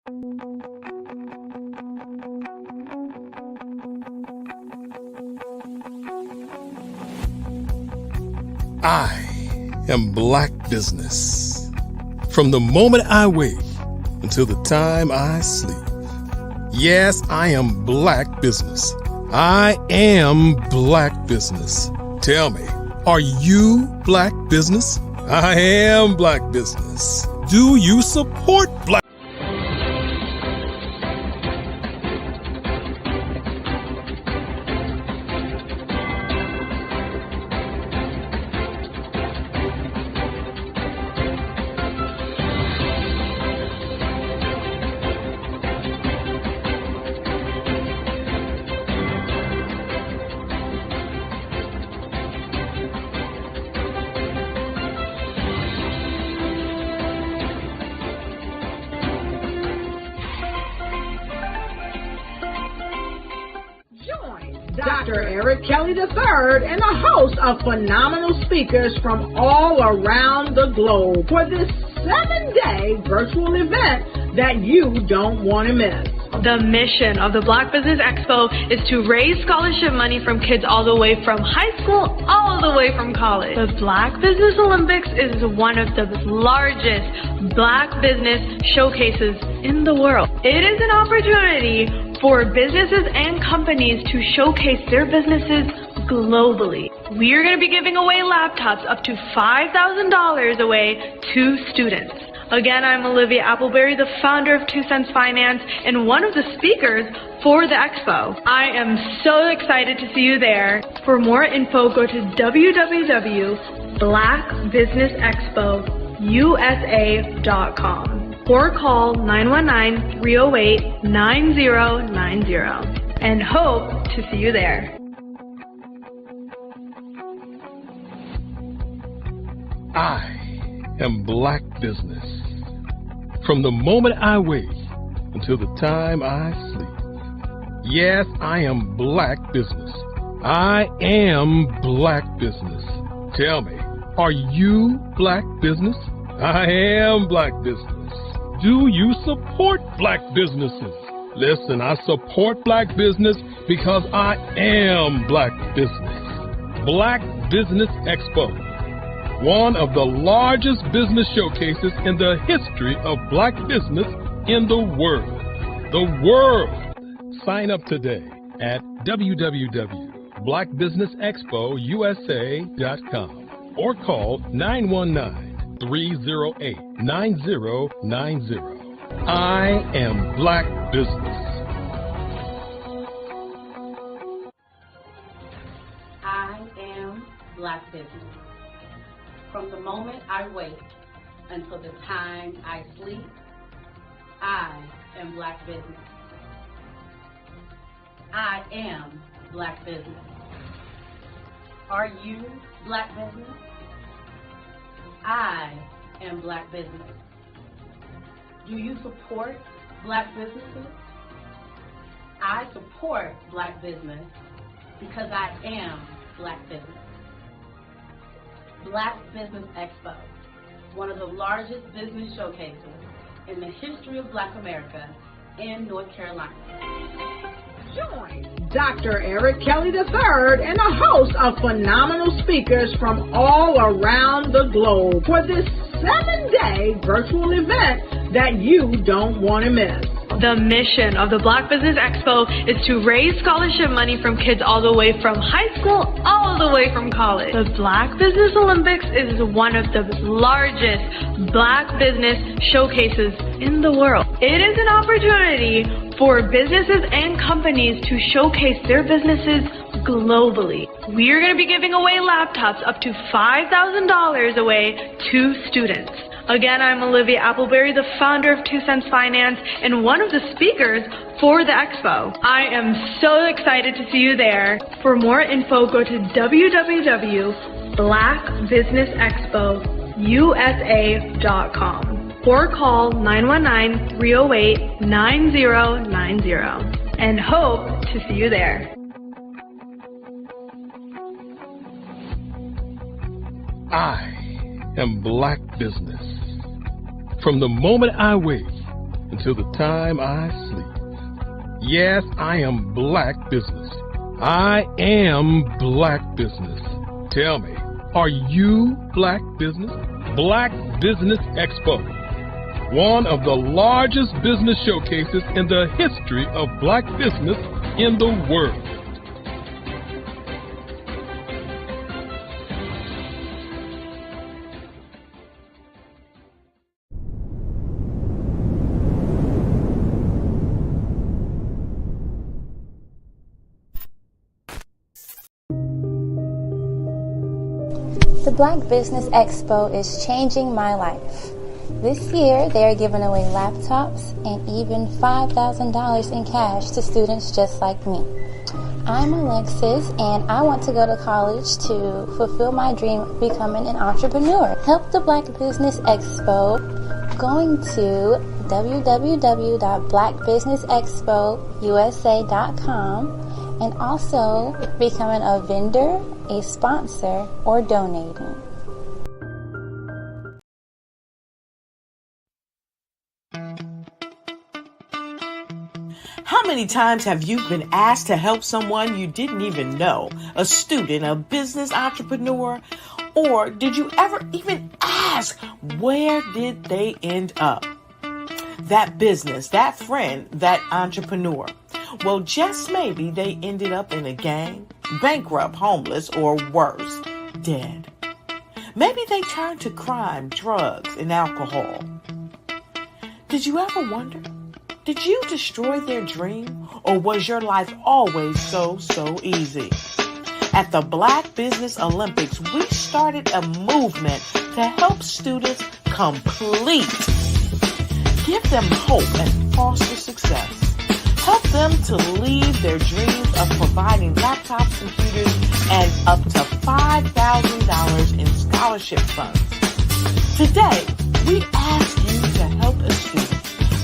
I am Black Business. From the moment I wake until the time I sleep. Yes, I am Black Business. I am Black Business. Tell me, are you Black Business? I am Black Business. Do you support Black? Dr. Eric Kelly III and a host of phenomenal speakers from all around the globe for this 7-day virtual event that you don't want to miss. The mission of the Black Business Expo is to raise scholarship money from kids all the way from high school all the way from college. The Black Business Olympics is one of the largest Black business showcases in the world. It is an opportunity for businesses and companies to showcase their businesses globally. We are going to be giving away laptops up to $5,000 away to students. Again, I'm Olivia Appleberry, the founder of 2 Cents Finance and one of the speakers for the expo. I am so excited to see you there. For more info, go to www.blackbusinessexpousa.com or call 919-308-9090 and hope to see you there. I am Black Business. From the moment I wake until the time I sleep. Yes, I am Black Business. I am Black Business. Tell me, are you Black Business? I am Black Business. Do you support Black businesses? Listen, I support Black business because I am Black Business. Black Business Expo, one of the largest business showcases in the history of Black business in the world. The world! Sign up today at www.blackbusinessexpousa.com or call 919-308-9090. I am Black Business. I am Black Business. From the moment I wake until the time I sleep, I am Black Business. I am Black Business. Are you Black Business? I am Black Business. Do you support Black businesses? I support Black business because I am Black business. Black Business Expo, one of the largest business showcases in the history of Black America in North Carolina. Join Dr. Eric Kelly III and a host of phenomenal speakers from all around the globe for this 7-day virtual event that you don't want to miss. The mission of the Black Business Expo is to raise scholarship money from kids all the way from high school all the way from college. The Black Business Olympics is one of the largest Black business showcases in the world. It is an opportunity for businesses and companies to showcase their businesses globally. We are going to be giving away laptops up to $5,000 away to students. Again, I'm Olivia Appleberry, the founder of 2 Cents Finance and one of the speakers for the expo. I am so excited to see you there. For more info, go to www.blackbusinessexpousa.com or call 919-308-9090 and hope to see you there. I am Black Business. From the moment I wake until the time I sleep. Yes, I am Black Business. I am Black Business. Tell me, are you Black Business? Black Business Expo, one of the largest business showcases in the history of Black business in the world. The Black Business Expo is changing my life. This year, they are giving away laptops and even $5,000 in cash to students just like me. I'm Alexis, and I want to go to college to fulfill my dream of becoming an entrepreneur. Help the Black Business Expo going to www.blackbusinessexpousa.com and also becoming a vendor, a sponsor, or donating. How many times have you been asked to help someone you didn't even know, a student, a business entrepreneur, or did you ever even ask, where did they end up? That business, that friend, that entrepreneur. Well, just maybe they ended up in a gang, bankrupt, homeless, or worse, dead. Maybe they turned to crime, drugs, and alcohol. Did you ever wonder? Did you destroy their dream, or was your life always so easy? At the Black Business Olympics, we started a movement to help students complete. Give them hope and foster success. Help them to leave their dreams of providing laptops, computers, and up to $5,000 in scholarship funds. Today, we ask you to help a student,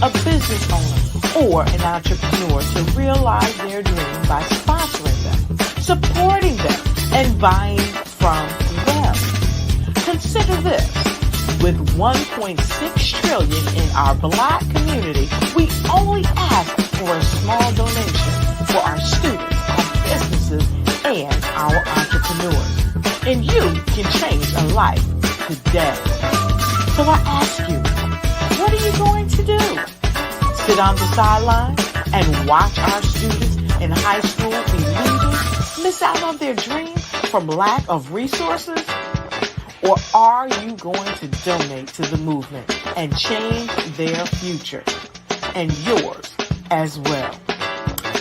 a business owner, or an entrepreneur to realize their dream by sponsoring them, supporting them, and buying from them. Consider this. With $1.6 trillion in our Black community, we only ask for a small donation for our students, our businesses, and our entrepreneurs. And you can change a life today. So I ask you, what are you going to do? Sit on the sideline and watch our students in high school be losers, miss out on their dream from lack of resources? Or are you going to donate to the movement and change their future and yours as well?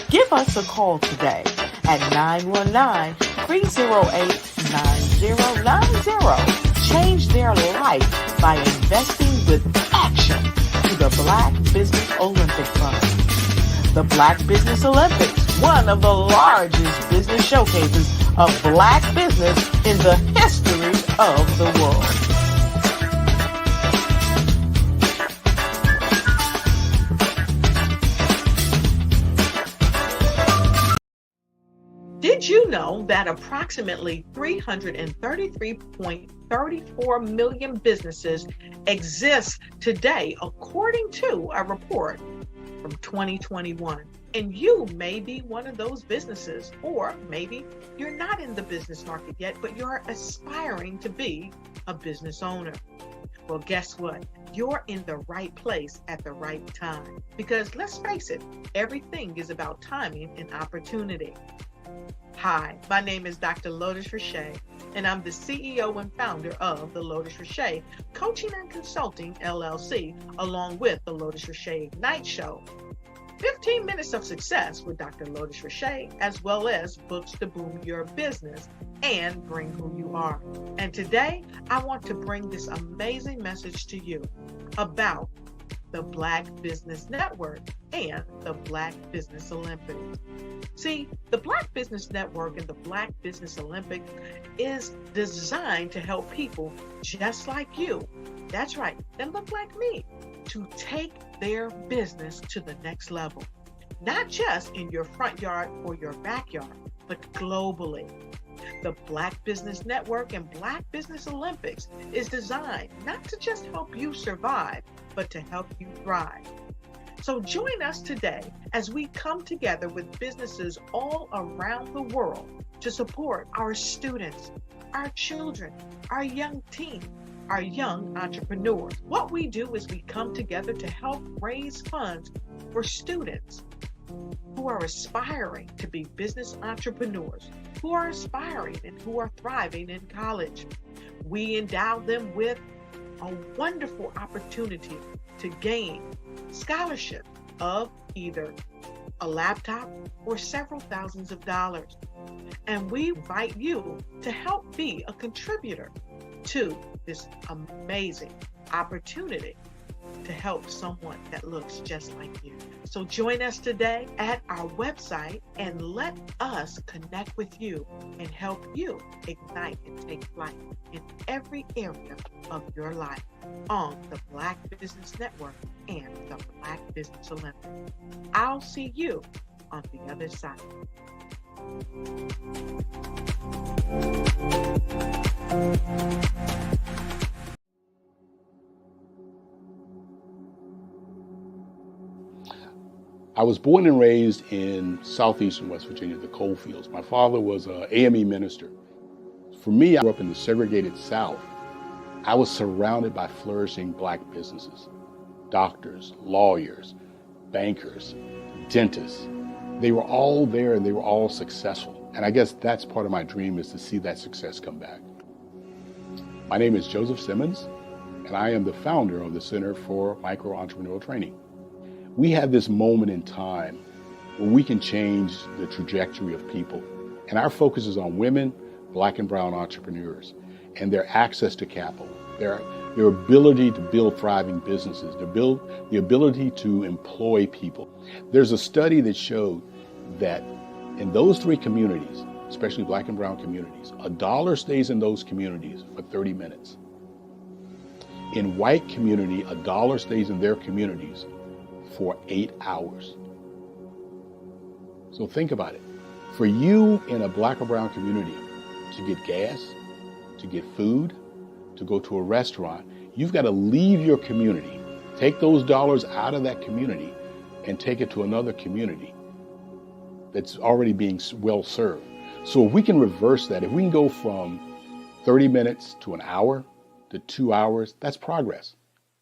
Give us a call today at 919-308-9090. Change their life by investing with action to the Black Business Olympic Fund. The Black Business Olympics, one of the largest business showcases of Black business in the history of the world. Did you know that approximately 333.34 million businesses exist today, according to a report from 2021? And you may be one of those businesses, or maybe you're not in the business market yet, but you're aspiring to be a business owner. Well, guess what? You're in the right place at the right time. Because let's face it, everything is about timing and opportunity. Hi, my name is Dr. Lotus Richey, and I'm the CEO and founder of the Lotus Richey Coaching and Consulting LLC, along with the Lotus Richey Ignite Show. 15 minutes of success with Dr. Lotus Richey, as well as books to boom your business and bring who you are. And today, I want to bring this amazing message to you about the Black Business Network and the Black Business Olympics. See, the Black Business Network and the Black Business Olympics is designed to help people just like you, that's right, that look like me, to take their business to the next level. Not just in your front yard or your backyard, but globally. The Black Business Network and Black Business Olympics is designed not to just help you survive, but to help you thrive. So join us today as we come together with businesses all around the world to support our students, our children, our young teens, our young entrepreneurs. What we do is we come together to help raise funds for students who are aspiring to be business entrepreneurs, who are aspiring and who are thriving in college. We endow them with a wonderful opportunity to gain scholarship of either a laptop or several thousands of dollars. And we invite you to help be a contributor to this amazing opportunity to help someone that looks just like you. So join us today at our website and let us connect with you and help you ignite and take flight in every area of your life on the Black Business Network and the Black Business Olympics. I'll see you on the other side. I was born and raised in southeastern West Virginia, the coal fields. My father was an AME minister. For me, I grew up in the segregated South. I was surrounded by flourishing Black businesses, doctors, lawyers, bankers, dentists. They were all there and they were all successful. And I guess that's part of my dream, is to see that success come back. My name is Joseph Simmons, and I am the founder of the Center for Micro Entrepreneurial Training. We have this moment in time where we can change the trajectory of people. And our focus is on women, Black and brown entrepreneurs, and their access to capital, their ability to build thriving businesses, the ability to employ people. There's a study that showed that in those three communities, especially Black and brown communities, $1 stays in those communities for 30 minutes. In white community, $1 stays in their communities for 8 hours. So think about it. For you in a Black or brown community to get gas, to get food, to go to a restaurant, you've got to leave your community, take those dollars out of that community and take it to another community that's already being well served. So if we can reverse that, if we can go from 30 minutes to an hour to 2 hours, that's progress.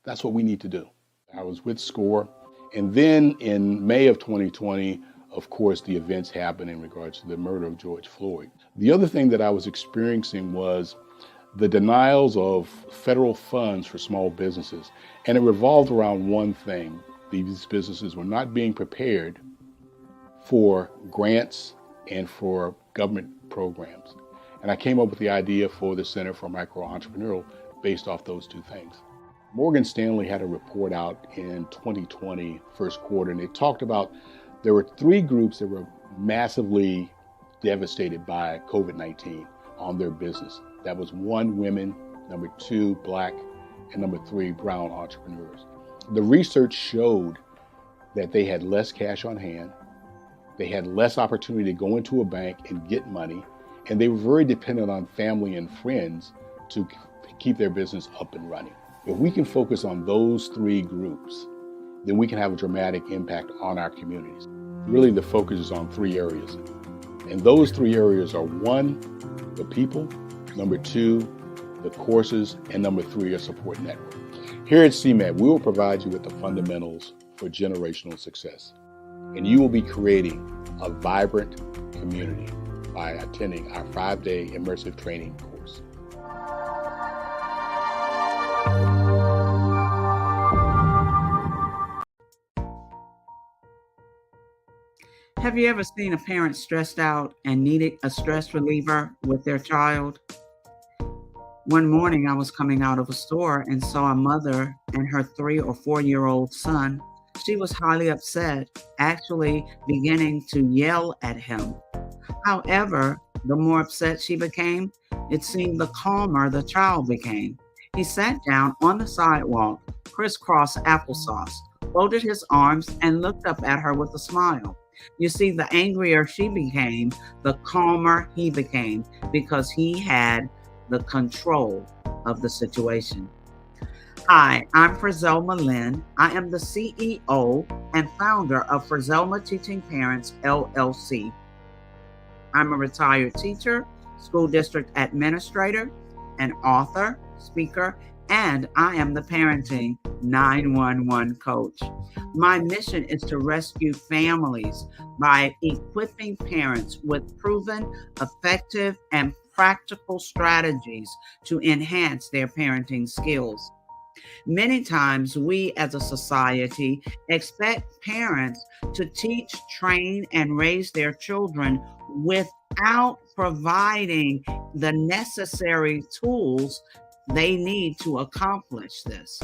That's what we need to do. I was with SCORE. And then in May of 2020, of course, the events happened in regards to the murder of George Floyd. The other thing that I was experiencing was the denials of federal funds for small businesses. And it revolved around one thing. These businesses were not being prepared for grants and for government programs. And I came up with the idea for the Center for Micro Entrepreneurial based off those two things. Morgan Stanley had a report out in 2020, first quarter, and they talked about there were three groups that were massively devastated by COVID-19 on their business. That was 1, women, number 2, Black, and number 3, brown entrepreneurs. The research showed that they had less cash on hand, they had less opportunity to go into a bank and get money, and they were very dependent on family and friends to keep their business up and running. If we can focus on those three groups, then we can have a dramatic impact on our communities. Really, the focus is on 3 areas. And those 3 areas are 1, the people, number 2, the courses, and number 3, a support network. Here at CMAT, we will provide you with the fundamentals for generational success. And you will be creating a vibrant community by attending our 5-day immersive training course. Have you ever seen a parent stressed out and needed a stress reliever with their child? One morning I was coming out of a store and saw a mother and her 3 or 4-year-old son. She was highly upset, actually beginning to yell at him. However, the more upset she became, it seemed the calmer the child became. He sat down on the sidewalk, crisscross applesauce, folded his arms, and looked up at her with a smile. You see, the angrier she became, the calmer he became, because he had the control of the situation. Hi, I'm Frizelma Lynn. I am the CEO and founder of Frizelma Teaching Parents, LLC. I'm a retired teacher, school district administrator, an author, speaker, and I am the Parenting 911 coach. My mission is to rescue families by equipping parents with proven, effective, and practical strategies to enhance their parenting skills. Many times, we as a society expect parents to teach, train, and raise their children without providing the necessary tools they need to accomplish this.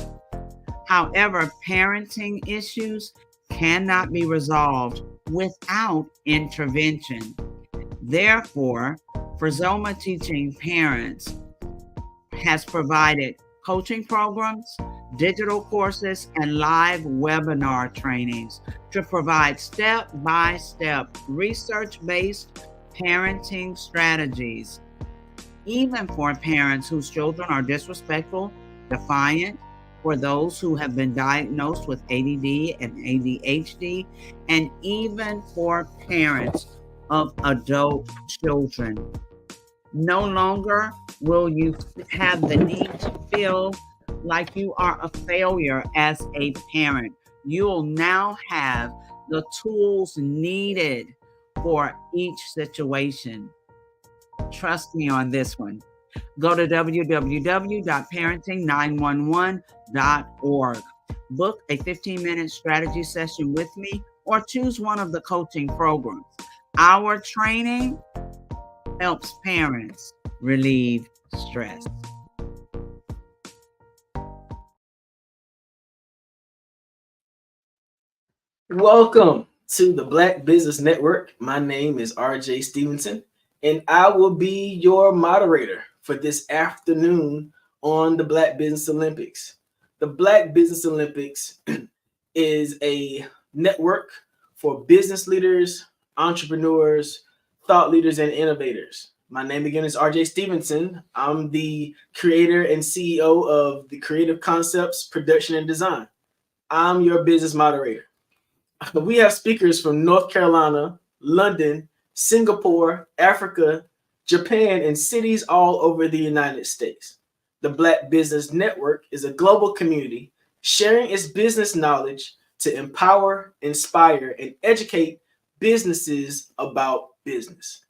However, parenting issues cannot be resolved without intervention. Therefore, Frizelma Teaching Parents has provided coaching programs, digital courses, and live webinar trainings to provide step-by-step research-based parenting strategies, even for parents whose children are disrespectful, defiant, for those who have been diagnosed with ADD and ADHD, and even for parents of adult children. No longer will you have the need to feel like you are a failure as a parent. You'll now have the tools needed for each situation. Trust me on this one. Go to www.parenting911.org. Book a 15-minute strategy session with me or choose one of the coaching programs. Our training helps parents relieve stress. Welcome to the Black Business Network. My name is RJ Stevenson, and I will be your moderator for this afternoon on the Black Business Olympics. The Black Business Olympics is a network for business leaders, entrepreneurs, thought leaders, and innovators. My name again is RJ Stevenson. I'm the creator and CEO of the Creative Concepts, Production, and Design. I'm your business moderator. We have speakers from North Carolina, London, Singapore, Africa, Japan, and cities all over the United States. The Black Business Network is a global community sharing its business knowledge to empower, inspire, and educate businesses about business.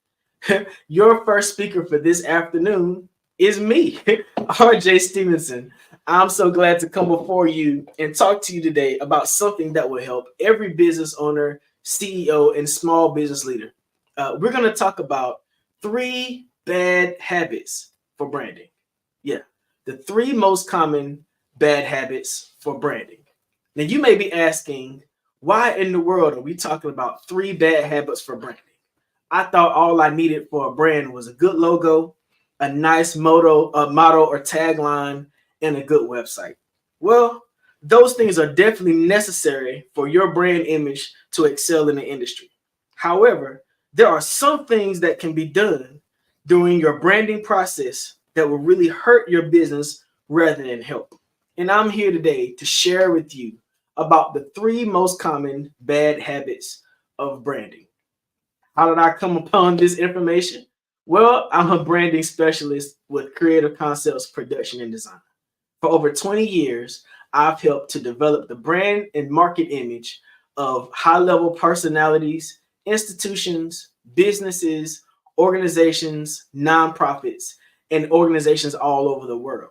Your first speaker for this afternoon is me, RJ Stevenson. I'm so glad to come before you and talk to you today about something that will help every business owner, CEO, and small business leader. We're going to talk about 3 bad habits for branding. Yeah, the 3 most common bad habits for branding. Now, you may be asking, why in the world are we talking about 3 bad habits for branding? I thought all I needed for a brand was a good logo, a nice motto or tagline, and a good website. Well, those things are definitely necessary for your brand image to excel in the industry. However, there are some things that can be done during your branding process that will really hurt your business rather than help. And I'm here today to share with you about the 3 most common bad habits of branding. How did I come upon this information? Well, I'm a branding specialist with Creative Concepts, Production, and Design. For over 20 years, I've helped to develop the brand and market image of high-level personalities, institutions, businesses, organizations, nonprofits, and organizations all over the world.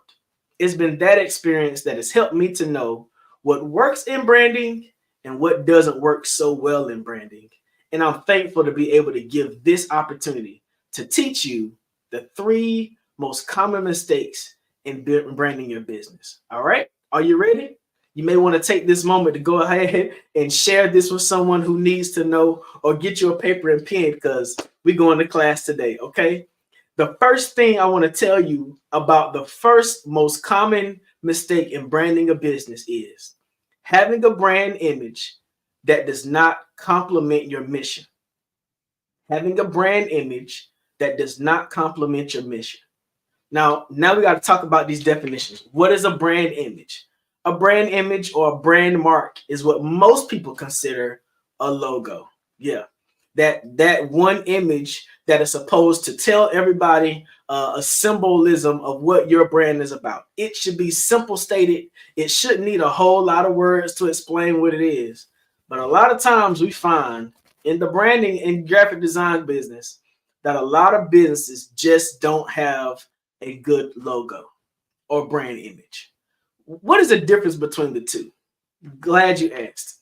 It's been that experience that has helped me to know what works in branding and what doesn't work so well in branding. And I'm thankful to be able to give this opportunity to teach you the 3 most common mistakes in branding your business. All right, are you ready? You may want to take this moment to go ahead and share this with someone who needs to know, or get you a paper and pen because we're going to class today, okay? The first thing I want to tell you about the first most common mistake in branding a business is having a brand image that does not complement your mission. Having a brand image that does not complement your mission. Now we got to talk about these definitions. What is a brand image? A brand image or a brand mark is what most people consider a logo. Yeah, that one image that is supposed to tell everybody a symbolism of what your brand is about. It should be simple stated. It shouldn't need a whole lot of words to explain what it is. But a lot of times we find in the branding and graphic design business that a lot of businesses just don't have a good logo or brand image. What is the difference between the two? Glad you asked.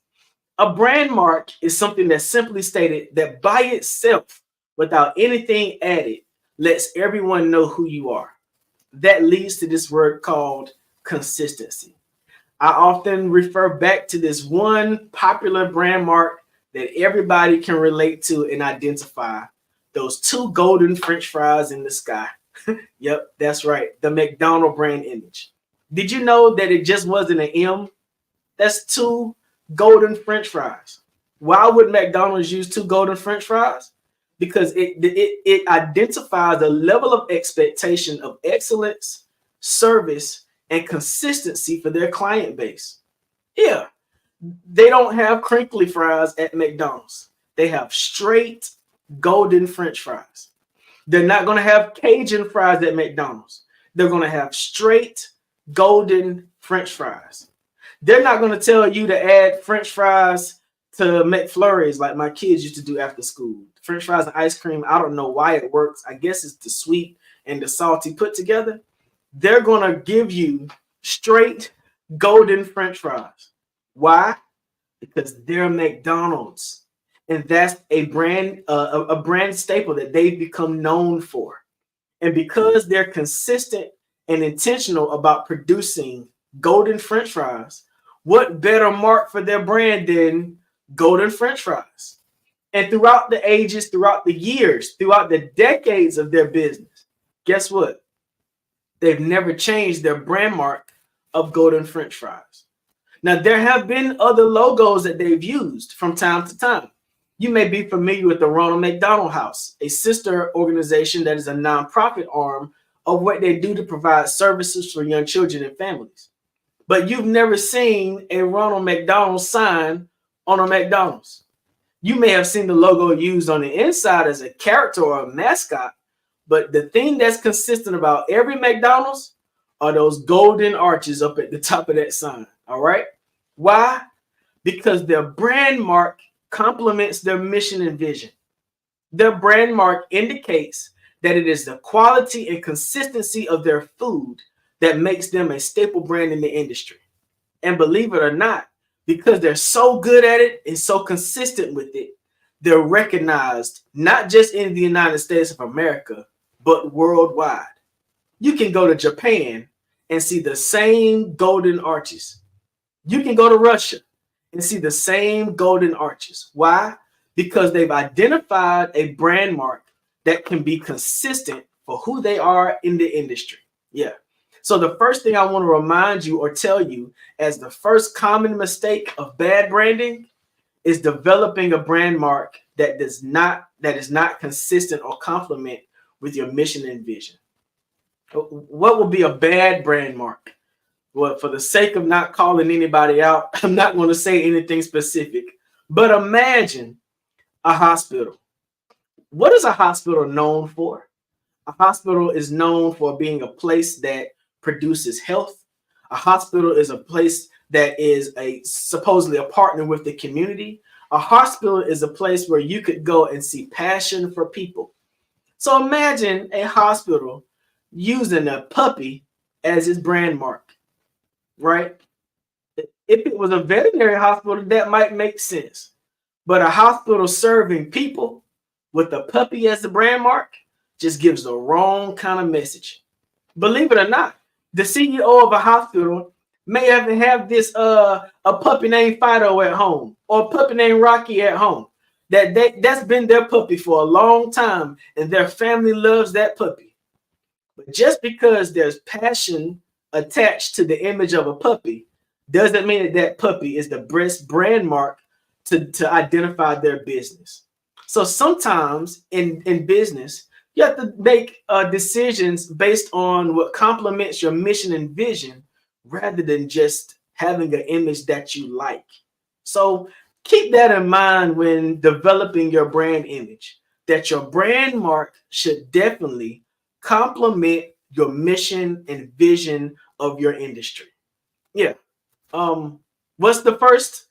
A brand mark is something that's simply stated that by itself, without anything added, lets everyone know who you are. That leads to this word called consistency. I often refer back to this one popular brand mark that everybody can relate to and identify. Those two golden French fries in the sky. Yep, that's right. The McDonald's brand image. Did you know that it just wasn't an M? That's two golden French fries. Why would McDonald's use two golden French fries? Because it identifies the level of expectation of excellence, service, and consistency for their client base. Yeah, they don't have crinkly fries at McDonald's. They have straight golden French fries. They're not going to have Cajun fries at McDonald's. They're going to have straight golden French fries. They're not going to tell you to add French fries to McFlurries like my kids used to do after school. French fries and ice cream, I don't know why it works. I guess it's the sweet and the salty put together. They're going to give you straight golden French fries. Why? Because they're McDonald's. And that's a brand staple that they've become known for. And because they're consistent and intentional about producing golden French fries, what better mark for their brand than golden French fries? And throughout the ages, throughout the years, throughout the decades of their business, guess what? They've never changed their brand mark of golden French fries. Now, there have been other logos that they've used from time to time. You may be familiar with the Ronald McDonald House, a sister organization that is a nonprofit arm of what they do to provide services for young children and families. But you've never seen a Ronald McDonald sign on a McDonald's. You may have seen the logo used on the inside as a character or a mascot, but the thing that's consistent about every McDonald's are those golden arches up at the top of that sign. All right. Why? Because their brand mark complements their mission and vision. Their brand mark indicates that it is the quality and consistency of their food that makes them a staple brand in the industry. And believe it or not, because they're so good at it and so consistent with it, they're recognized not just in the United States of America, but worldwide. You can go to Japan and see the same golden arches. You can go to Russia and see the same golden arches. Why? Because they've identified a brand mark that can be consistent for who they are in the industry. Yeah. So the first thing I want to remind you or tell you as the first common mistake of bad branding is developing a brand mark that is not consistent or complement with your mission and vision. What would be a bad brand mark? Well, for the sake of not calling anybody out, I'm not going to say anything specific, but imagine a hospital. What is a hospital known for? A hospital is known for being a place that produces health. A hospital is a place that is supposedly a partner with the community. A hospital is a place where you could go and see passion for people. So imagine a hospital using a puppy as its brand mark, right? If it was a veterinary hospital, that might make sense. But a hospital serving people with a puppy as the brand mark just gives the wrong kind of message. Believe it or not, the CEO of a hospital may have this a puppy named Fido at home or a puppy named Rocky at home. That's been their puppy for a long time, and their family loves that puppy. But just because there's passion attached to the image of a puppy doesn't mean that that puppy is the best brand mark to identify their business. So sometimes in business, you have to make decisions based on what complements your mission and vision rather than just having an image that you like. So keep that in mind when developing your brand image, that your brand mark should definitely complement your mission and vision of your industry. Yeah. What's the first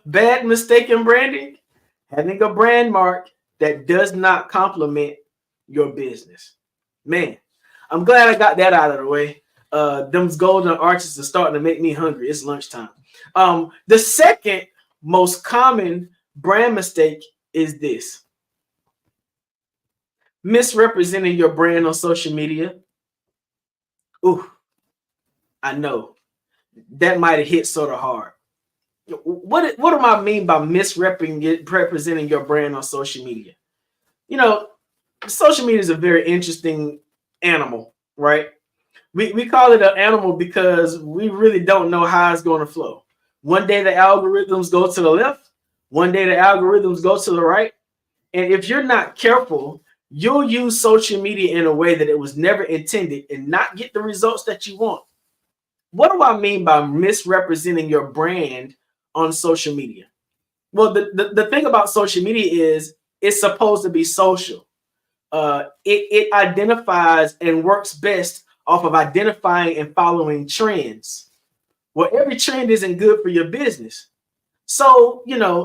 bad mistake in branding? Having a brand mark that does not complement your business. Man, I'm glad I got that out of the way. Them's golden arches are starting to make me hungry. It's lunchtime. The second most common brand mistake is this: misrepresenting your brand on social media. Ooh, I know that might have hit sort of hard. What do I mean by misrepresenting your brand on social media? You know, social media is a very interesting animal, right? We call it an animal because we really don't know how it's going to flow. One day the algorithms go to the left, one day the algorithms go to the right. And if you're not careful, you'll use social media in a way that it was never intended and not get the results that you want. What do I mean by misrepresenting your brand on social media? Well, the thing about social media is it's supposed to be social. It identifies and works best off of identifying and following trends. Well, every trend isn't good for your business. So,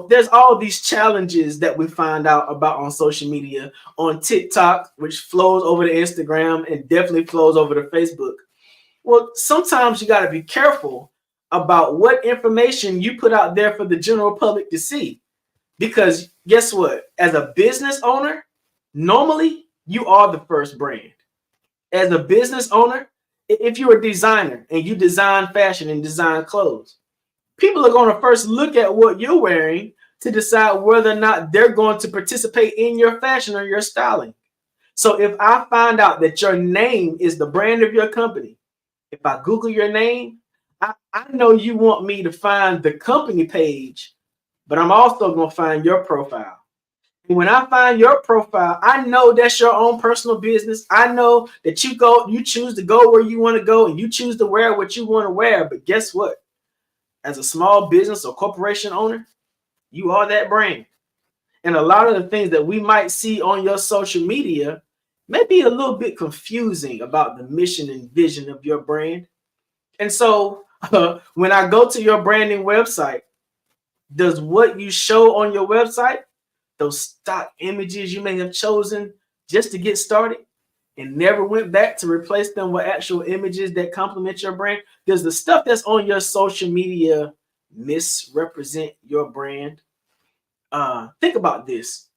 there's all these challenges that we find out about on social media, on TikTok, which flows over to Instagram and definitely flows over to Facebook. Well, sometimes you got to be careful about what information you put out there for the general public to see. Because guess what? As a business owner, normally you are the first brand. As a business owner, if you're a designer and you design fashion and design clothes, people are going to first look at what you're wearing to decide whether or not they're going to participate in your fashion or your styling. So if I find out that your name is the brand of your company, if I Google your name, I know you want me to find the company page, but I'm also going to find your profile. And when I find your profile, I know that's your own personal business. I know that you choose to go where you want to go and you choose to wear what you want to wear. But guess what? As a small business or corporation owner, you are that brand. And a lot of the things that we might see on your social media may be a little bit confusing about the mission and vision of your brand. And so when I go to your branding website, does what you show on your website, those stock images you may have chosen just to get started and never went back to replace them with actual images that complement your brand, does the stuff that's on your social media misrepresent your brand? Think about this.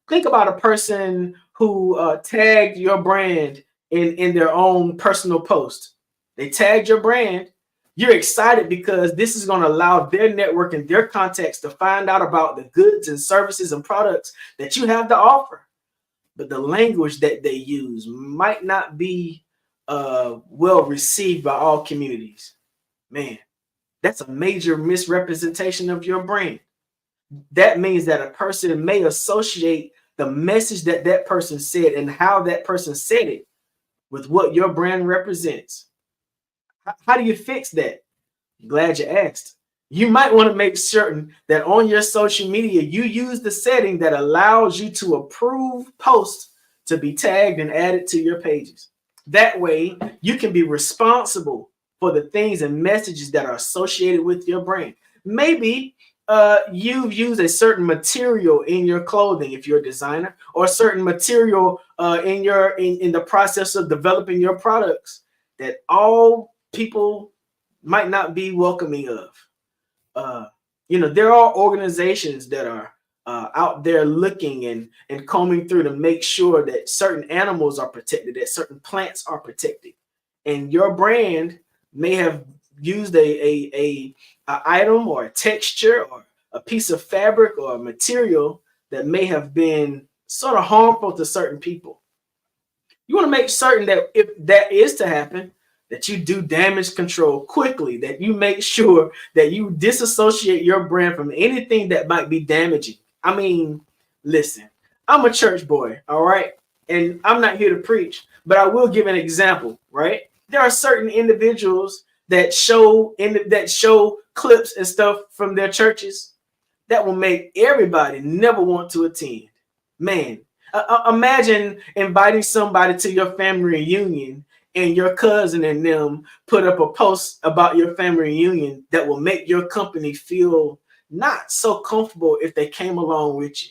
Think about a person who tagged your brand in their own personal post. They tagged your brand. You're excited because this is going to allow their network and their contacts to find out about the goods and services and products that you have to offer. But the language that they use might not be well received by all communities. Man, that's a major misrepresentation of your brand. That means that a person may associate the message that that person said and how that person said it with what your brand represents. How do you fix that? Glad you asked. You might want to make certain that on your social media, you use the setting that allows you to approve posts to be tagged and added to your pages. That way, you can be responsible for the things and messages that are associated with your brand. Maybe you've used a certain material in your clothing if you're a designer, or a certain material in the process of developing your products that all people might not be welcoming of. There are organizations that are out there looking and combing through to make sure that certain animals are protected, that certain plants are protected. And your brand may have used a item or a texture or a piece of fabric or a material that may have been sort of harmful to certain people. You want to make certain that if that is to happen, that you do damage control quickly, that you make sure that you disassociate your brand from anything that might be damaging. I mean, listen, I'm a church boy, all right? And I'm not here to preach, but I will give an example, right? There are certain individuals that show clips and stuff from their churches that will make everybody never want to attend. Man, imagine inviting somebody to your family reunion and your cousin and them put up a post about your family reunion that will make your company feel not so comfortable if they came along with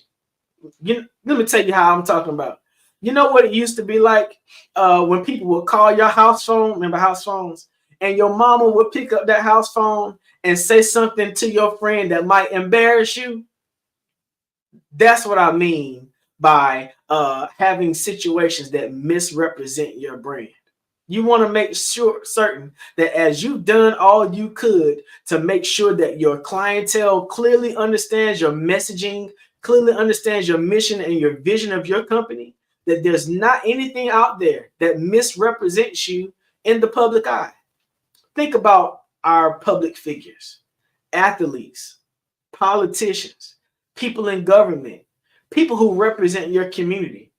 you. Let me tell you how I'm talking about. You know what it used to be like when people would call your house phone, remember house phones, and your mama would pick up that house phone and say something to your friend that might embarrass you? That's what I mean by having situations that misrepresent your brand. You want to make certain that as you've done all you could to make sure that your clientele clearly understands your messaging, clearly understands your mission and your vision of your company, that there's not anything out there that misrepresents you in the public eye. Think about our public figures, athletes, politicians, people in government, people who represent your community.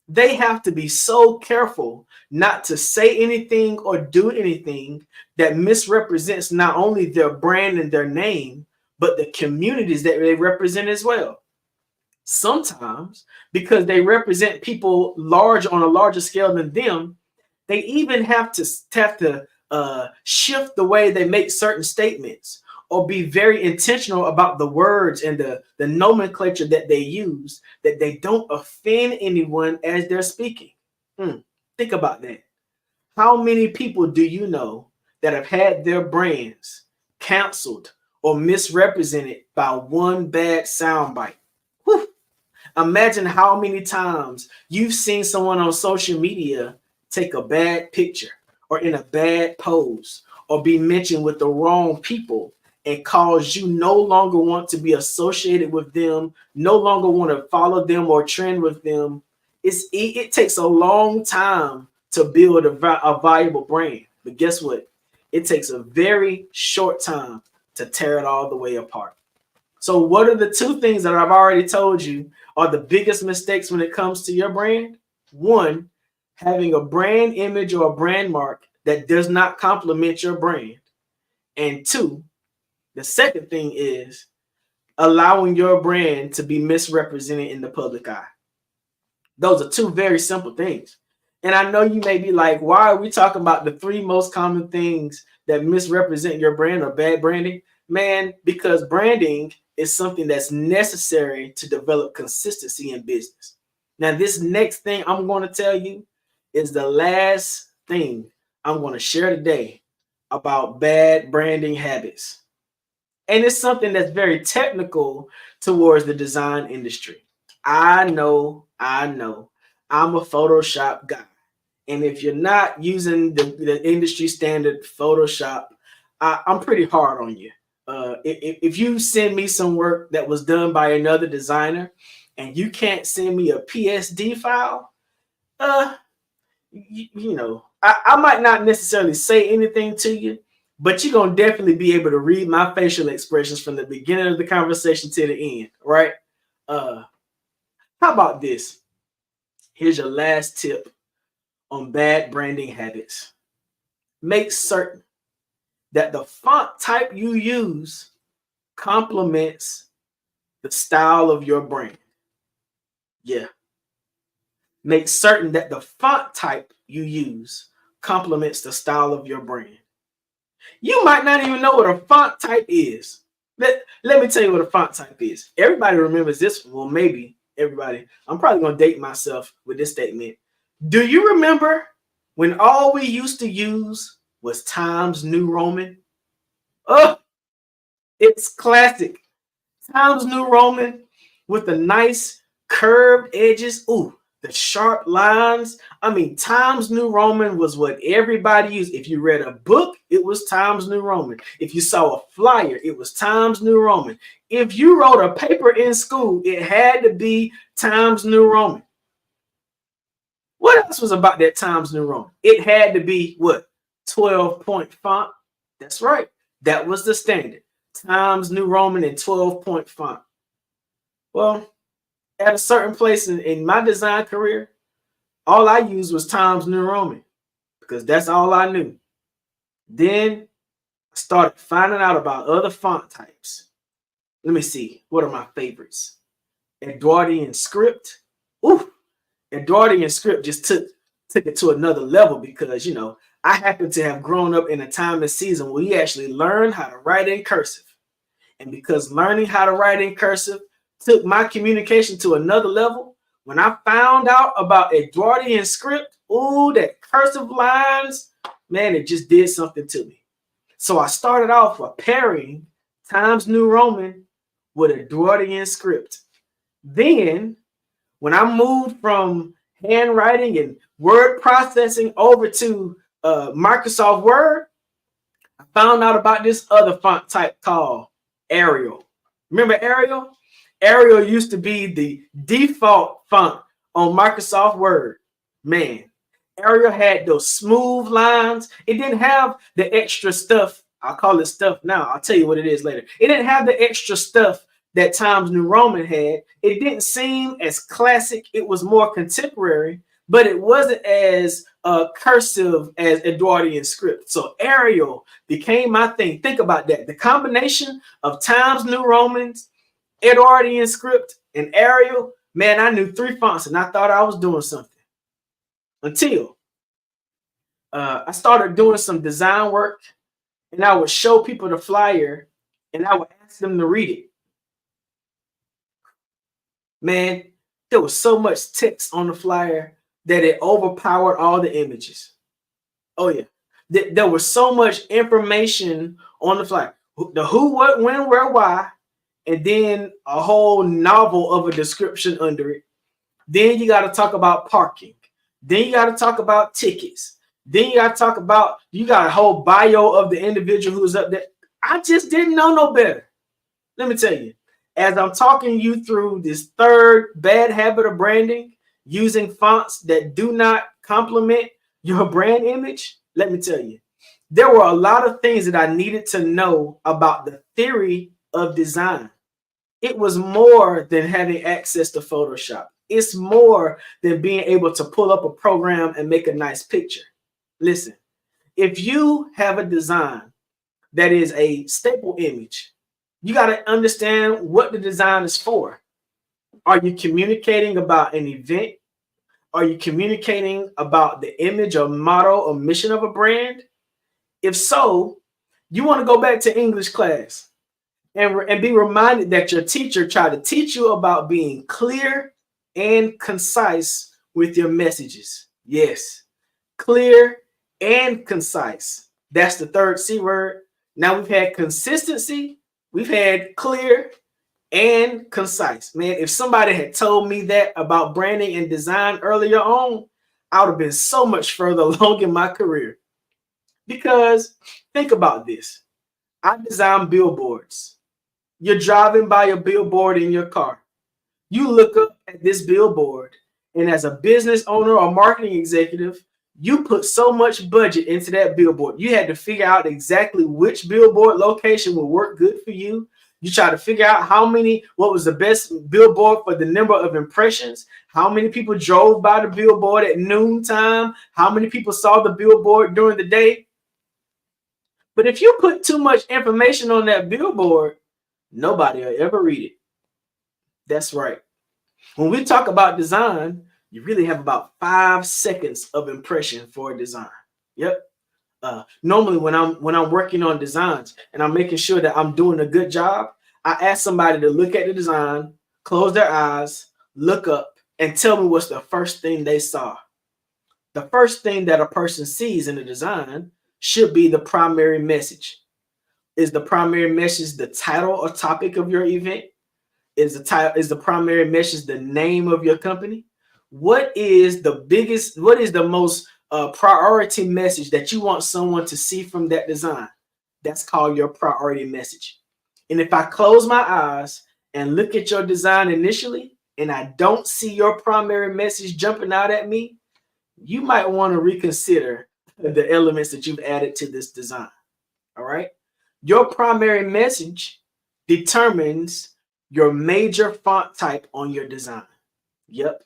They have to be so careful not to say anything or do anything that misrepresents not only their brand and their name, but the communities that they represent as well. Sometimes, because they represent people large on a larger scale than them, they even have to shift the way they make certain statements or be very intentional about the words and the nomenclature that they use, that they don't offend anyone as they're speaking. Think about that. How many people do you know that have had their brands canceled or misrepresented by one bad soundbite? Whew. Imagine how many times you've seen someone on social media take a bad picture or in a bad pose or be mentioned with the wrong people and cause you no longer want to be associated with them, no longer want to follow them or trend with them. It takes a long time to build a valuable brand. But guess what? It takes a very short time to tear it all the way apart. So what are the two things that I've already told you are the biggest mistakes when it comes to your brand? One, having a brand image or a brand mark that does not complement your brand. And two, the second thing is allowing your brand to be misrepresented in the public eye. Those are two very simple things. And I know you may be like, why are we talking about the three most common things that misrepresent your brand or bad branding? Man, because branding is something that's necessary to develop consistency in business. Now, this next thing I'm going to tell you is the last thing I'm going to share today about bad branding habits. And it's something that's very technical towards the design industry. I know. I'm a Photoshop guy. And if you're not using the industry standard Photoshop, I'm pretty hard on you. If you send me some work that was done by another designer and you can't send me a PSD file, I might not necessarily say anything to you, but you're going to definitely be able to read my facial expressions from the beginning of the conversation to the end, right? How about this? Here's your last tip on bad branding habits. Make certain that the font type you use complements the style of your brand. Yeah. Make certain that the font type you use complements the style of your brand. You might not even know what a font type is. Let me tell you what a font type is. Everybody remembers this. Well, maybe everybody. I'm probably going to date myself with this statement. Do you remember when all we used to use was Times New Roman? Oh, it's classic. Times New Roman with the nice curved edges. Ooh, the sharp lines. I mean, Times New Roman was what everybody used. If you read a book, it was Times New Roman. If you saw a flyer, it was Times New Roman. If you wrote a paper in school, it had to be Times New Roman. What else was about that Times New Roman? It had to be what? 12-point font. That's right. That was the standard. Times New Roman and 12-point font. Well, at a certain place in my design career, all I used was Times New Roman because that's all I knew. Then Started finding out about other font types. Let me see. What are my favorites? Edwardian script. Ooh, Edwardian script just took it to another level because, I happen to have grown up in a time and season where we actually learned how to write in cursive. And because learning how to write in cursive took my communication to another level, when I found out about Edwardian script, ooh, that cursive lines, man, it just did something to me. So I started off with pairing Times New Roman with Edwardian script. Then, when I moved from handwriting and word processing over to Microsoft Word, I found out about this other font type called Arial. Remember Arial? Arial used to be the default font on Microsoft Word. Man, Arial had those smooth lines. It didn't have the extra stuff. I'll call it stuff now. I'll tell you what it is later. It didn't have the extra stuff that Times New Roman had. It didn't seem as classic. It was more contemporary, but it wasn't as cursive as Edwardian script. So Arial became my thing. Think about that. The combination of Times New Romans, Edwardian script, and Arial, man, I knew 3 fonts and I thought I was doing something. Until I started doing some design work, and I would show people the flyer and I would ask them to read it. Man, there was so much text on the flyer that it overpowered all the images. Oh yeah, there was so much information on the flyer. The who, what, when, where, why, and then a whole novel of a description under it. Then you got to talk about parking. Then you got to talk about tickets. Then you got to talk about, you got a whole bio of the individual who's up there. I just didn't know no better. Let me tell you, as I'm talking you through this third bad habit of branding, using fonts that do not complement your brand image, let me tell you, there were a lot of things that I needed to know about the theory of design. It was more than having access to Photoshop. It's more than being able to pull up a program and make a nice picture. Listen, if you have a design that is a staple image, you got to understand what the design is for. Are you communicating about an event? Are you communicating about the image or motto or mission of a brand? If so, you want to go back to English class and be reminded that your teacher tried to teach you about being clear and concise with your messages. Yes, clear and concise. That's the third C word. Now we've had consistency, we've had clear and concise. Man, if somebody had told me that about branding and design earlier on, I would have been so much further along in my career. Because think about this. I design billboards. You're driving by a billboard in your car. You look up at this billboard, and as a business owner or marketing executive, you put so much budget into that billboard. You had to figure out exactly which billboard location would work good for you. You try to figure out what was the best billboard for the number of impressions, how many people drove by the billboard at noontime, how many people saw the billboard during the day. But if you put too much information on that billboard, nobody will ever read it. That's right. When we talk about design, you really have about 5 seconds of impression for a design. Yep. Normally when I'm working on designs and I'm making sure that I'm doing a good job, I ask somebody to look at the design, close their eyes, look up, and tell me what's the first thing they saw. The first thing that a person sees in the design should be the primary message. Is the primary message the title or topic of your event? Is the primary message the name of your company? What is the most priority message that you want someone to see from that design? That's called your priority message. And if I close my eyes and look at your design initially, and I don't see your primary message jumping out at me, you might want to reconsider the elements that you've added to this design. All right. Your primary message determines your major font type on your design. Yep.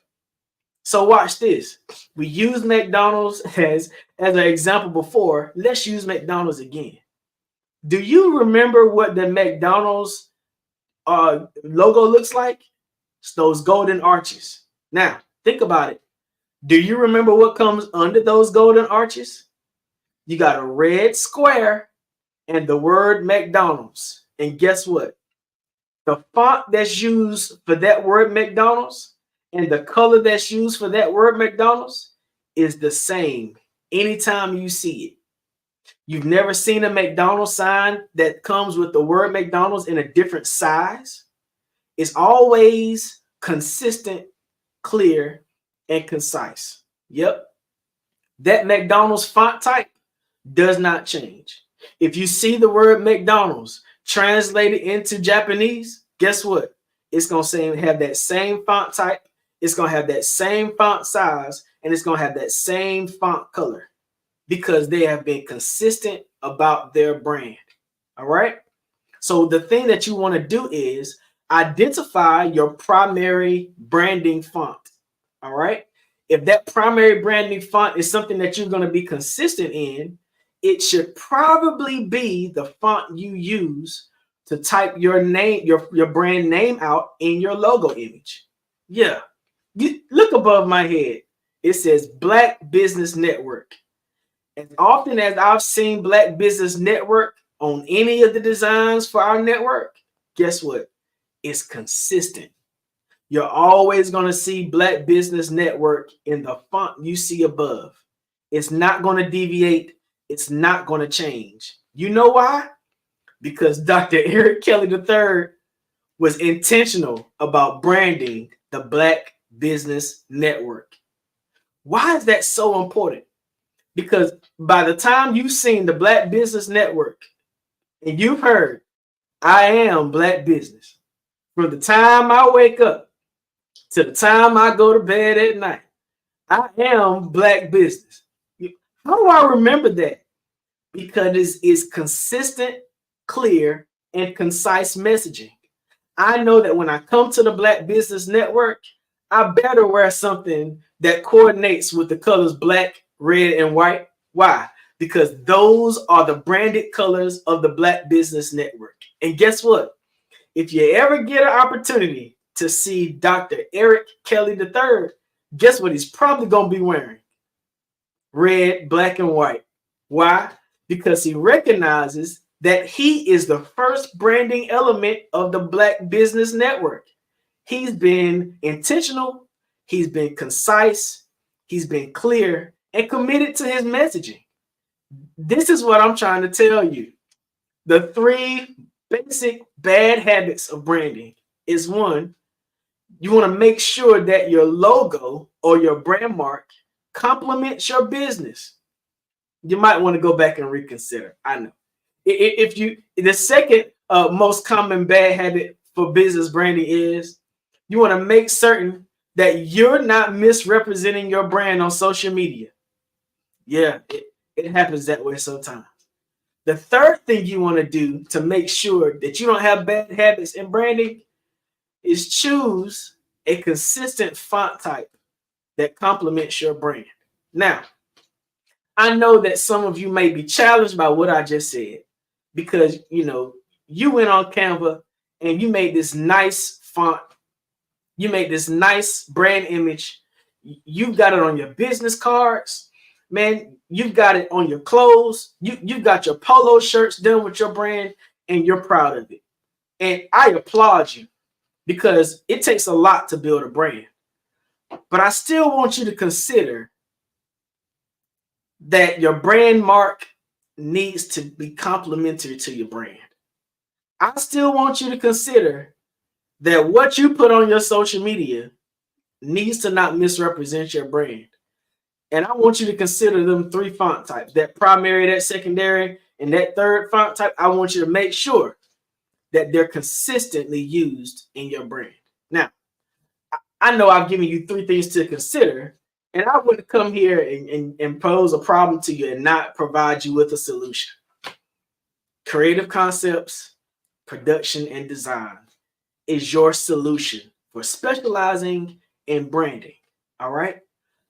So watch this. We used McDonald's as an example before. Let's use McDonald's again. Do you remember what the McDonald's logo looks like? It's those golden arches. Now, think about it. Do you remember what comes under those golden arches? You got a red square and the word McDonald's. And guess what? The font that's used for that word McDonald's and the color that's used for that word McDonald's is the same anytime you see it. You've never seen a McDonald's sign that comes with the word McDonald's in a different size. It's always consistent, clear, and concise. Yep. That McDonald's font type does not change. If you see the word McDonald's translated into Japanese, guess what? It's going to have that same font type. It's going to have that same font size, and it's going to have that same font color because they have been consistent about their brand. All right. So the thing that you want to do is identify your primary branding font. All right. If that primary branding font is something that you're going to be consistent in, it should probably be the font you use to type your name, your brand name out in your logo image. Yeah. You look above my head. It says Black Business Network. As often as I've seen Black Business Network on any of the designs for our network, guess what? It's consistent. You're always going to see Black Business Network in the font you see above. It's not going to deviate. It's not going to change. You know why? Because Dr. Eric Kelly III was intentional about branding the Black Business Network. Why is that so important? Because by the time you've seen the Black Business Network and you've heard, I am Black Business, from the time I wake up to the time I go to bed at night, I am Black Business. How do I remember that? Because it's consistent, clear, and concise messaging. I know that when I come to the Black Business Network, I better wear something that coordinates with the colors black, red, and white. Why? Because those are the branded colors of the Black Business Network. And guess what? If you ever get an opportunity to see Dr. Eric Kelly III, guess what he's probably going to be wearing? Red, black, and white. Why? Because he recognizes that he is the first branding element of the Black Business Network. He's been intentional, he's been concise, he's been clear, and committed to his messaging. This is what I'm trying to tell you. The 3 basic bad habits of branding is: 1, you want to make sure that your logo or your brand mark complements your business. You might want to go back and reconsider. I know. The second most common bad habit for business branding is you want to make certain that you're not misrepresenting your brand on social media. Yeah, it happens that way sometimes. The third thing you want to do to make sure that you don't have bad habits in branding is choose a consistent font type that complements your brand. Now, I know that some of you may be challenged by what I just said because, you went on Canva and you made this nice font. You made this nice brand image. You've got it on your business cards. Man, you've got it on your clothes. You've got your polo shirts done with your brand and you're proud of it. And I applaud you because it takes a lot to build a brand. But I still want you to consider that your brand mark needs to be complementary to your brand. I still want you to consider that what you put on your social media needs to not misrepresent your brand. And I want you to consider them 3 font types, that primary, that secondary, and that third font type. I want you to make sure that they're consistently used in your brand. Now, I know I've given you 3 things to consider, and I wouldn't come here and pose a problem to you and not provide you with a solution. Creative concepts, production, and design is your solution for specializing in branding. All right.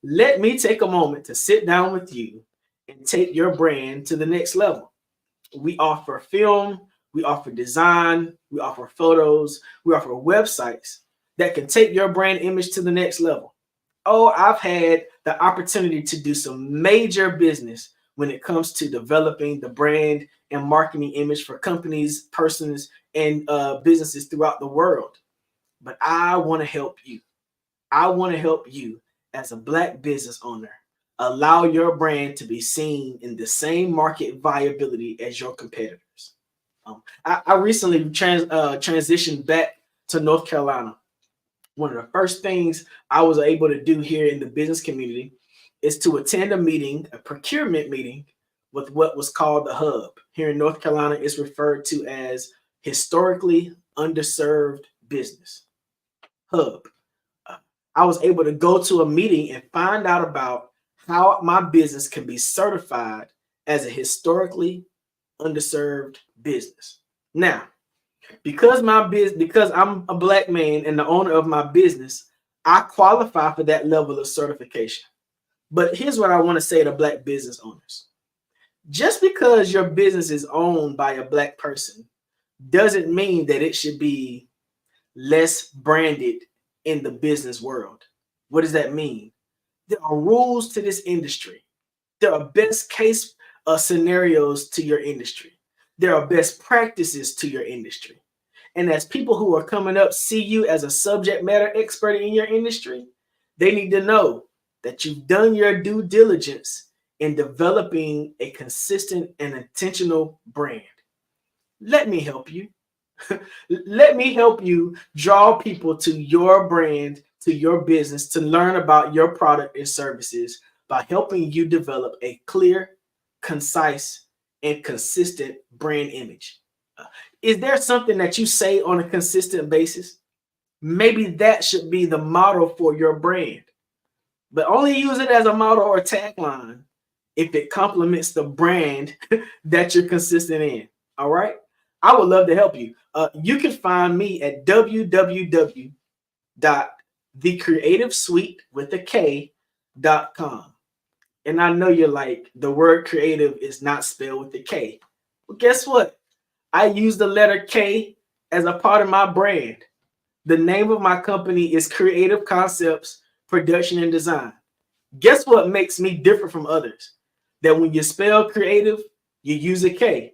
Let me take a moment to sit down with you and take your brand to the next level. We offer film, we offer design, we offer photos, we offer websites that can take your brand image to the next level. Oh, I've had the opportunity to do some major business when it comes to developing the brand and marketing image for companies, persons, and businesses throughout the world. But I want to help you. I want to help you as a Black business owner allow your brand to be seen in the same market viability as your competitors. I recently transitioned back to North Carolina. One of the first things I was able to do here in the business community is to attend a meeting, a procurement meeting with what was called the Hub. Here in North Carolina, it's referred to as historically underserved business. Hub. I was able to go to a meeting and find out about how my business can be certified as a historically underserved business. Now, because I'm a Black man and the owner of my business, I qualify for that level of certification. But here's what I want to say to Black business owners. Just because your business is owned by a Black person doesn't mean that it should be less branded in the business world. What does that mean? There are rules to this industry. There are best case scenarios to your industry. There are best practices to your industry. And as people who are coming up see you as a subject matter expert in your industry, they need to know that you've done your due diligence in developing a consistent and intentional brand. Let me help you. Let me help you draw people to your brand, to your business, to learn about your product and services by helping you develop a clear, concise, and consistent brand image. Is there something that you say on a consistent basis? Maybe that should be the model for your brand, but only use it as a model or tagline if it complements the brand that you're consistent in. All right. I would love to help you. You can find me at www.thecreativesuite.com. And I know you're like, the word creative is not spelled with the K. Well, guess what? I use the letter K as a part of my brand. The name of my company is Creative Concepts, Production, and Design. Guess what makes me different from others? That when you spell creative, you use a K.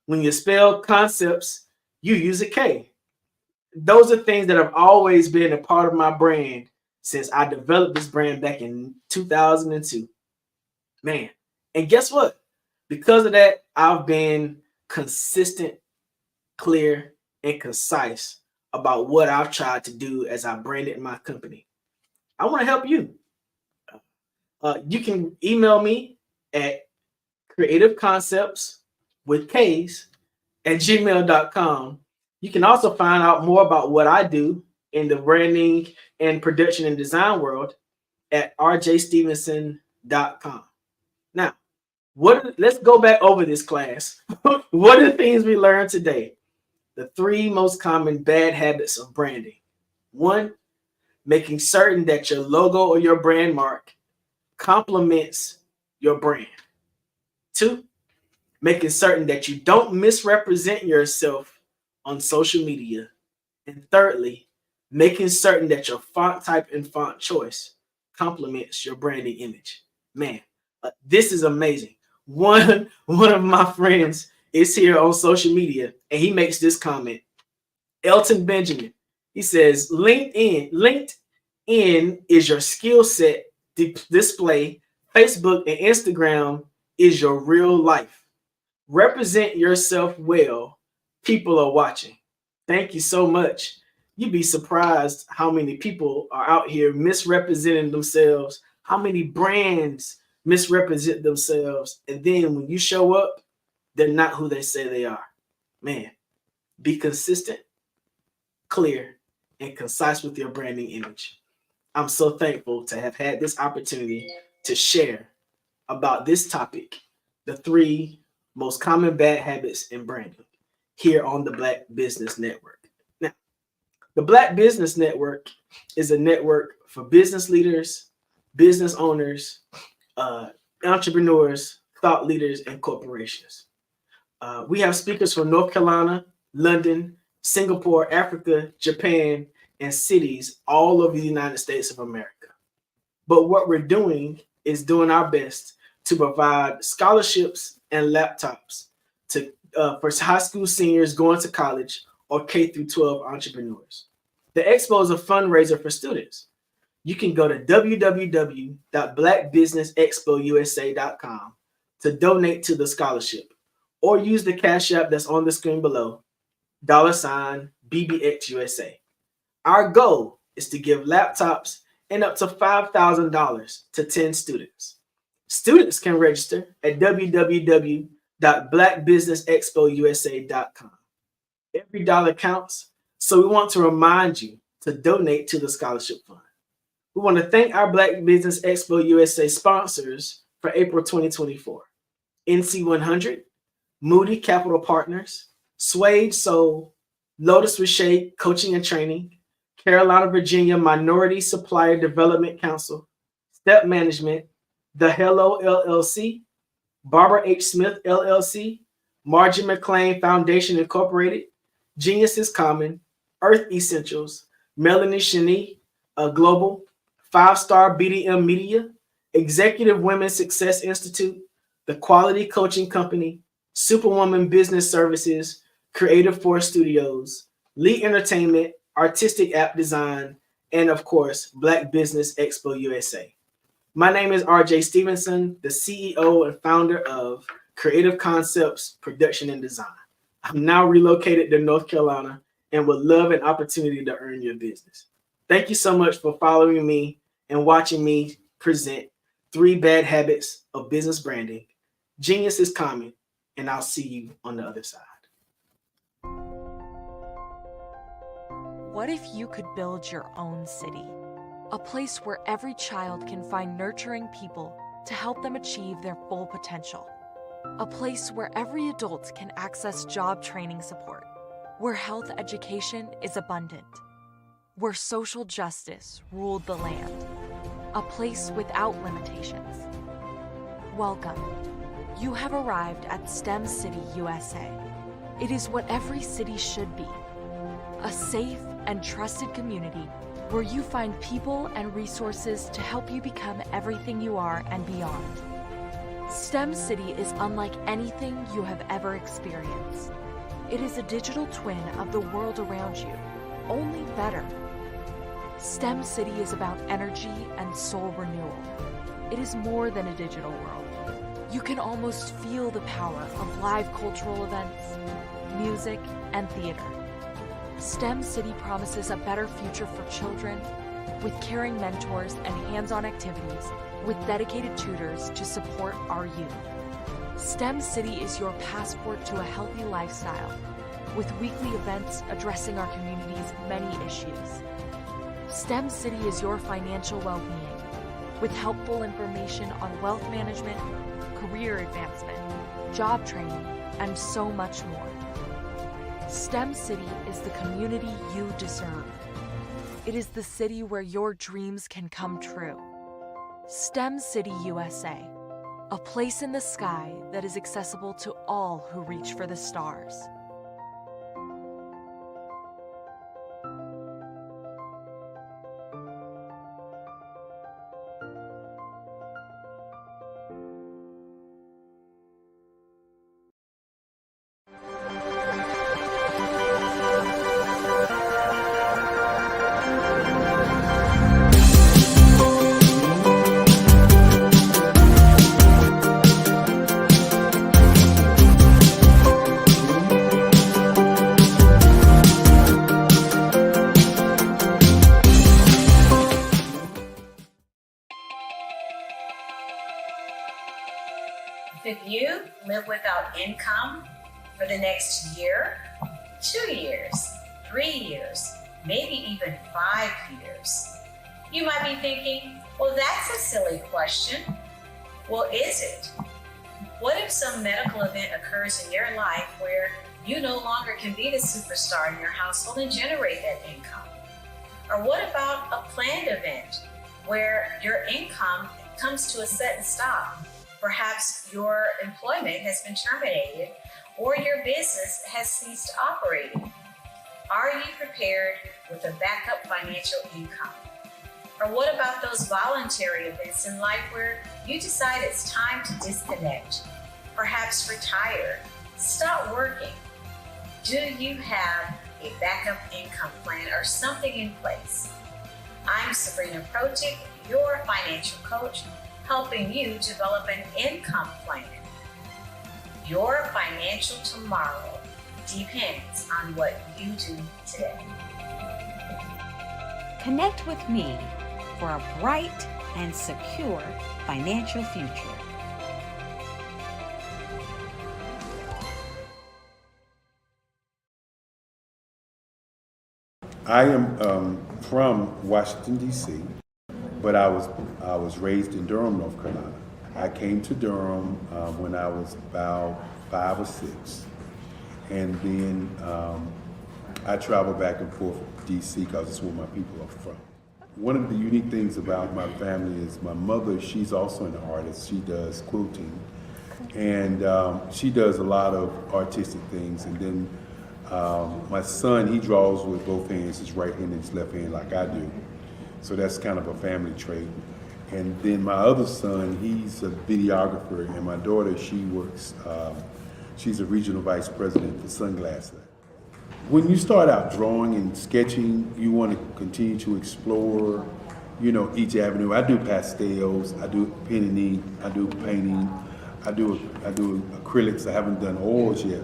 When you spell concepts, you use a K. Those are things that have always been a part of my brand since I developed this brand back in 2002. Man, and guess what? Because of that, I've been consistent, clear, and concise about what I've tried to do as I branded my company. I want to help you. You can email me at creativeconcepts@gmail.com. You can also find out more about what I do in the branding and production and design world at rjstevenson.com. Now, let's go back over this class. What are the things we learned today? The 3 most common bad habits of branding. 1, making certain that your logo or your brand mark complements your brand. 2, making certain that you don't misrepresent yourself on social media. And thirdly, making certain that your font type and font choice complements your branding image. Man, this is amazing. One of my friends is here on social media, and he makes this comment. Elton Benjamin, he says, LinkedIn is your skill set display. Facebook and Instagram is your real life. Represent yourself well. People are watching. Thank you so much. You'd be surprised how many people are out here misrepresenting themselves, how many brands misrepresent themselves, and then when you show up, they're not who they say they are. Man, be consistent, clear, and concise with your branding image. I'm so thankful to have had this opportunity to share about this topic, the 3 most common bad habits in branding, here on the Black Business Network. Now, the Black Business Network is a network for business leaders, business owners, entrepreneurs, thought leaders, and corporations. We have speakers from North Carolina, London, Singapore, Africa, Japan, and cities all over the United States of America. But what we're doing is doing our best to provide scholarships and laptops for high school seniors going to college or K through 12 entrepreneurs. The expo is a fundraiser for students. You can go to www.blackbusinessexpousa.com to donate to the scholarship, or use the Cash App that's on the screen below, $BBXUSA. Our goal is to give laptops and up to $5,000 to 10 students. Students can register at www.blackbusinessexpousa.com. Every dollar counts, so we want to remind you to donate to the scholarship fund. We want to thank our Black Business Expo USA sponsors for April 2024. NC100, Moody Capital Partners, Suede Soul, Lotus Richey Coaching and Training, Carolina, Virginia Minority Supplier Development Council, Step Management, The Hello LLC, Barbara H. Smith LLC, Margie McLean Foundation Incorporated, Geniuses Common, Earth Essentials, Melanie Cheney, Global, 5-Star BDM Media, Executive Women's Success Institute, The Quality Coaching Company, Superwoman Business Services, Creative Force Studios, Lee Entertainment, Artistic App Design, and of course, Black Business Expo USA. My name is RJ Stevenson, the CEO and founder of Creative Concepts Production and Design. I'm now relocated to North Carolina and would love an opportunity to earn your business. Thank you so much for following me and watching me present 3 Bad Habits of Business Branding. Genius is common, and I'll see you on the other side. What if you could build your own city? A place where every child can find nurturing people to help them achieve their full potential. A place where every adult can access job training support, where health education is abundant, where social justice ruled the land. A place without limitations. Welcome. You have arrived at STEM City USA. It is what every city should be. A safe and trusted community where you find people and resources to help you become everything you are and beyond. STEM City is unlike anything you have ever experienced. It is a digital twin of the world around you, only better. STEM City is about energy and soul renewal. It is more than a digital world. You can almost feel the power of live cultural events, music, and theater. STEM City promises a better future for children with caring mentors and hands-on activities with dedicated tutors to support our youth. STEM City is your passport to a healthy lifestyle with weekly events addressing our community's many issues. STEM City is your financial well-being with helpful information on wealth management, career advancement, job training, and so much more. STEM City is the community you deserve. It is the city where your dreams can come true. STEM City USA, a place in the sky that is accessible to all who reach for the stars. If you live without income for the next year, 2 years, 3 years, maybe even 5 years, you might be thinking, well, that's a silly question. Well, is it? What if some medical event occurs in your life where you no longer can be the superstar in your household and generate that income? Or what about a planned event where your income comes to a sudden stop? Perhaps your employment has been terminated, or your business has ceased operating? Are you prepared with a backup financial income? Or what about those voluntary events in life where you decide it's time to disconnect, perhaps retire, stop working? Do you have a backup income plan or something in place? I'm Sabrina Projic, your financial coach, helping you develop an income plan. Your financial tomorrow depends on what you do today. Connect with me for a bright and secure financial future. I am from Washington, D.C., but I was raised in Durham, North Carolina. I came to Durham when I was about 5 or 6, and then I traveled back and forth to D.C. because it's where my people are from. One of the unique things about my family is my mother, she's also an artist. She does quilting, and she does a lot of artistic things. And then my son, he draws with both hands, his right hand and his left hand like I do. So that's kind of a family trait. And then my other son, he's a videographer, and my daughter, she works, she's a regional vice president for Sunglasses. When you start out drawing and sketching, you want to continue to explore, each avenue. I do pastels, I do pen and ink, I do painting, I do acrylics. I haven't done oils yet,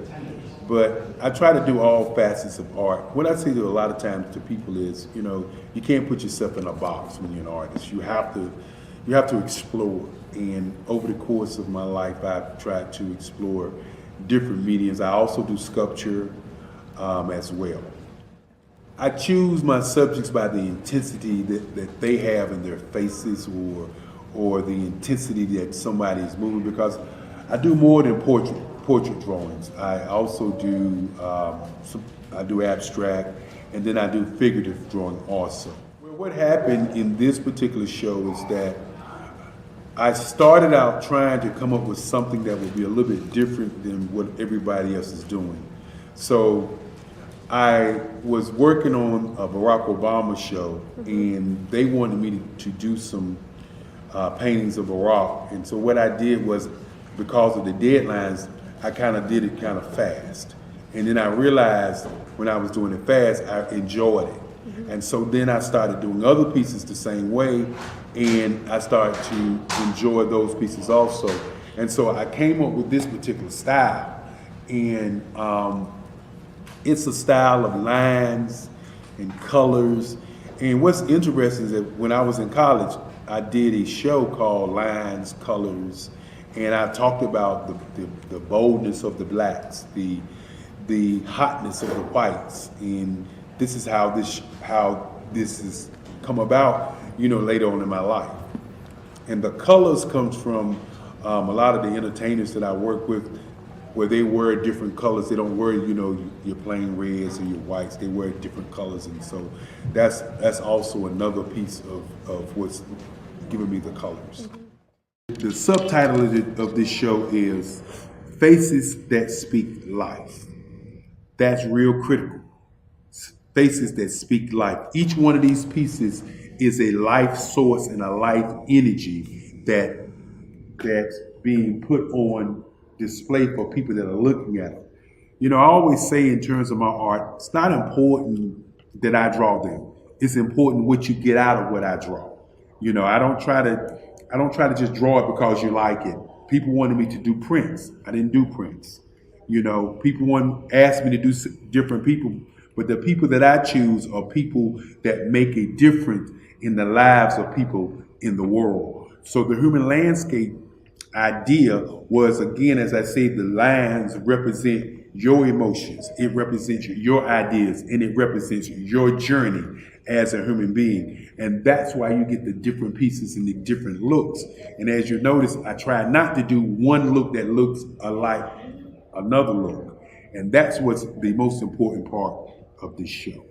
but I try to do all facets of art. What I say to a lot of times to people is, you can't put yourself in a box when you're an artist. You have to explore. And over the course of my life, I've tried to explore different mediums. I also do sculpture as well. I choose my subjects by the intensity that they have in their faces, or the intensity that somebody is moving, because I do more than portrait drawings. I also do I do abstract, and then I do figurative drawing also. Well, what happened in this particular show is that I started out trying to come up with something that would be a little bit different than what everybody else is doing. So I was working on a Barack Obama show, and they wanted me to do some paintings of Barack. And so what I did was, because of the deadlines, I kind of did it kind of fast. And then I realized when I was doing it fast, I enjoyed it. And so then I started doing other pieces the same way, and I started to enjoy those pieces also. And so I came up with this particular style, and it's a style of lines and colors. And what's interesting is that when I was in college, I did a show called Lines, Colors, and I talked about the boldness of the blacks, the hotness of the whites, and this is how this has come about, later on in my life. And the colors comes from a lot of the entertainers that I work with, where they wear different colors. They don't wear, your plain reds or your whites. They wear different colors, and so that's also another piece of what's giving me the colors. The subtitle of this show is Faces That Speak Life. That's real critical. Faces that speak life. Each one of these pieces is a life source and a life energy that's being put on display for people that are looking at them. I always say in terms of my art, it's not important that I draw them. It's important what you get out of what I draw. I don't try to just draw it because you like it. People wanted me to do prints. I didn't do prints. People asked me to do different people, but the people that I choose are people that make a difference in the lives of people in the world. So the human landscape idea was, again, as I say, the lines represent your emotions, it represents your ideas, and it represents your journey as a human being. And that's why you get the different pieces and the different looks. And as you notice, I try not to do one look that looks alike another look. And that's what's the most important part of this show.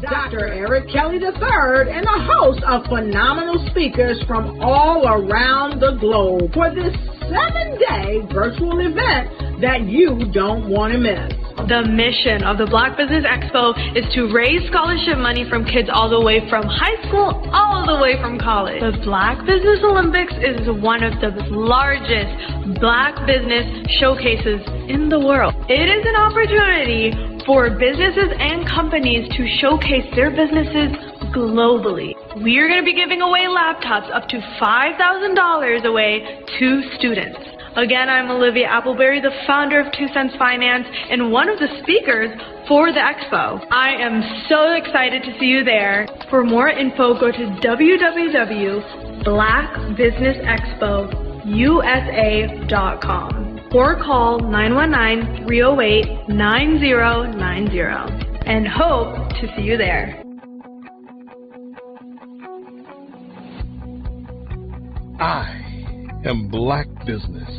Dr. Eric Kelly III and a host of phenomenal speakers from all around the globe for this 7-day virtual event that you don't want to miss. The mission of the Black Business Expo is to raise scholarship money from kids all the way from high school all the way from college. The Black Business Olympics is one of the largest Black business showcases in the world. It is an opportunity for businesses and companies to showcase their businesses globally. We are going to be giving away laptops up to $5,000 away to students. Again, I'm Olivia Appleberry, the founder of 2 Cents Finance and one of the speakers for the expo. I am so excited to see you there. For more info, go to www.blackbusinessexpousa.com or call 919-308-9090 and hope to see you there. I am Black Business.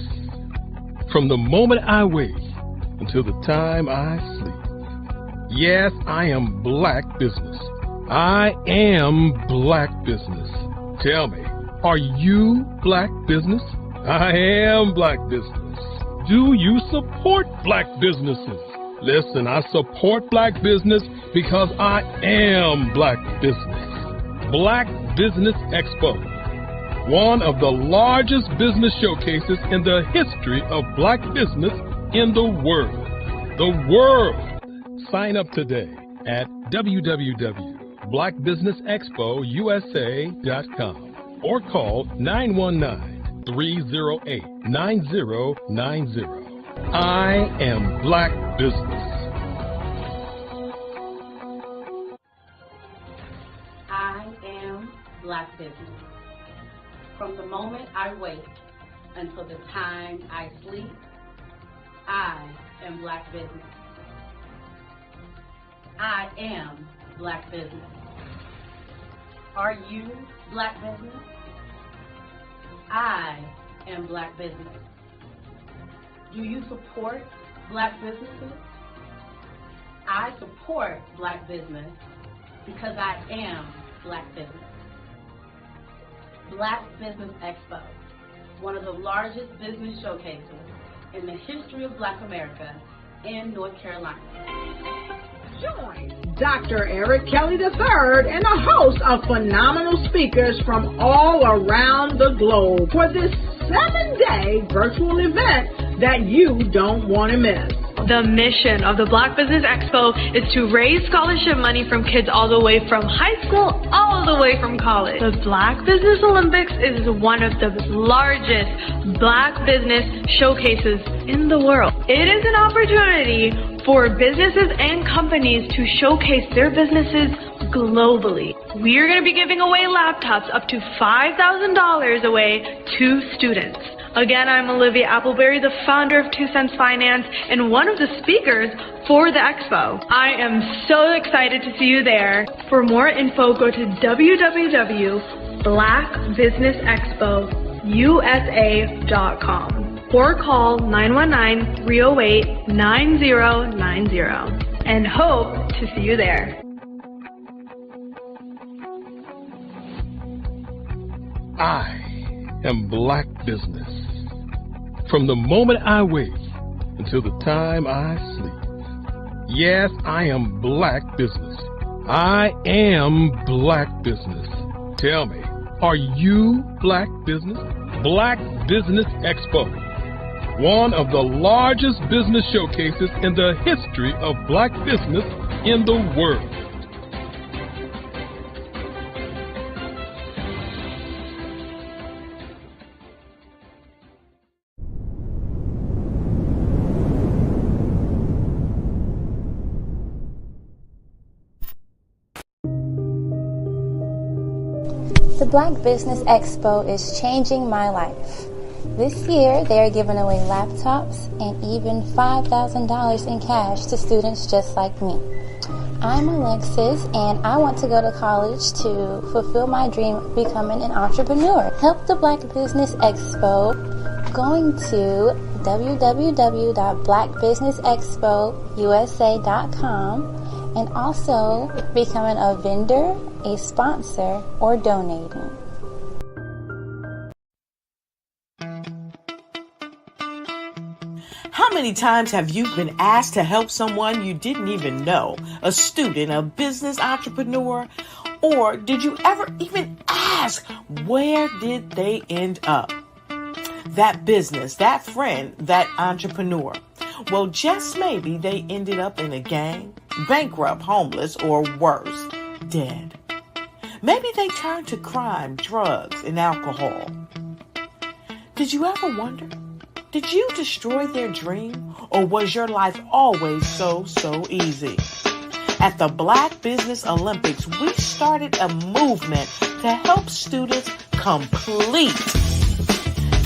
From the moment I wake until the time I sleep. Yes, I am Black Business. I am Black Business. Tell me, are you Black Business? I am Black Business. Do you support Black businesses? Listen, I support Black business because I am Black Business. Black Business Expo, one of the largest business showcases in the history of Black business in the world. The world! Sign up today at www.blackbusinessexpousa.com or call 919-308-9090. I am Black Business. I am Black Business. From the moment I wake until the time I sleep, I am Black Business. I am Black Business. Are you Black Business? I am Black Business. Do you support Black businesses? I support Black business because I am Black Business. Black Business Expo, one of the largest business showcases in the history of Black America in North Carolina. Join Dr. Eric Kelly III and a host of phenomenal speakers from all around the globe for this 7-day virtual event that you don't want to miss. The mission of the Black Business Expo is to raise scholarship money from kids all the way from high school all the way from college. The Black Business Olympics is one of the largest Black business showcases in the world. It is an opportunity for businesses and companies to showcase their businesses globally. We are going to be giving away laptops up to $5,000 away to students. Again, I'm Olivia Appleberry, the founder of 2 Cents Finance and one of the speakers for the expo. I am so excited to see you there. For more info, go to www.blackbusinessexpousa.com or call 919-308-9090 and hope to see you there. I am Black Business. From the moment I wake until the time I sleep. Yes, I am Black Business. I am Black Business. Tell me, are you Black Business? Black Business Expo, one of the largest business showcases in the history of Black business in the world. The Black Business Expo is changing my life. This year, they are giving away laptops and even $5,000 in cash to students just like me. I'm Alexis, and I want to go to college to fulfill my dream of becoming an entrepreneur. Help the Black Business Expo going to www.blackbusinessexpousa.com and also becoming a vendor, a sponsor, or donating. How many times have you been asked to help someone you didn't even know, a student, a business entrepreneur, or did you ever even ask, where did they end up? That business, that friend, that entrepreneur. Well, just maybe they ended up in a gang, bankrupt, homeless, or worse, dead. Maybe they turned to crime, drugs, and alcohol. Did you ever wonder? Did you destroy their dream, or was your life always so easy? At the Black Business Olympics, we started a movement to help students complete.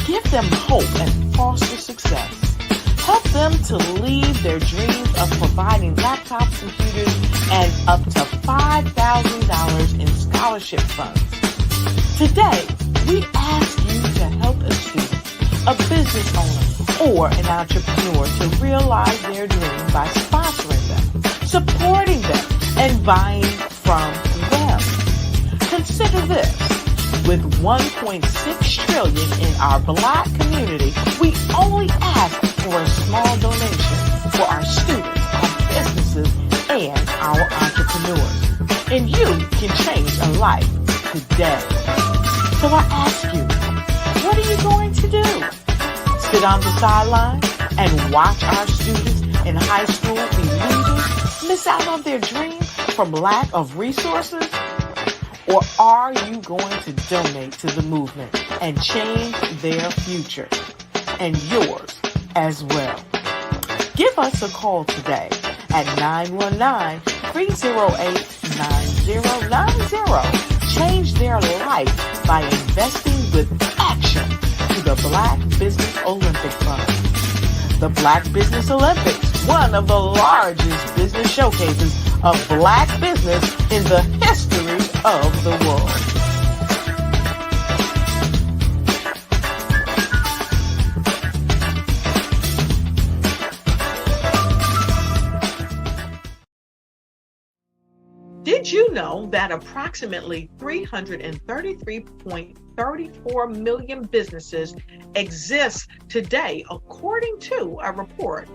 Give them hope and foster success. Help them to leave their dreams of providing laptops, computers, and up to $5,000 in scholarship funds. Today, we ask you to help a student, a business owner, or an entrepreneur to realize their dream by sponsoring them, supporting them, and buying from them. Consider this. With $1.6 trillion in our Black community, we only ask for a small donation for our students, our businesses, and our entrepreneurs. And you can change a life today. So I ask you, what are you going to do? Sit on the sideline and watch our students in high school be leaders, miss out on their dream from lack of resources? Or are you going to donate to the movement and change their future and yours as well? Give us a call today at 919-308-9090. Change their life by investing with action to the Black Business Olympic Fund. The Black Business Olympics, one of the largest business showcases of Black business in the history of the world. Did you know that approximately 333.34 million businesses exist today, according to a report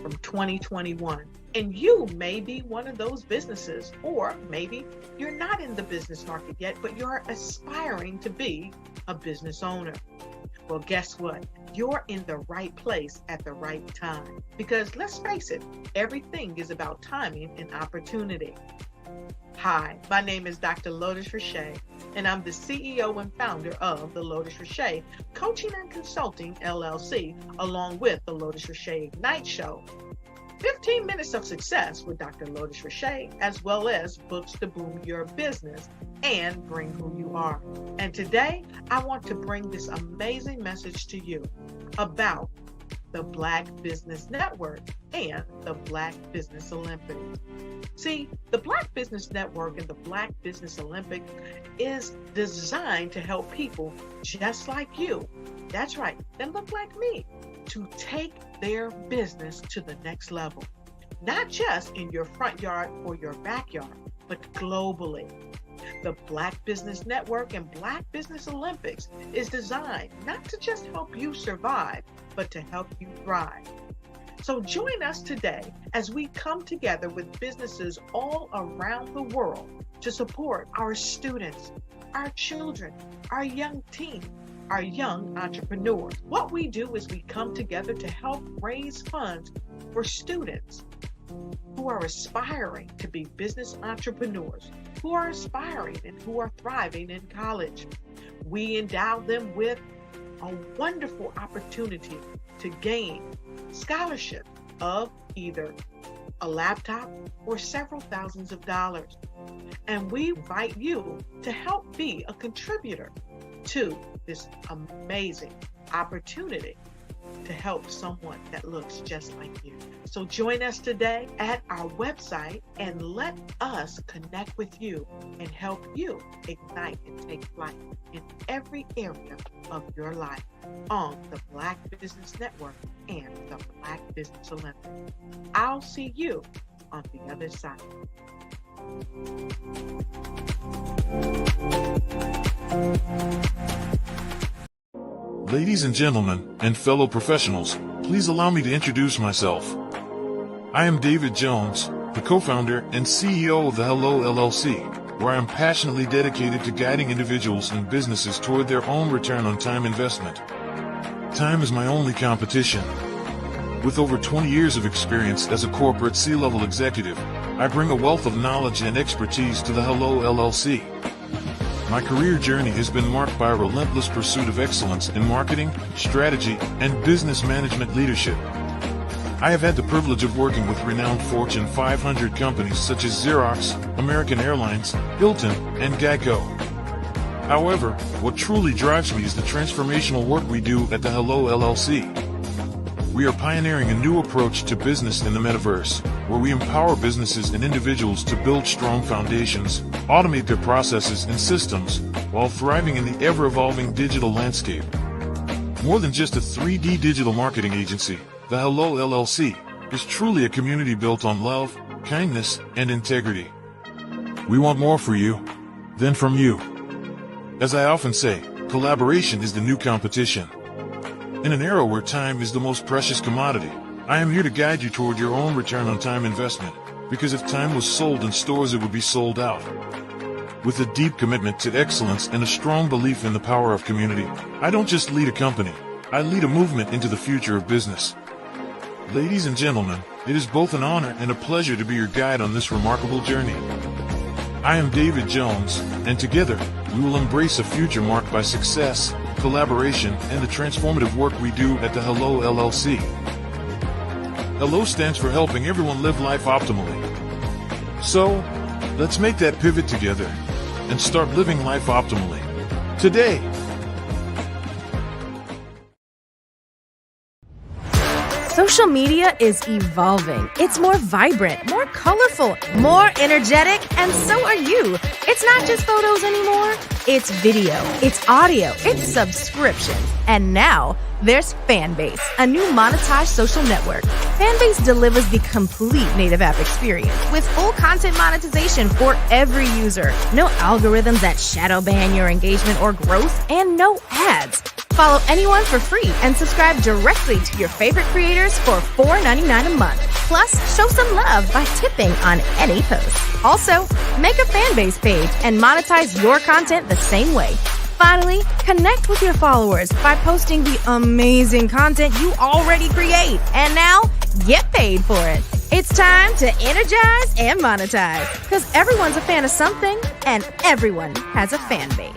from 2021? And you may be one of those businesses, or maybe you're not in the business market yet, but you're aspiring to be a business owner. Well, guess what? You're in the right place at the right time. Because let's face it, everything is about timing and opportunity. Hi, my name is Dr. Lotus Richey, and I'm the CEO and founder of the Lotus Richey Coaching and Consulting LLC, along with the Lotus Richey Ignite Show. 15 minutes of success with Dr. Lotus Richey, as well as books to boom your business and bring who you are. And today, I want to bring this amazing message to you about the Black Business Network and the Black Business Olympics. See, the Black Business Network and the Black Business Olympics is designed to help people just like you, that's right, that look like me, to take their business to the next level. Not just in your front yard or your backyard, but globally. The Black Business Network and Black Business Olympics is designed not to just help you survive, but to help you thrive. So join us today as we come together with businesses all around the world to support our students, our children, our young teens, our young entrepreneurs. What we do is we come together to help raise funds for students who are aspiring to be business entrepreneurs, who are aspiring and who are thriving in college. We endow them with a wonderful opportunity to gain scholarship of either a laptop or several thousands of dollars. And we invite you to help be a contributor to this amazing opportunity to help someone that looks just like you. So join us today at our website and let us connect with you and help you ignite and take flight in every area of your life on the Black Business Network and the Black Business Olympics. I'll see you on the other side. Ladies and gentlemen, and fellow professionals, please allow me to introduce myself. I am David Jones, the co-founder and CEO of the Hello LLC, where I am passionately dedicated to guiding individuals and businesses toward their own return on time investment. Time is my only competition. With over 20 years of experience as a corporate C-level executive, I bring a wealth of knowledge and expertise to the Hello LLC. My career journey has been marked by a relentless pursuit of excellence in marketing, strategy, and business management leadership. I have had the privilege of working with renowned Fortune 500 companies such as Xerox, American Airlines, Hilton, and Geico. However, what truly drives me is the transformational work we do at the Hello LLC. We are pioneering a new approach to business in the metaverse, where we empower businesses and individuals to build strong foundations, automate their processes and systems, while thriving in the ever-evolving digital landscape. More than just a 3D digital marketing agency, the Hello LLC is truly a community built on love, kindness, and integrity. We want more for you than from you. As I often say, collaboration is the new competition. In an era where time is the most precious commodity, I am here to guide you toward your own return on time investment, because if time was sold in stores, it would be sold out. With a deep commitment to excellence and a strong belief in the power of community, I don't just lead a company, I lead a movement into the future of business. Ladies and gentlemen, it is both an honor and a pleasure to be your guide on this remarkable journey. I am David Jones, and together, we will embrace a future marked by success, collaboration, and the transformative work we do at the Hello LLC. Hello stands for helping everyone live life optimally. So, let's make that pivot together and start living life optimally today. Social media is evolving. It's more vibrant, more colorful, more energetic, and so are you. It's not just photos anymore. It's video, it's audio, it's subscriptions. And now there's Fanbase, a new monetized social network. Fanbase delivers the complete native app experience with full content monetization for every user. No algorithms that shadow ban your engagement or growth, and no ads. Follow anyone for free and subscribe directly to your favorite creators for $4.99 a month. Plus, show some love by tipping on any post. Also, make a Fanbase page and monetize your content the same way. Finally, connect with your followers by posting the amazing content you already create. And now, get paid for it. It's time to energize and monetize, because everyone's a fan of something and everyone has a fan base.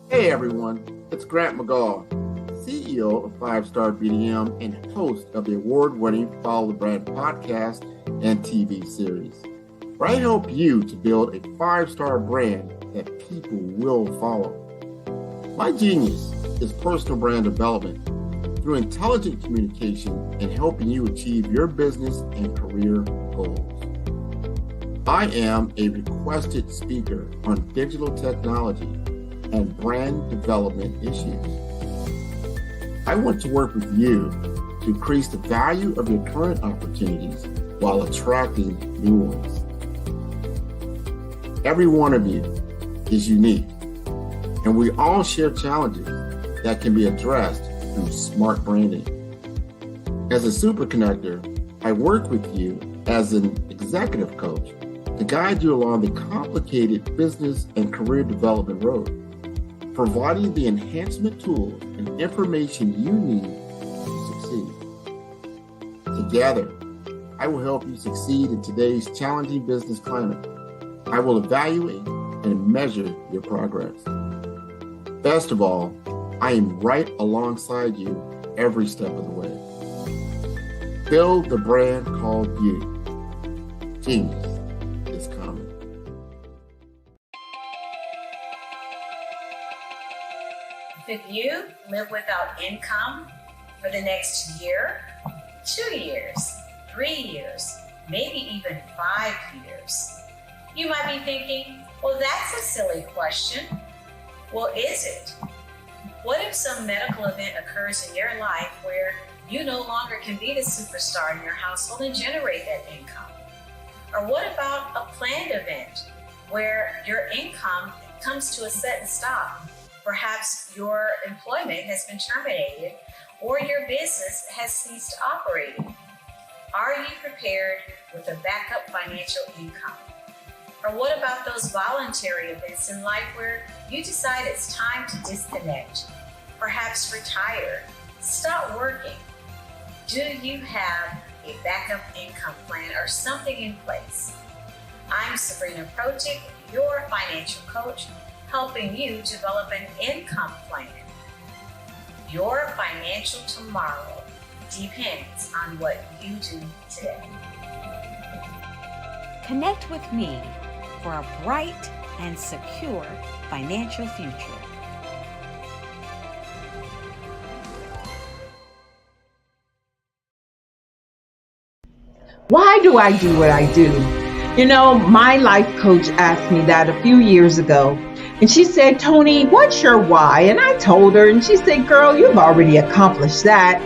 Hey everyone, it's Grant McGaw, CEO of 5-Star BDM and host of the award-winning Follow the Brand podcast and TV series, where I help you to build a 5-star brand that people will follow. My genius is personal brand development through intelligent communication and helping you achieve your business and career goals. I am a requested speaker on digital technology and brand development issues. I want to work with you to increase the value of your current opportunities while attracting new ones. Every one of you is unique, and we all share challenges that can be addressed through smart branding. As a super connector, I work with you as an executive coach to guide you along the complicated business and career development road, providing the enhancement tools and information you need to succeed. Together, I will help you succeed in today's challenging business climate. I will evaluate and measure your progress. Best of all, I am right alongside you every step of the way. Build the brand called you. Genius is coming. Could you live without income for the next year, 2 years, 3 years, maybe even 5 years? You might be thinking, Well, that's a silly question. Well, is it? What if some medical event occurs in your life where you no longer can be the superstar in your household and generate that income? Or what about a planned event where your income comes to a sudden stop? Perhaps your employment has been terminated or your business has ceased operating. Are you prepared with a backup financial income? Or what about those voluntary events in life where you decide it's time to disconnect, perhaps retire, stop working? Do you have a backup income plan or something in place? I'm Sabrina Protic, your financial coach, helping you develop an income plan. Your financial tomorrow depends on what you do today. Connect with me for a bright and secure financial future. Why do I do what I do? You know, my life coach asked me that a few years ago. And she said, Tony, what's your why? And I told her, and she said, girl, you've already accomplished that.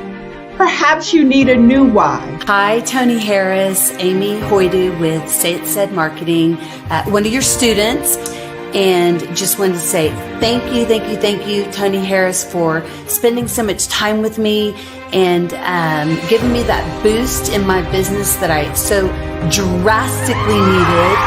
Perhaps you need a new why. Hi, Tony Harris, Amy Hoydu with Say It Said Marketing, one of your students. And just wanted to say thank you, Tony Harris, for spending so much time with me and giving me that boost in my business that I so drastically needed.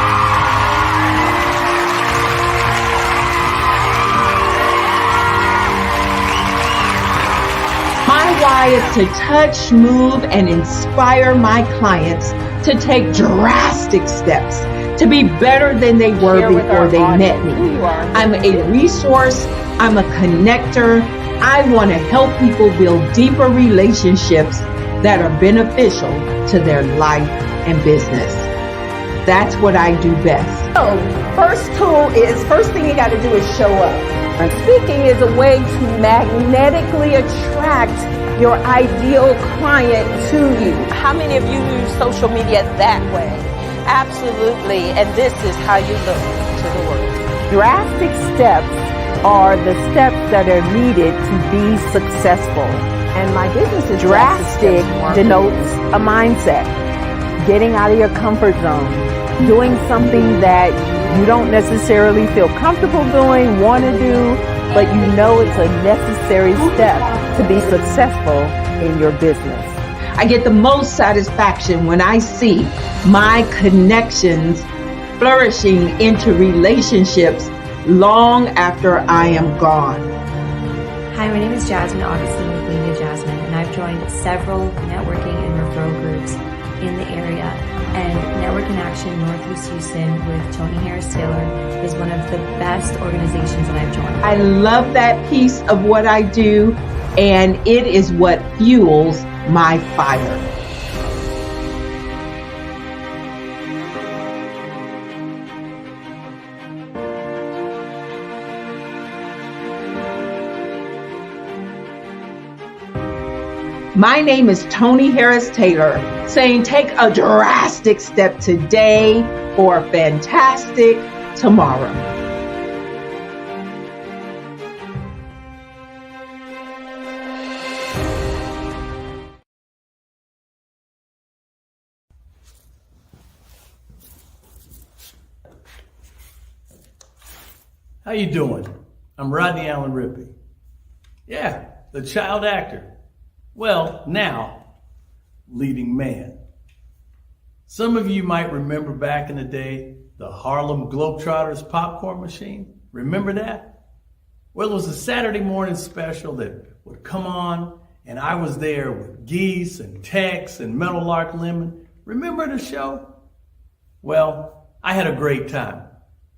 My why is to touch, move, and inspire my clients to take drastic steps to be better than they were before they met me. I'm a resource. I'm a connector. I want to help people build deeper relationships that are beneficial to their life and business. That's what I do best. So, first thing you got to do is show up. And speaking is a way to magnetically attract your ideal client to you. How many of you use social media that way? Absolutely. And this is how you look to the world. Drastic steps are the steps that are needed to be successful. And my business is drastic denotes a mindset. Getting out of your comfort zone. Doing something that you don't necessarily feel comfortable doing, want to do, but you know it's a necessary step to be successful in your business. I get the most satisfaction when I see my connections flourishing into relationships long after I am gone. Hi, my name is Jasmine Augustine with Media Jasmine, and I've joined several networking and referral groups in the area. And Network in Action Northeast Houston with Tony Harris Taylor is one of the best organizations that I've joined. I love that piece of what I do, and it is what fuels my fire. My name is Tony Harris Taylor, saying take a drastic step today for a fantastic tomorrow. How you doing? I'm Rodney Allen Rippey. Yeah, the child actor. Well, now, leading man. Some of you might remember back in the day, the Harlem Globetrotters popcorn machine. Remember that? Well, it was a Saturday morning special that would come on, and I was there with Geese and Tex and Meadowlark Lemon. Remember the show? Well, I had a great time.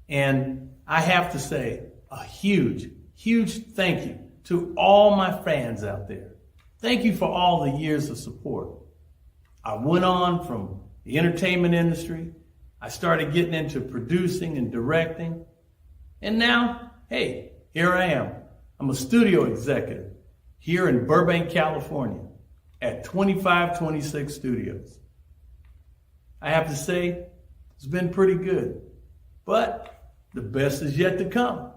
And I have to say a huge thank you to all my fans out there. Thank you for all the years of support. I went on from the entertainment industry. I started getting into producing and directing. And now, hey, here I am. I'm a studio executive here in Burbank, California at 2526 Studios. I have to say, it's been pretty good. But The best is yet to come.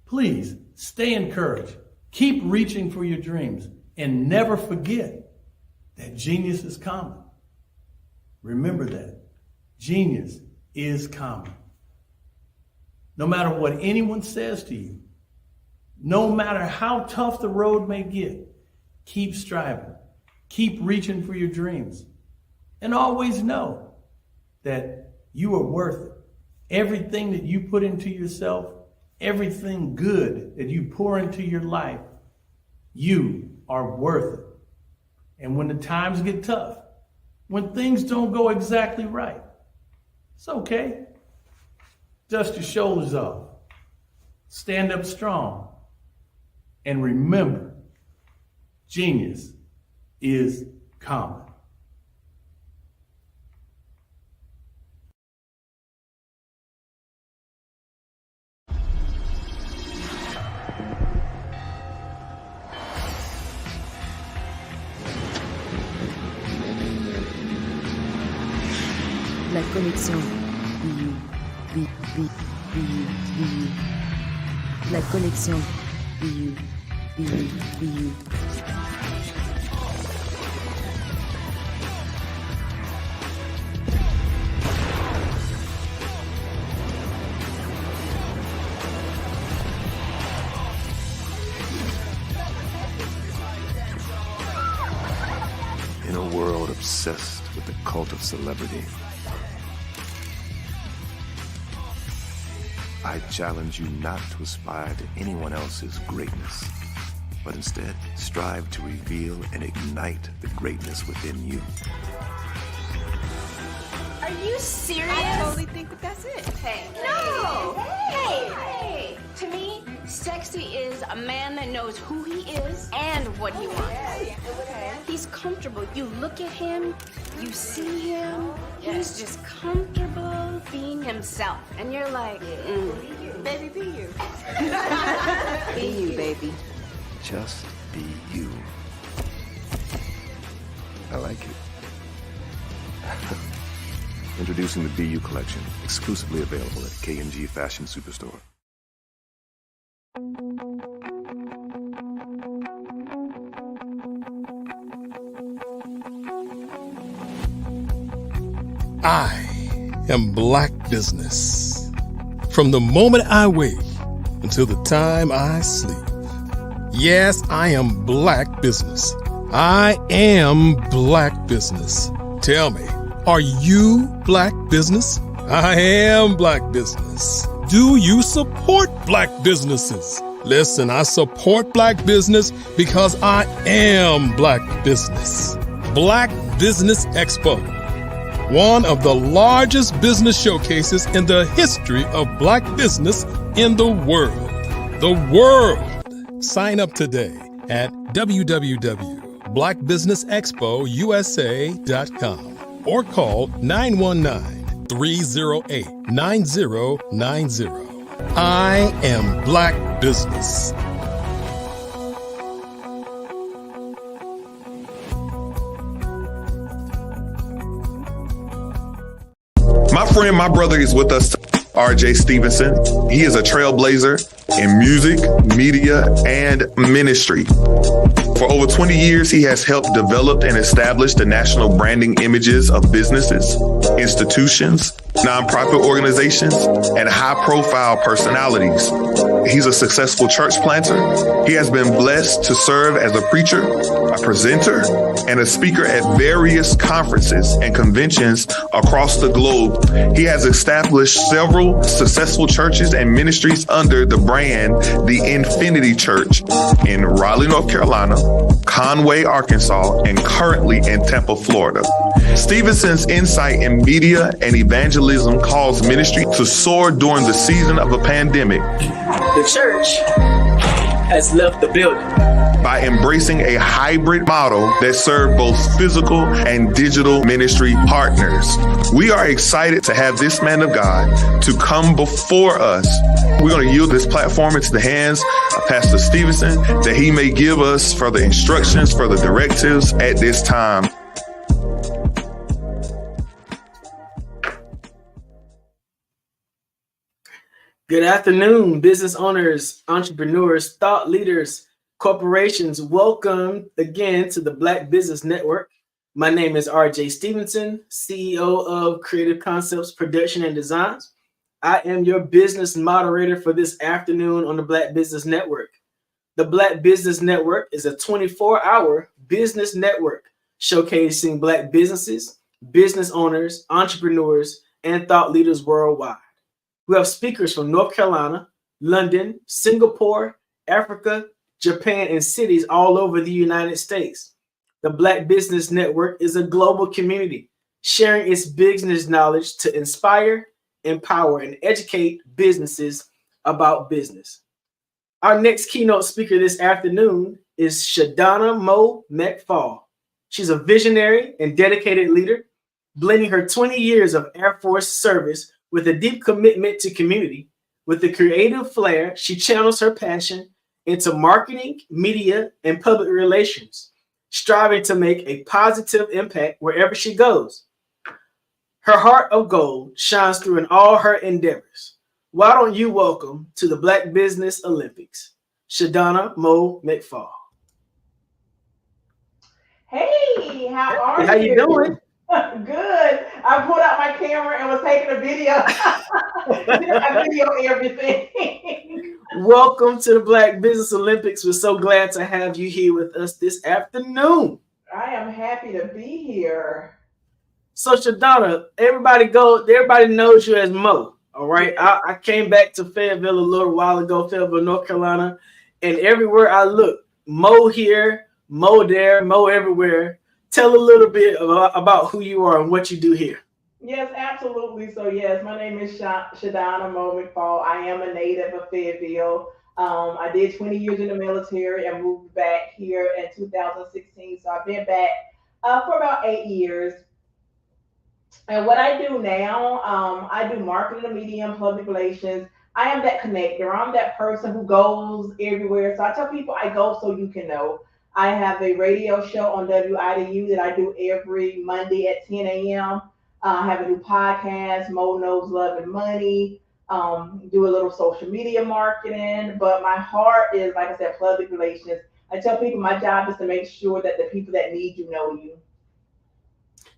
Please stay encouraged. Keep reaching for your dreams and never forget that genius is common. Remember that. Genius is common. No matter what anyone says to you, no matter how tough the road may get, keep striving. Keep reaching for your dreams. And always know that you are worth it. Everything that you put into yourself, everything good that you pour into your life, you are worth it. And when the times get tough, when things don't go exactly right, it's okay. Dust your shoulders off. Stand up strong. And remember, genius is common. La connexion. La connexion. In a world obsessed with the cult of celebrity, I challenge you not to aspire to anyone else's greatness, but instead strive to reveal and ignite the greatness within you. Are you serious? I totally think that's it. Hey. No! Hey! To me, sexy is a man that knows who he is and what he wants. Okay. He's comfortable. You look at him, you see him, he's just comfortable being himself. And you're like, Baby, be you. Be you, baby. Just be you. I like it. Introducing the Be You collection, exclusively available at K&G Fashion Superstore. I am Black Business. From the moment I wake until the time I sleep. Yes, I am Black Business. I am Black Business. Tell me, are you Black Business? I am Black Business. Do you support Black businesses? Listen, I support Black business because I am Black Business. Black Business Expo, one of the largest business showcases in the history of Black business in the world. The world! Sign up today at www.blackbusinessexpousa.com or call 919-308-9090. I am Black Business. My friend, my brother is with us, RJ Stevenson. He is a trailblazer in music, media, and ministry. For over 20 years, he has helped develop and establish the national branding images of businesses, institutions, nonprofit organizations, and high-profile personalities. He's a successful church planter. He has been blessed to serve as a preacher, a presenter, and a speaker at various conferences and conventions across the globe. He has established several successful churches and ministries under the brand The Infinity Church in Raleigh, North Carolina, Conway, Arkansas, and currently in Tampa, Florida. Stevenson's insight in media and evangelism caused ministry to soar during the season of a pandemic. The church has left the building by embracing a hybrid model that served both physical and digital ministry partners. We are excited to have this man of God to come before us. We're going to yield this platform into the hands of Pastor Stevenson that he may give us further instructions, further directives at this time. Good afternoon, business owners, entrepreneurs, thought leaders, corporations. Welcome again to the Black Business Network. My name is RJ Stevenson, CEO of Creative Concepts Production and Designs. I am your business moderator for this afternoon on the Black Business Network. The Black Business Network is a 24-hour business network showcasing Black businesses, business owners, entrepreneurs, and thought leaders worldwide. We have speakers from North Carolina, London, Singapore, Africa, Japan, and cities all over the United States. The Black Business Network is a global community sharing its business knowledge to inspire, empower, and educate businesses about business. Our next keynote speaker this afternoon is Shadana Mo McFall. She's a visionary and dedicated leader, blending her 20 years of Air Force service with a deep commitment to community. With a creative flair, she channels her passion into marketing, media, and public relations, striving to make a positive impact wherever she goes. Her heart of gold shines through in all her endeavors. Why don't you welcome to the Black Business Olympics, Shadana Mo McFall. Hey, how are you? How you doing? Good. I pulled out my camera and was taking a video. I video everything. Welcome to the Black Business Olympics. We're so glad to have you here with us this afternoon. I am happy to be here. So Shadana, everybody knows you as Mo. All right. Yeah. I came back to Fayetteville a little while ago, Fayetteville, North Carolina, and everywhere I look, Mo here, Mo there, Mo everywhere. Tell a little bit about who you are and what you do here. Yes, absolutely. So yes, my name is Shadana Mo McFall. I am a native of Fayetteville. I did 20 years in the military and moved back here in 2016. So I've been back for about 8 years. And what I do now, I do marketing and media and public relations. I am that connector. I'm that person who goes everywhere. So I tell people I go so you can know. I have a radio show on WIDU that I do every Monday at 10 a.m. I have a new podcast, Mo Knows Love and Money. Do a little social media marketing. But my heart is, like I said, public relations. I tell people my job is to make sure that the people that need you know you.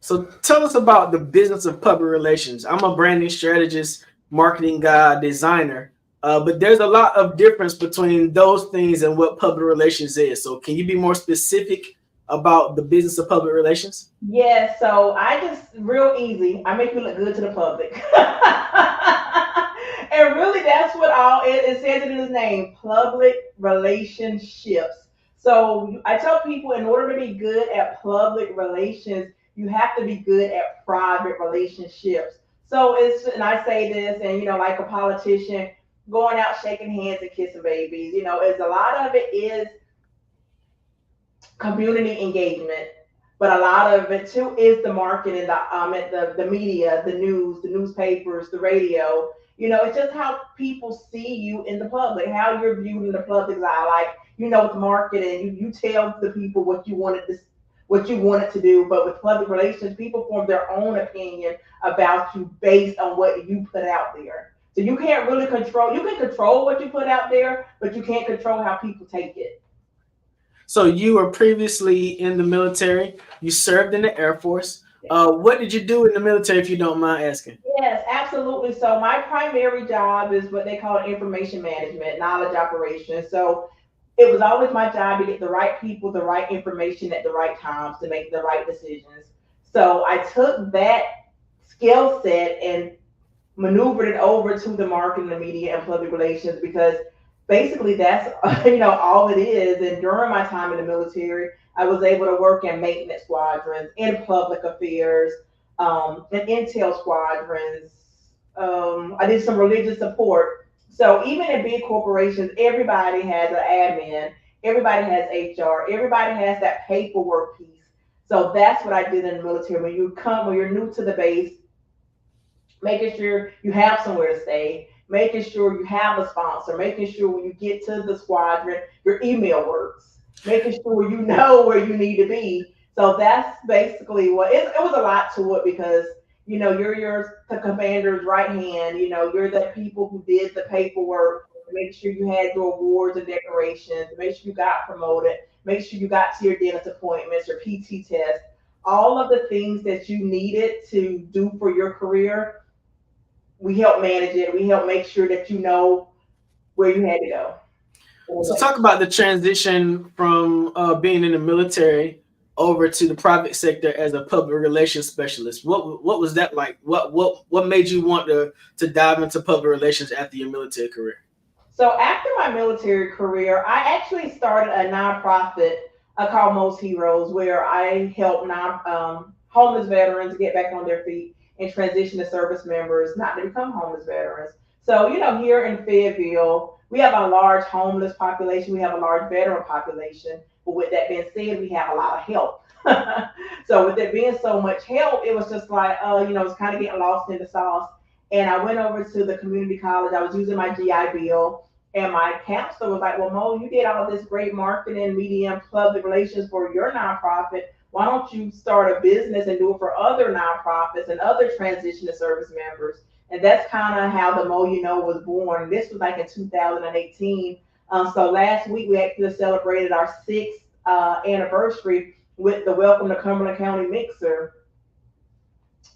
So tell us about the business of public relations. I'm a branding strategist, marketing guy, designer, but there's a lot of difference between those things and what public relations is. So can you be more specific about the business of public relations? Yeah, so I just, real easy, I make you look good to the public. And really that's what it says in his name, public relationships. So I tell people in order to be good at public relations, you have to be good at private relationships. So and I say this, and like a politician, going out shaking hands and kissing babies, it's a lot of it is community engagement, but a lot of it too is the marketing, the media, the news, the newspapers, the radio. It's just how people see you in the public, how you're viewed in the public's eye. Like, with marketing, you tell the people what you wanted to do, but with public relations, people form their own opinion about you based on what you put out there. So you can't really control. You can control what you put out there, but you can't control how people take it. So you were previously in the military. You served in the Air Force. What did you do in the military, if you don't mind asking? Yes, absolutely. So my primary job is what they call information management, knowledge operations. So it was always my job to get the right people, the right information at the right times to make the right decisions. So I took that skill set and maneuvered it over to the marketing, the media, and public relations, because basically that's all it is. And during my time in the military, I was able to work in maintenance squadrons, in public affairs, in intel squadrons. I did some religious support. So even in big corporations, everybody has an admin, everybody has HR, everybody has that paperwork piece. So that's what I did in the military. When you're new to the base, making sure you have somewhere to stay, making sure you have a sponsor, making sure when you get to the squadron, your email works, making sure you know where you need to be. So that's basically what it was a lot to it, because you're the commander's right hand. You're the people who did the paperwork to make sure you had your awards and decorations, to make sure you got promoted, make sure you got to your dentist appointments, your PT test, all of the things that you needed to do for your career. We help manage it. We help make sure that you know where you had to go. So talk about the transition from being in the military over to the private sector as a public relations specialist. What was that like? What made you want to dive into public relations after your military career? So after my military career, I actually started a nonprofit called Most Heroes, where I help homeless veterans get back on their feet and transition to service members, not to become homeless veterans. So, here in Fayetteville, we have a large homeless population. We have a large veteran population. But with that being said, we have a lot of help. So with there being so much help, it was just like, it's kind of getting lost in the sauce. And I went over to the community college. I was using my GI Bill. And my counselor was like, well, Mo, you did all this great marketing, media, and public relations for your nonprofit. Why don't you start a business and do it for other nonprofits and other transition to service members? And that's kind of how the Mo You Know was born. This was like in 2018. So last week, we actually celebrated our 6th anniversary with the Welcome to Cumberland County Mixer.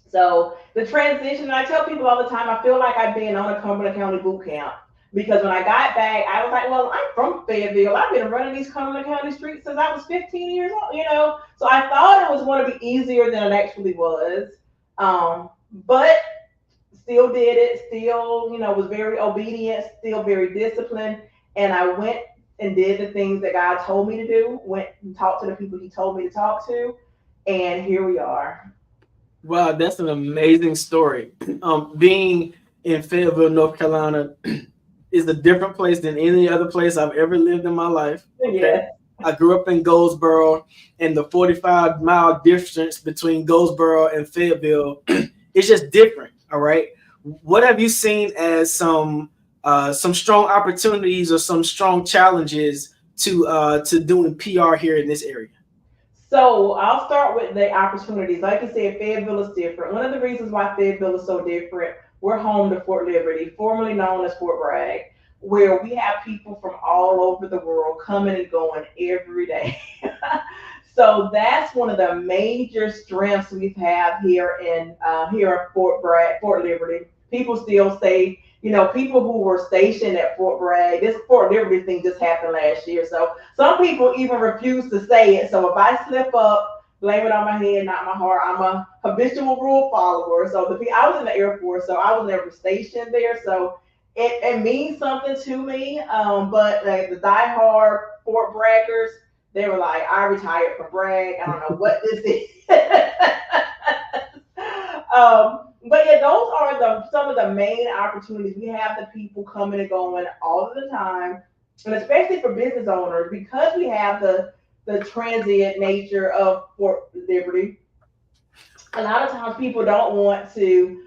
So the transition, I tell people all the time, I feel like I've been on a Cumberland County boot camp. Because when I got back, I was like, well, I'm from Fayetteville. I've been running these Cumberland County streets since I was 15 years old, So I thought it was going to be easier than it actually was. But still did it, still, was very obedient, still very disciplined. And I went and did the things that God told me to do, went and talked to the people he told me to talk to. And here we are. Wow, that's an amazing story. Being in Fayetteville, North Carolina, is a different place than any other place I've ever lived in my life. Yeah. I grew up in Goldsboro, and the 45-mile distance between Goldsboro and Fayetteville is just different. All right. What have you seen as some strong opportunities or some strong challenges to doing PR here in this area? So I'll start with the opportunities. Like you said, Fayetteville is different. One of the reasons why Fayetteville is so different, we're home to Fort Liberty, formerly known as Fort Bragg, where we have people from all over the world coming and going every day. So that's one of the major strengths we've had here in Fort Bragg, Fort Liberty. People still say, people who were stationed at Fort Bragg, this Fort Liberty thing just happened last year. So some people even refuse to say it. So if I slip up, blame it on my head, not my heart. I'm a habitual rule follower. So I was in the Air Force, so I was never stationed there. So it means something to me. But like the diehard Fort Braggers, they were like, I retired from Bragg. I don't know what this is. But yeah, those are some of the main opportunities. We have the people coming and going all of the time, and especially for business owners, because we have the transient nature of Fort Liberty. A lot of times people don't want to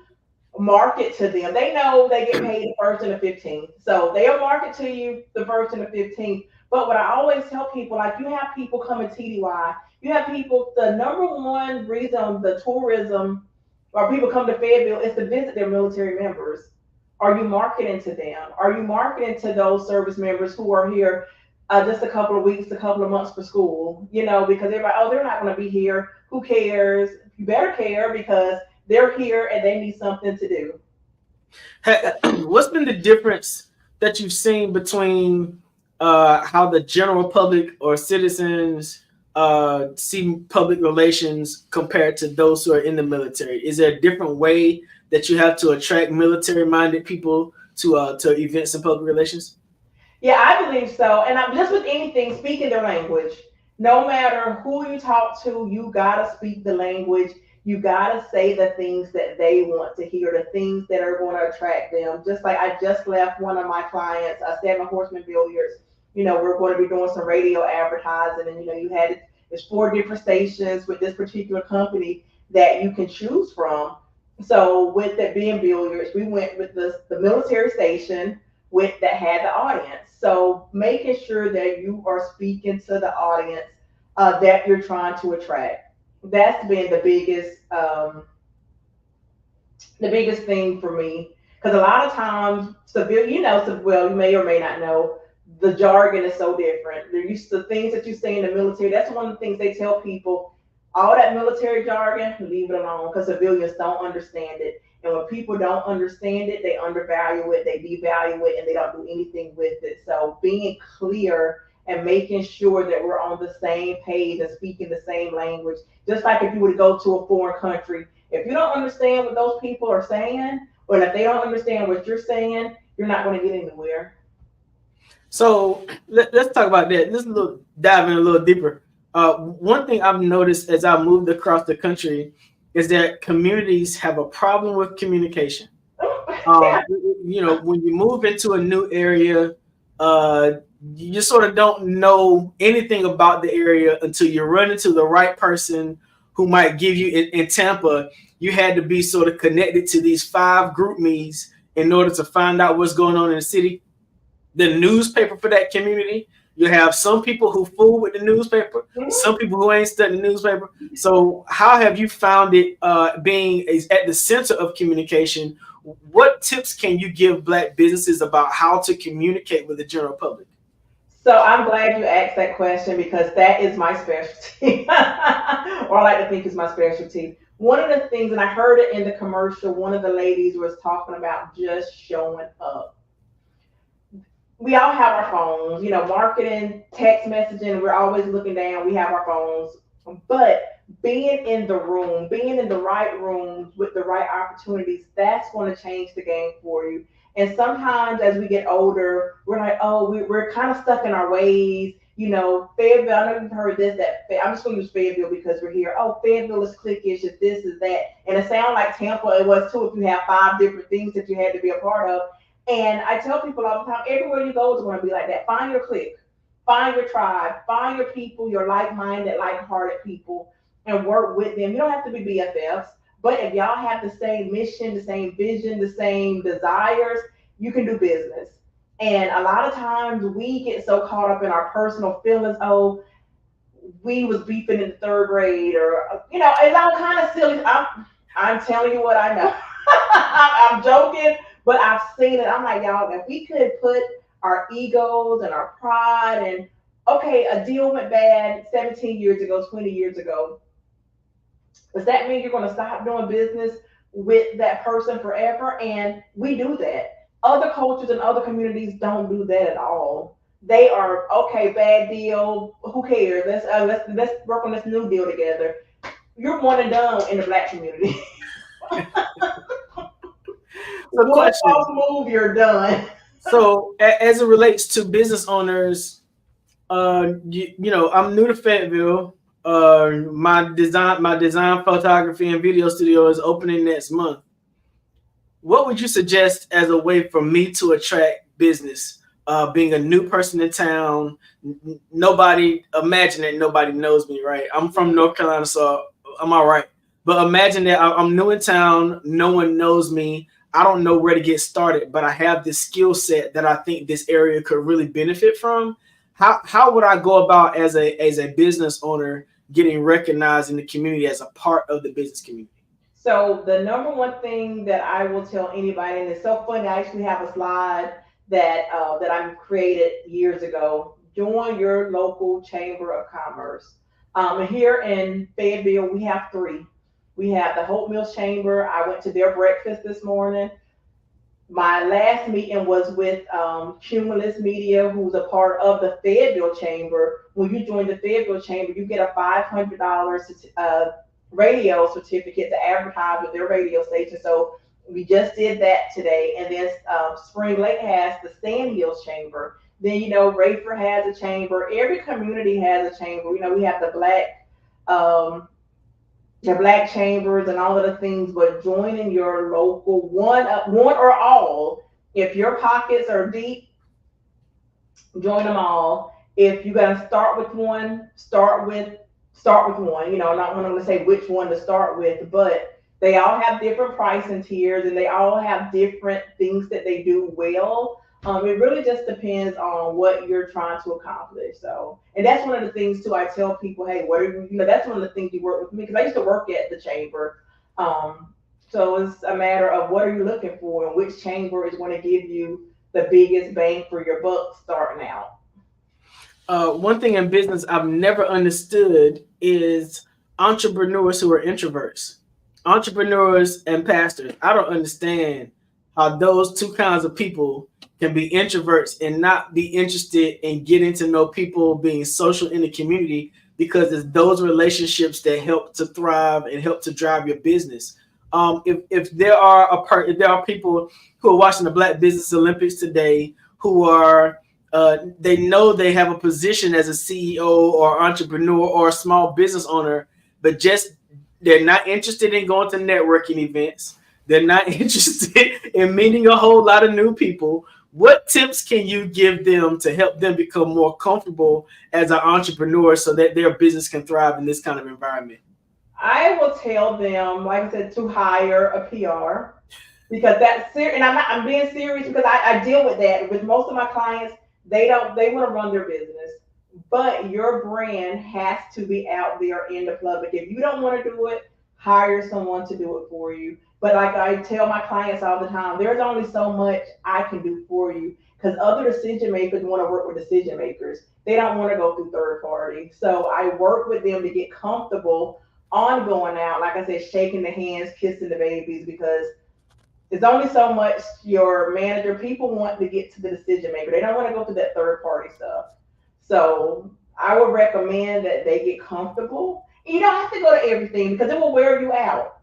market to them. They know they get paid the 1st and the 15th. So they'll market to you the 1st and the 15th. But what I always tell people, like you have people come to TDY, you have people, the number one reason the tourism or people come to Fayetteville is to visit their military members. Are you marketing to them? Are you marketing to those service members who are here just a couple of weeks, a couple of months for school? Because everybody, they're not going to be here. Who cares? You better care because they're here and they need something to do. What's been the difference that you've seen between how the general public or citizens see public relations compared to those who are in the military? Is there a different way that you have to attract military-minded people to events and public relations? Yeah, I believe so. And I'm just with anything, speaking their language. No matter who you talk to, you gotta speak the language. You gotta say the things that they want to hear, the things that are going to attract them. Just like I just left one of my clients, 7 Horseman Billiards. We're going to be doing some radio advertising, and there's 4 different stations with this particular company that you can choose from. So with that being billiards, we went with the military station that had the audience. So making sure that you are speaking to the audience that you're trying to attract. That's been the biggest the biggest thing for me, because a lot of times, well, you may or may not know, the jargon is so different. They're used to things that you say in the military. That's one of the things they tell people. All that military jargon, leave it alone, because civilians don't understand it. And when people don't understand it, they undervalue it, they devalue it, and they don't do anything with it. So being clear and making sure that we're on the same page and speaking the same language, just like if you were to go to a foreign country, if you don't understand what those people are saying, or if they don't understand what you're saying, you're not going to get anywhere. So let's talk about that. Let's dive in a little deeper. One thing I've noticed as I moved across the country is that communities have a problem with communication. When you move into a new area, you sort of don't know anything about the area until you run into the right person who might give you in Tampa. You had to be sort of connected to these 5 group me's in order to find out what's going on in the city. The newspaper for that community. You have some people who fool with the newspaper, some people who ain't studying the newspaper. So how have you found it being at the center of communication? What tips can you give Black businesses about how to communicate with the general public? So I'm glad you asked that question, because that is my specialty, or I like to think it's my specialty. One of the things, and I heard it in the commercial, one of the ladies was talking about just showing up. We all have our phones, marketing, text messaging, we're always looking down, we have our phones. But being in the room, being in the right rooms with the right opportunities, that's going to change the game for you. And sometimes as we get older, we're like, oh, we're kind of stuck in our ways. Fayetteville, I know you've heard this, I'm just going to use Fayetteville because we're here. Oh, Fayetteville is cliquish, if this is that. And it sounds like Tampa, it was too, if you have 5 different things that you had to be a part of. And I tell people all the time, everywhere you go is going to be like that. Find your clique, find your tribe, find your people, your like-minded, like-hearted people, and work with them. You don't have to be BFFs, but if y'all have the same mission, the same vision, the same desires, you can do business. And a lot of times we get so caught up in our personal feelings. Oh, we was beefing in the 3rd grade, or it's all kind of silly. I'm telling you what I know. I'm joking. But I've seen it. I'm like, y'all, if we could put our egos and our pride and, okay, a deal went bad 17 years ago, 20 years ago. Does that mean you're going to stop doing business with that person forever? And we do that. Other cultures and other communities don't do that at all. They are, okay, bad deal. Who cares? Let's work on this new deal together. You're one and done in the Black community. One false move, you're done. So as it relates to business owners, I'm new to Fayetteville. My design photography and video studio is opening next month. What would you suggest as a way for me to attract business? Being a new person in town, imagine that nobody knows me, right? I'm from North Carolina, so I'm all right. But imagine that I'm new in town, no one knows me. I don't know where to get started, but I have this skill set that I think this area could really benefit from. How would I go about as a business owner getting recognized in the community as a part of the business community? So the number one thing that I will tell anybody, and it's so funny, I actually have a slide that I created years ago. Join your local chamber of commerce. Here in Fayetteville, we have 3. We have the Hope Mills Chamber. I went to their breakfast this morning. My last meeting was with Cumulus Media, who's a part of the Fayetteville Chamber. When you join the Fayetteville Chamber, you get a $500 radio certificate to advertise with their radio station. So we just did that today. And then Spring Lake has the Sand Hills Chamber. Then, Rayford has a chamber. Every community has a chamber. We have the Black chambers and all of the things, but joining your local one or all. If your pockets are deep, join them all. If you got to start with one, start with one. I'm not going to say which one to start with, but they all have different pricing tiers and they all have different things that they do well. It really just depends on what you're trying to accomplish. So, and that's one of the things too. I tell people, hey, that's one of the things you work with me, because I used to work at the chamber. So it's a matter of what are you looking for and which chamber is going to give you the biggest bang for your buck starting out. One thing in business I've never understood is entrepreneurs who are introverts. Entrepreneurs and pastors. I don't understand how those two kinds of people can be introverts and not be interested in getting to know people, being social in the community, because it's those relationships that help to thrive and help to drive your business. If there are people who are watching the Black Business Olympics today who are they know they have a position as a CEO or entrepreneur or a small business owner, but just they're not interested in going to networking events. They're not interested in meeting a whole lot of new people. What tips can you give them to help them become more comfortable as an entrepreneur so that their business can thrive in this kind of environment? I will tell them, like I said, to hire a PR, because that's serious. And I'm being serious because I deal with that with most of my clients. They want to run their business, but your brand has to be out there in the public. If you don't want to do it, hire someone to do it for you. But like I tell my clients all the time, there's only so much I can do for you, because other decision makers want to work with decision makers. They don't want to go through third party. So I work with them to get comfortable on going out, like I said, shaking the hands, kissing the babies, because there's only so much your manager, people want to get to the decision maker. They don't want to go through that third party stuff. So I would recommend that they get comfortable. You don't have to go to everything because it will wear you out.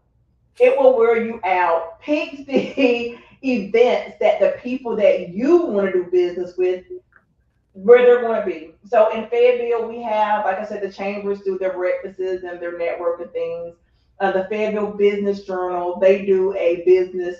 It will wear you out. Pick the events that the people that you want to do business with, where they're going to be. So in Fayetteville, we have, like I said, the chambers do their breakfasts and their networking things. The Fayetteville Business Journal, they do a business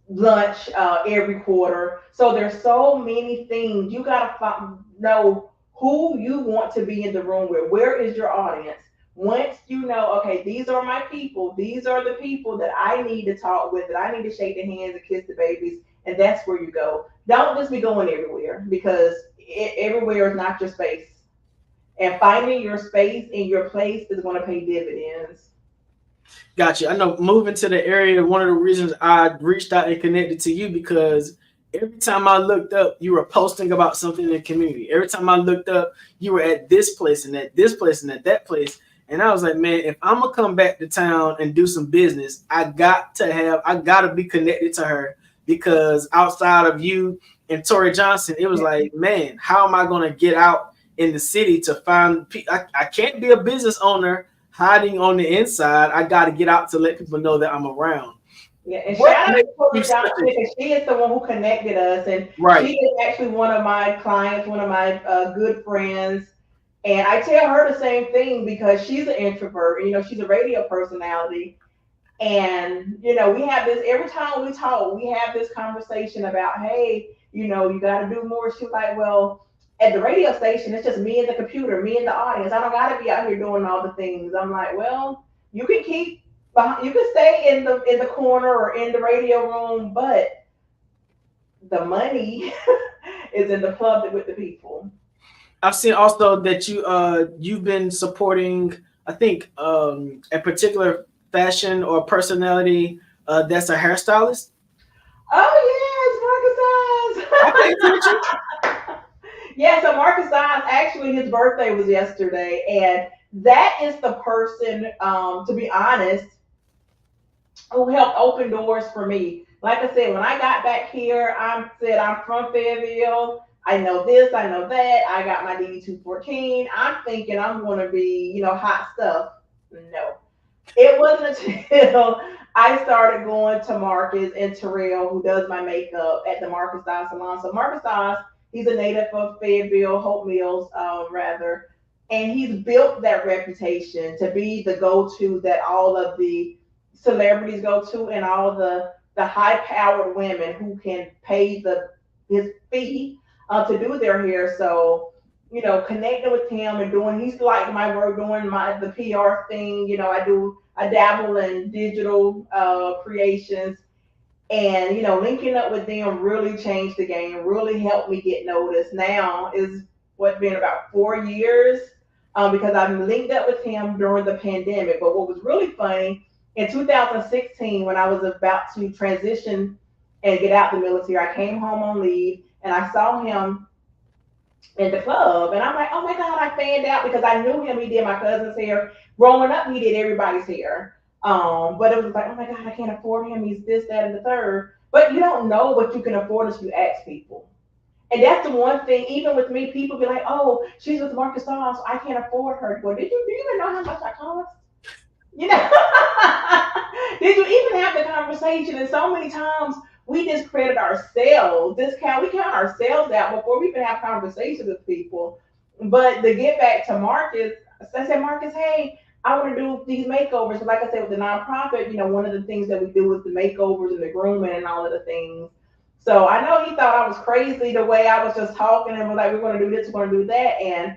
lunch every quarter. So there's so many things. You got to know who you want to be in the room with. Where is your audience? Once you know, okay, these are my people. These are the people that I need to talk with, that I need to shake their hands and kiss the babies. And that's where you go. Don't just be going everywhere, because everywhere is not your space. And finding your space and your place is going to pay dividends. Gotcha. I know moving to the area, one of the reasons I reached out and connected to you, because every time I looked up, you were posting about something in the community. Every time I looked up, you were at this place and at this place and at that place. And I was like, man, if I'm going to come back to town and do some business, I got to be connected to her, because outside of you and Tori Johnson, it was like, man, how am I going to get out in the city to find people? I can't be a business owner hiding on the inside. I got to get out to let people know that I'm around. Yeah, and shout out to Tori Johnson, because she is the one who connected us, and she is actually one of my clients, one of my good friends. And I tell her the same thing, because she's an introvert. You know, she's a radio personality. And, you know, we have this, every time we talk, we have this conversation about, hey, you know, you got to do more. She's like, well, at the radio station, it's just me and the computer, me and the audience. I don't got to be out here doing all the things. I'm like, well, you can stay in the corner or in the radio room, but the money is in the public with the people. I've seen also that you've been supporting, I think, a particular fashion or personality that's a hairstylist. Oh yes, Marcus Eyes. Yeah, so Marcus Eyes, actually his birthday was yesterday, and that is the person, to be honest, who helped open doors for me. Like I said, when I got back here, I'm from Fayetteville. I know this, I know that. I got my DD214. I'm thinking I'm going to be, you know, hot stuff. No. It wasn't until I started going to Marcus and Terrell, who does my makeup at the Marcus Eyes Salon. So Marcus Eyes, he's a native of Fayetteville, Hope Mills, rather. And he's built that reputation to be the go-to that all of the celebrities go to, and all the high-powered women who can pay his fee to do their hair. So, you know, connecting with him and he's like my work, doing the PR thing. You know, I dabble in digital creations, and, you know, linking up with them really changed the game, really helped me get noticed. Now is been about 4 years because I linked up with him during the pandemic. But what was really funny, in 2016, when I was about to transition and get out the military, I came home on leave and I saw him in the club. And I'm like, oh my God, I fanned out because I knew him. He did my cousin's hair. Growing up, he did everybody's hair. But it was like, oh my God, I can't afford him. He's this, that, and the third. But you don't know what you can afford until you ask people. And that's the one thing, even with me, people be like, oh, she's with Marcus Song, so I can't afford her. Well, do you even know how much I cost? You know, did you even have the conversation? And so many times we discredit ourselves, we count ourselves out before we even have conversations with people. But to get back to Marcus, I said, Marcus, hey, I want to do these makeovers. So like I said, with the nonprofit, one of the things that we do is the makeovers and the grooming and all of the things. So I know he thought I was crazy the way I was just talking and was like, we're going to do this, we're going to do that. And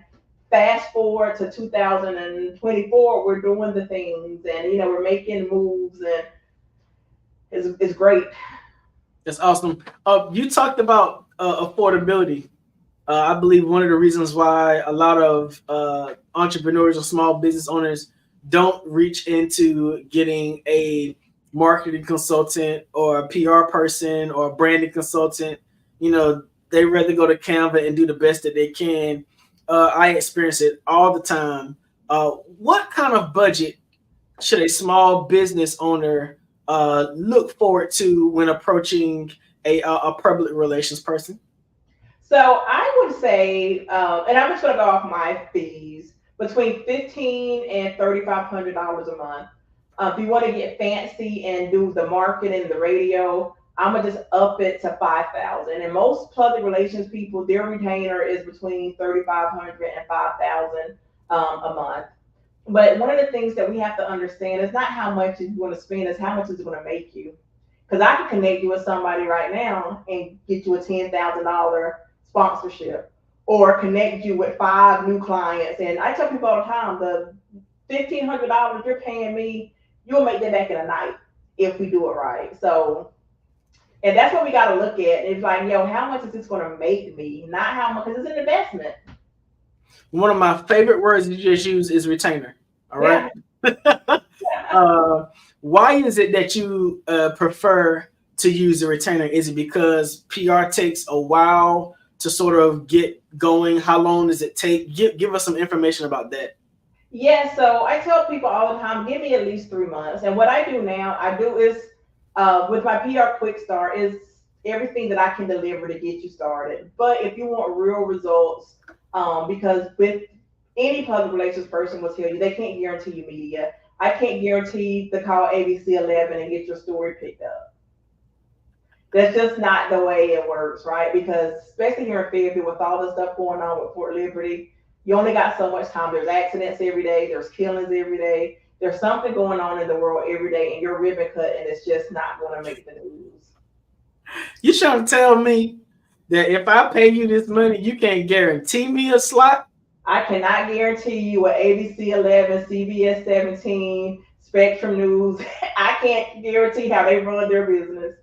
fast forward to 2024, we're doing the things and, we're making moves and it's great. That's awesome. You talked about affordability. I believe one of the reasons why a lot of entrepreneurs or small business owners don't reach into getting a marketing consultant or a PR person or a branding consultant, they rather go to Canva and do the best that they can. I experience it all the time. What kind of budget should a small business owner look forward to when approaching a public relations person? So I would say, and I'm just going to go off my fees, between $1,500 and $3,500 a month. If you want to get fancy and do the marketing, the radio, I'm gonna just up it to $5,000. And most public relations people, their retainer is between $3,500 and $5,000 a month. But one of the things that we have to understand is not how much you're going to spend, it's how much it's going to make you. Because I can connect you with somebody right now and get you a $10,000 sponsorship, or connect you with 5 new clients. And I tell people all the time, the $1,500 you're paying me, you'll make that back in a night if we do it right. So, and that's what we got to look at. It's like, how much is this going to make me? Not how much, because it's an investment. One of my favorite words you just use is retainer. All right. Why is it that you prefer to use a retainer? Is it because PR takes a while to sort of get going? How long does it take? Give us some information about that. Yeah, so I tell people all the time, give me at least 3 months. And what I do now, is with my PR Quick Start is everything that I can deliver to get you started. But if you want real results, because with any public relations person will tell you, they can't guarantee you media. I can't guarantee to call ABC 11 and get your story picked up. That's just not the way it works, right? Because especially here in Fayetteville, with all the stuff going on with Fort Liberty, you only got so much time. There's accidents every day. There's killings every day. There's something going on in the world every day, and you're ribbon cut, and it's just not going to make the news. You trying to tell me that if I pay you this money, you can't guarantee me a slot? I cannot guarantee you an ABC 11, CBS 17, Spectrum News. I can't guarantee how they run their business,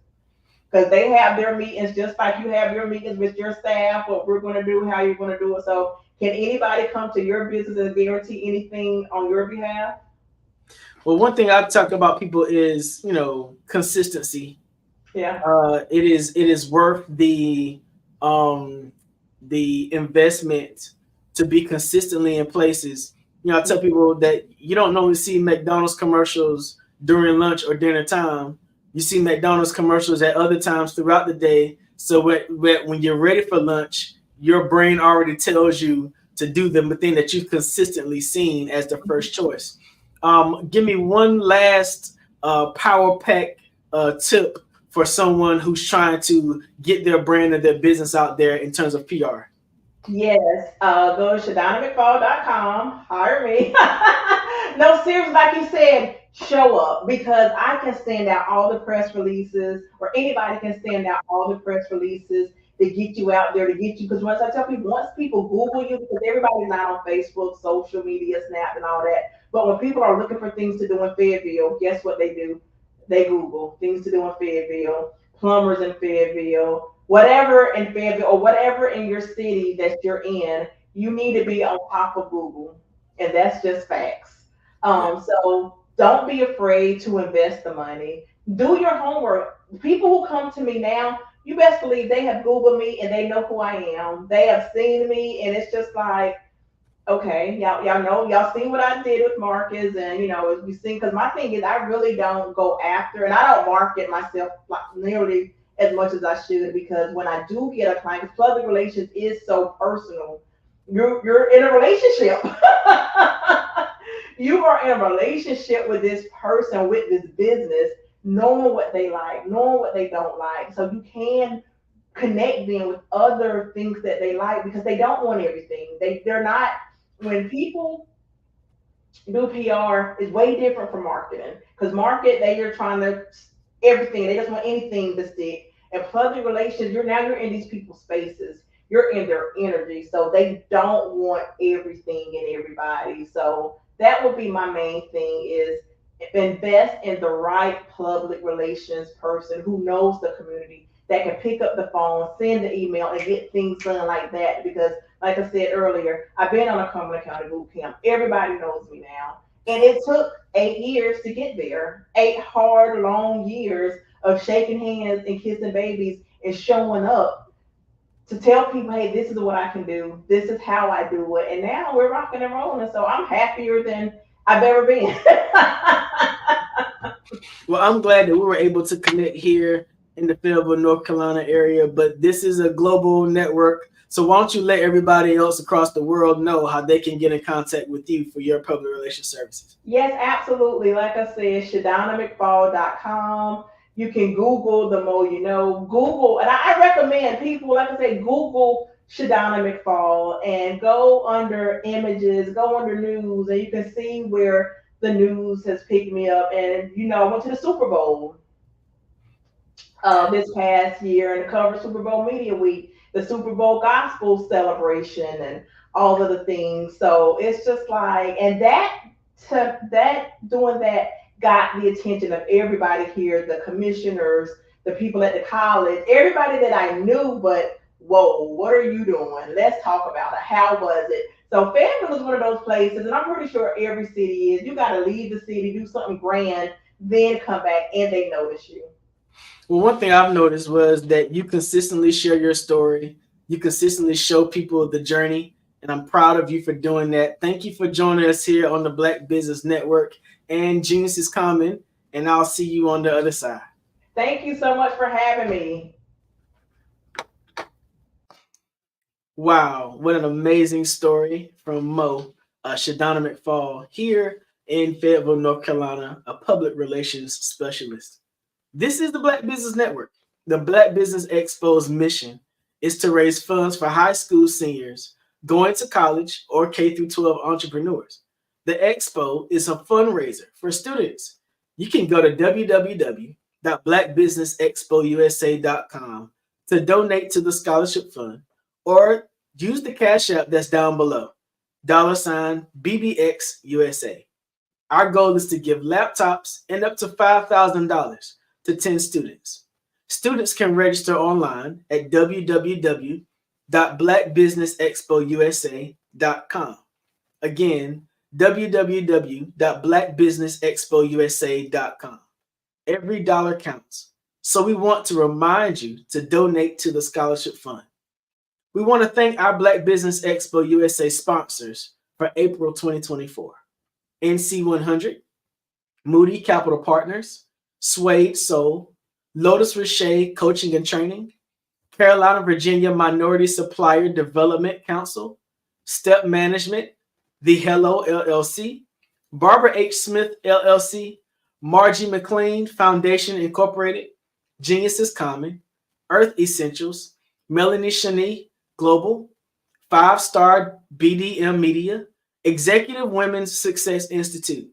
because they have their meetings just like you have your meetings with your staff, what we're going to do, how you're going to do it. So can anybody come to your business and guarantee anything on your behalf? Well, one thing I talk about people is, consistency. Yeah. It is worth the investment to be consistently in places. I tell people that you don't normally see McDonald's commercials during lunch or dinner time. You see McDonald's commercials at other times throughout the day. So when you're ready for lunch, your brain already tells you to do the thing that you've consistently seen as the first choice. Give me one last power pack tip for someone who's trying to get their brand and their business out there in terms of PR. Yes, go to ShadonnaMcFall.com, hire me. No, seriously, like you said, show up, because I can send out all the press releases, or anybody can send out all the press releases to get you out there, to get you, because once people Google you, because everybody's not on Facebook, social media, Snap, and all that, but when people are looking for things to do in Fayetteville, guess what they do? They Google things to do in Fayetteville, plumbers in Fayetteville, whatever in Fayetteville, or whatever in your city that you're in, you need to be on top of Google. And that's just facts. So don't be afraid to invest the money. Do your homework. People who come to me now, you best believe they have Googled me and they know who I am. They have seen me, and it's just like, okay, y'all know, y'all see what I did with Marcus, and as we see, because my thing is, I really don't go after, and I don't market myself like nearly as much as I should, because when I do get a client, 'cause public relations is so personal. You're in a relationship. You are in a relationship with this person, with this business, knowing what they like, knowing what they don't like, so you can connect them with other things that they like, because they don't want everything. They're not, when people do PR, is way different from marketing. Because they are trying to everything. They just want anything to stick. And public relations, you're in these people's spaces. You're in their energy. So they don't want everything and everybody. So that would be my main thing, is invest in the right public relations person who knows the community, that can pick up the phone, send the email, and get things done like that. Because, like I said earlier, I've been on a Cumberland County boot camp. Everybody knows me now. And it took 8 years to get there. 8 hard, long years of shaking hands and kissing babies and showing up to tell people, hey, this is what I can do. This is how I do it. And now we're rocking and rolling. So I'm happier than I've ever been. Well, I'm glad that we were able to connect here in the Fayetteville, North Carolina area, but this is a global network. So why don't you let everybody else across the world know how they can get in contact with you for your public relations services? Yes, absolutely. Like I said, ShadonnaMcFall.com. You can Google the more you know. Google, and I recommend people, like I say, Google Shadonna McFall and go under images, go under news, and you can see where the news has picked me up. And, I went to the Super Bowl this past year and covered Super Bowl Media Week, the Super Bowl Gospel celebration, and all of the things. So it's just like, and doing that got the attention of everybody here, the commissioners, the people at the college, everybody that I knew, but whoa, what are you doing? Let's talk about it. How was it? So Fayetteville is one of those places, and I'm pretty sure every city is. You got to leave the city, do something grand, then come back, and they notice you. Well, one thing I've noticed was that you consistently share your story. You consistently show people the journey, and I'm proud of you for doing that. Thank you for joining us here on the Black Business Network. And Genius is coming, and I'll see you on the other side. Thank you so much for having me. Wow, what an amazing story from Mo, Shadonna McFall, here in Fayetteville, North Carolina, a public relations specialist. This is the Black Business Network. The Black Business Expo's mission is to raise funds for high school seniors going to college or K through 12 entrepreneurs. The Expo is a fundraiser for students. You can go to www.blackbusinessexpousa.com to donate to the scholarship fund, or use the Cash App that's down below, $BBXUSA. Our goal is to give laptops and up to $5,000 to 10 students. Students can register online at www.blackbusinessexpousa.com. Again, www.blackbusinessexpousa.com. Every dollar counts. So we want to remind you to donate to the scholarship fund. We want to thank our Black Business Expo USA sponsors for April 2024. NC100, Moody Capital Partners, Suede Soul, Lotus Richey Coaching and Training, Carolina, Virginia Minority Supplier Development Council, Step Management, The Hello LLC, Barbara H. Smith LLC, Margie McLean Foundation Incorporated, Genius is Common, Earth Essentials, Melanie Shani Global, 5-Star BDM Media, Executive Women's Success Institute,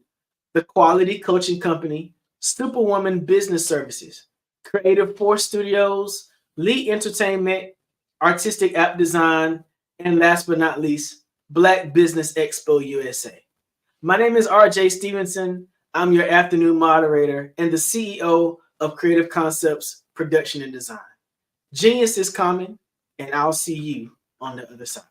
The Quality Coaching Company, Superwoman Business Services, Creative Force Studios, Lee Entertainment, Artistic App Design, and last but not least, Black Business Expo USA. My name is RJ Stevenson. I'm your afternoon moderator and the CEO of Creative Concepts Production and Design. Genius is coming, and I'll see you on the other side.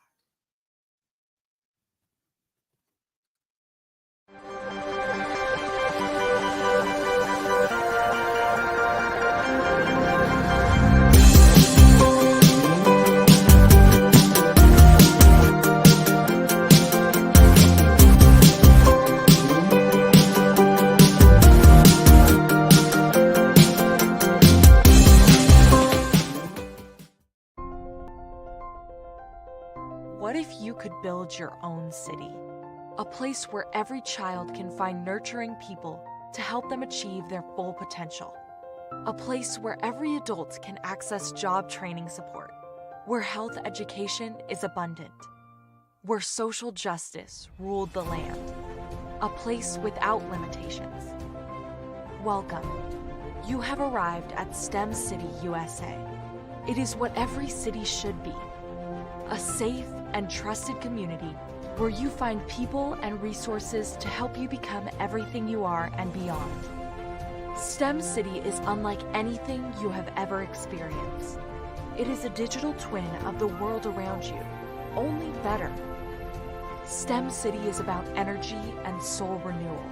What if you could build your own city? A place where every child can find nurturing people to help them achieve their full potential. A place where every adult can access job training support. Where health education is abundant. Where social justice ruled the land. A place without limitations. Welcome. You have arrived at STEM City USA. It is what every city should be. A safe and trusted community where you find people and resources to help you become everything you are and beyond. STEM City is unlike anything you have ever experienced. It is a digital twin of the world around you, only better. STEM City is about energy and soul renewal.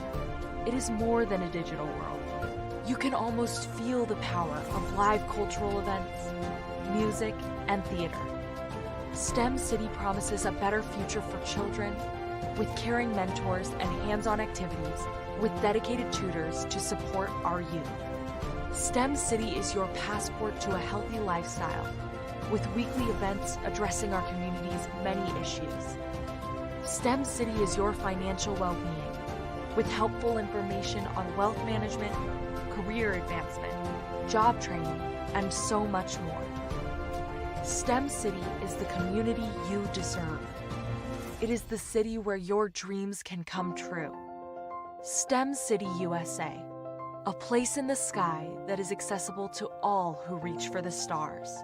It is more than a digital world. You can almost feel the power of live cultural events, music, and theater. STEM City promises a better future for children with caring mentors and hands-on activities with dedicated tutors to support our youth. STEM City is your passport to a healthy lifestyle with weekly events addressing our community's many issues. STEM City is your financial well-being with helpful information on wealth management, career advancement, job training, and so much more. STEM City is the community you deserve. It is the city where your dreams can come true. STEM City USA, a place in the sky that is accessible to all who reach for the stars.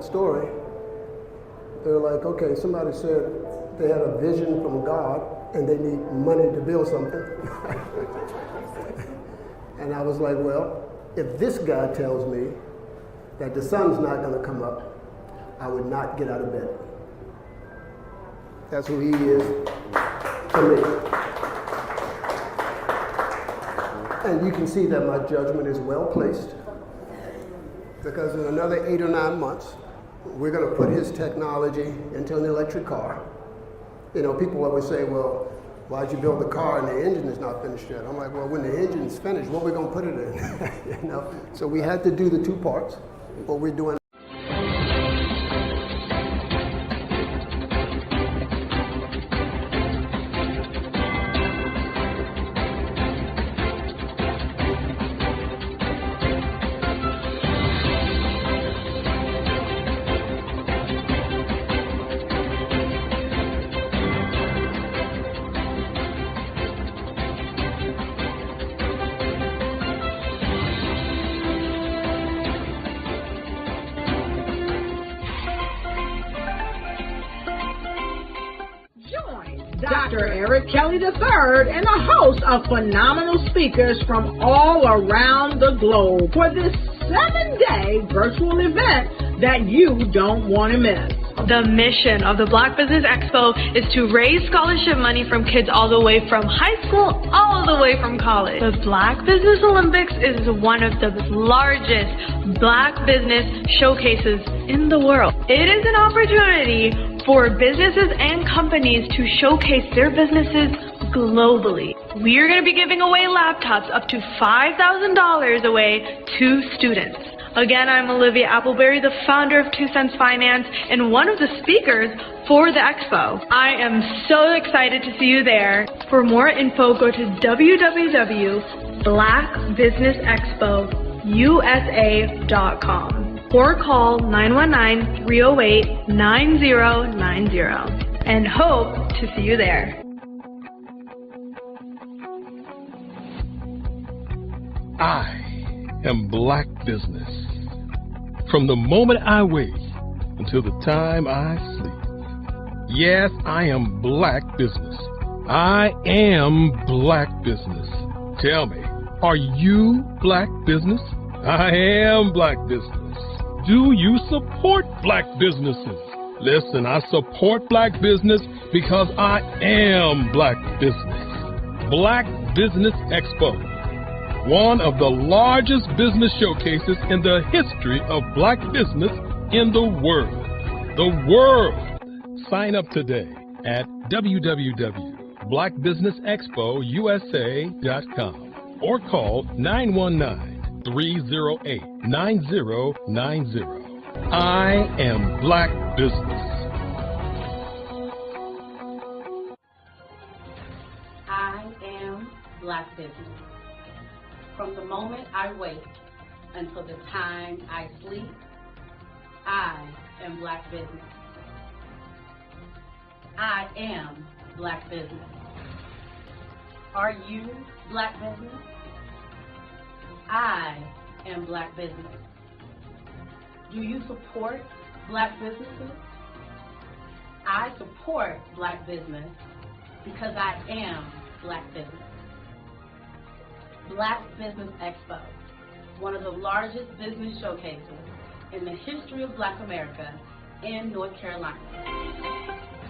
Story, they're like, okay, somebody said they had a vision from God and they need money to build something. And I was like, well, if this guy tells me that the sun's not going to come up, I would not get out of bed. That's who he is to me. And you can see that my judgment is well placed, because in another 8 or 9 months, we're going to put his technology into an electric car. You know, people always say, well, why'd you build the car and the engine is not finished yet? I'm like, well, when the engine's finished, what are we going to put it in? You know? So we had to do the two parts, what we're doing. Dr. Eric Kelly III and a host of phenomenal speakers from all around the globe for this 7-day virtual event that you don't want to miss. The mission of the Black Business Expo is to raise scholarship money from kids all the way from high school all the way from college. The Black Business Olympics is one of the largest Black business showcases in the world. It is an opportunity for businesses and companies to showcase their businesses globally. We are going to be giving away laptops up to $5,000 away to students. Again, I'm Olivia Appleberry, the founder of 2 Cents Finance and one of the speakers for the expo. I am so excited to see you there. For more info, go to www.blackbusinessexpousa.com or call 919-308-9090 and hope to see you there. I am Black Business. From the moment I wake until the time I sleep. Yes, I am Black Business. I am Black Business. Tell me, are you Black Business? I am Black Business. Do you support Black businesses? Listen, I support Black business because I am Black Business. Black Business Expo, one of the largest business showcases in the history of Black business in the world. The world! Sign up today at www.blackbusinessexpousa.com or call 919-308-9090. I am Black Business. I am Black Business. From the moment I wake until the time I sleep, I am Black Business. I am Black Business. Are you Black Business? I am Black Business. Do you support Black businesses? I support Black business because I am Black Business. Black Business Expo, one of the largest business showcases in the history of Black America in North Carolina.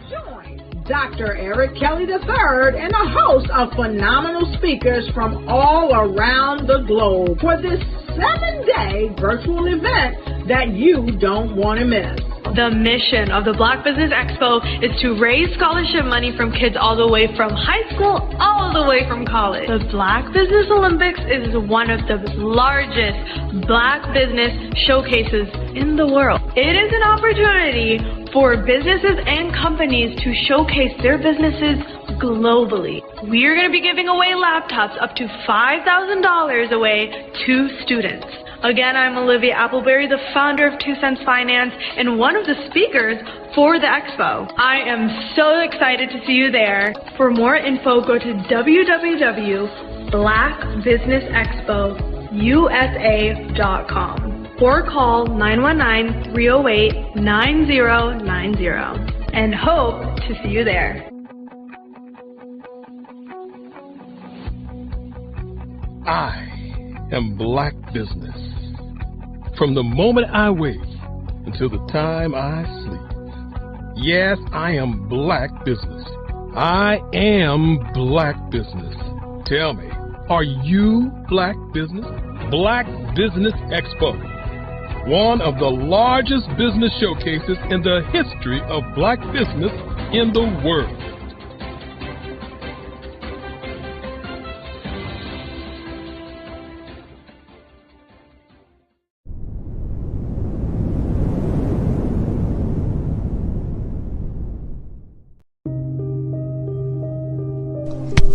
Join Dr. Eric Kelly III and a host of phenomenal speakers from all around the globe for this 7-day virtual event that you don't want to miss. The mission of the Black Business Expo is to raise scholarship money from kids all the way from high school all the way from college. The Black Business Olympics is one of the largest Black business showcases in the world. It is an opportunity for businesses and companies to showcase their businesses globally. We are going to be giving away laptops up to $5,000 away to students. Again, I'm Olivia Appleberry, the founder of 2 Cents Finance and one of the speakers for the expo. I am so excited to see you there. For more info, go to www.blackbusinessexpousa.com or call 919-308-9090 and hope to see you there. I am Black Business. From the moment I wake until the time I sleep. Yes, I am Black Business. I am Black Business. Tell me, are you Black Business? Black Business Expo, one of the largest business showcases in the history of Black business in the world.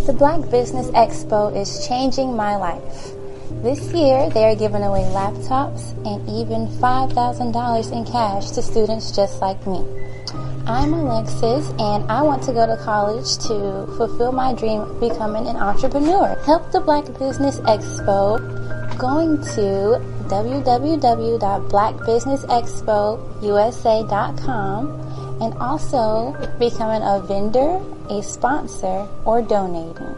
The Black Business Expo is changing my life. This year, they are giving away laptops and even $5,000 in cash to students just like me. I'm Alexis, and I want to go to college to fulfill my dream of becoming an entrepreneur. Help the Black Business Expo going to www.blackbusinessexpousa.com and also becoming a vendor, a sponsor, or donating.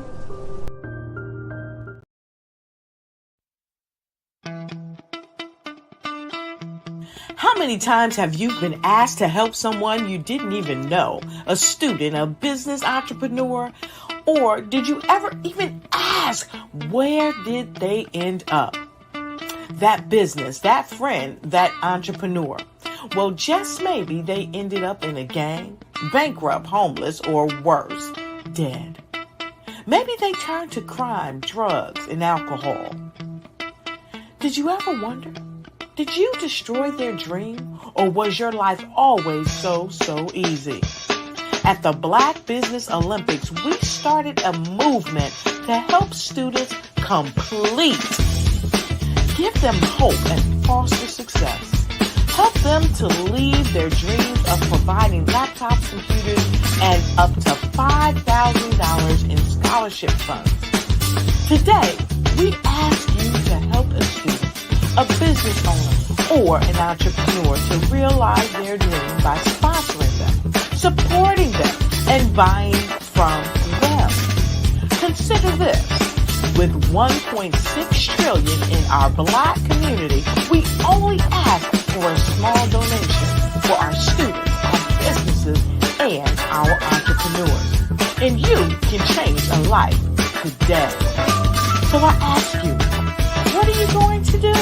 How many times have you been asked to help someone you didn't even know, a student, a business entrepreneur? Or did you ever even ask, where did they end up? That business, that friend, that entrepreneur. Well, just maybe they ended up in a gang, bankrupt, homeless, or worse, dead. Maybe they turned to crime, drugs, and alcohol. Did you ever wonder? Did you destroy their dream, or was your life always so easy? At the Black Business Olympics, we started a movement to help students complete. Give them hope and foster success. Help them to leave their dreams of providing laptops, computers, and up to $5,000 in scholarship funds. Today, we ask you to help a student, a business owner, or an entrepreneur to realize their dream by sponsoring them, supporting them, and buying from them. Consider this. With $1.6 trillion in our Black community, we only ask for a small donation for our students, our businesses, and our entrepreneurs. And you can change a life today. So I ask you, what are you going to do?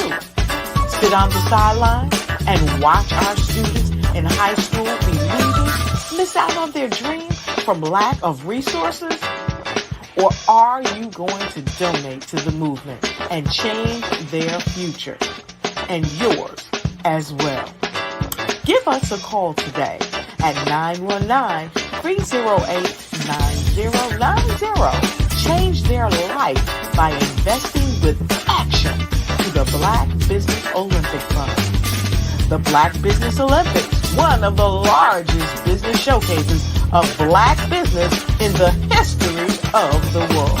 Sit on the sideline and watch our students in high school be losers, miss out on their dream from lack of resources? Or are you going to donate to the movement and change their future and yours as well? Give us a call today at 919-308-9090. Change their life by investing with action to the Black Business Olympic Fund. The Black Business Olympics, one of the largest business showcases of Black business in the history of the world.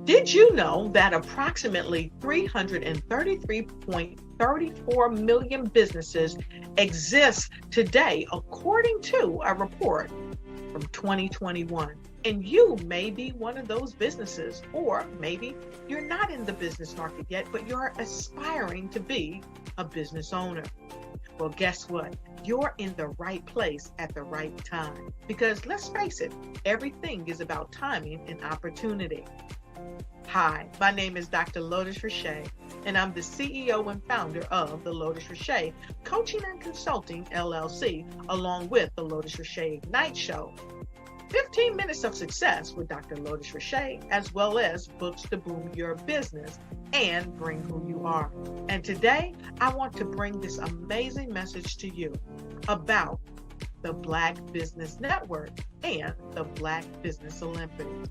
Did you know that approximately 333.34 million businesses exist today, according to a report from 2021? And you may be one of those businesses, or maybe you're not in the business market yet, but you're aspiring to be a business owner. Well, guess what? You're in the right place at the right time. Because let's face it, everything is about timing and opportunity. Hi, my name is Dr. Lotus Richey, and I'm the CEO and founder of the Lotus Richey Coaching and Consulting LLC, along with the Lotus Richey Ignite Show. 15 minutes of success with Dr. Lotus Richey, as well as books to boom your business and bring who you are. And today, I want to bring this amazing message to you about the Black Business Network and the Black Business Olympics.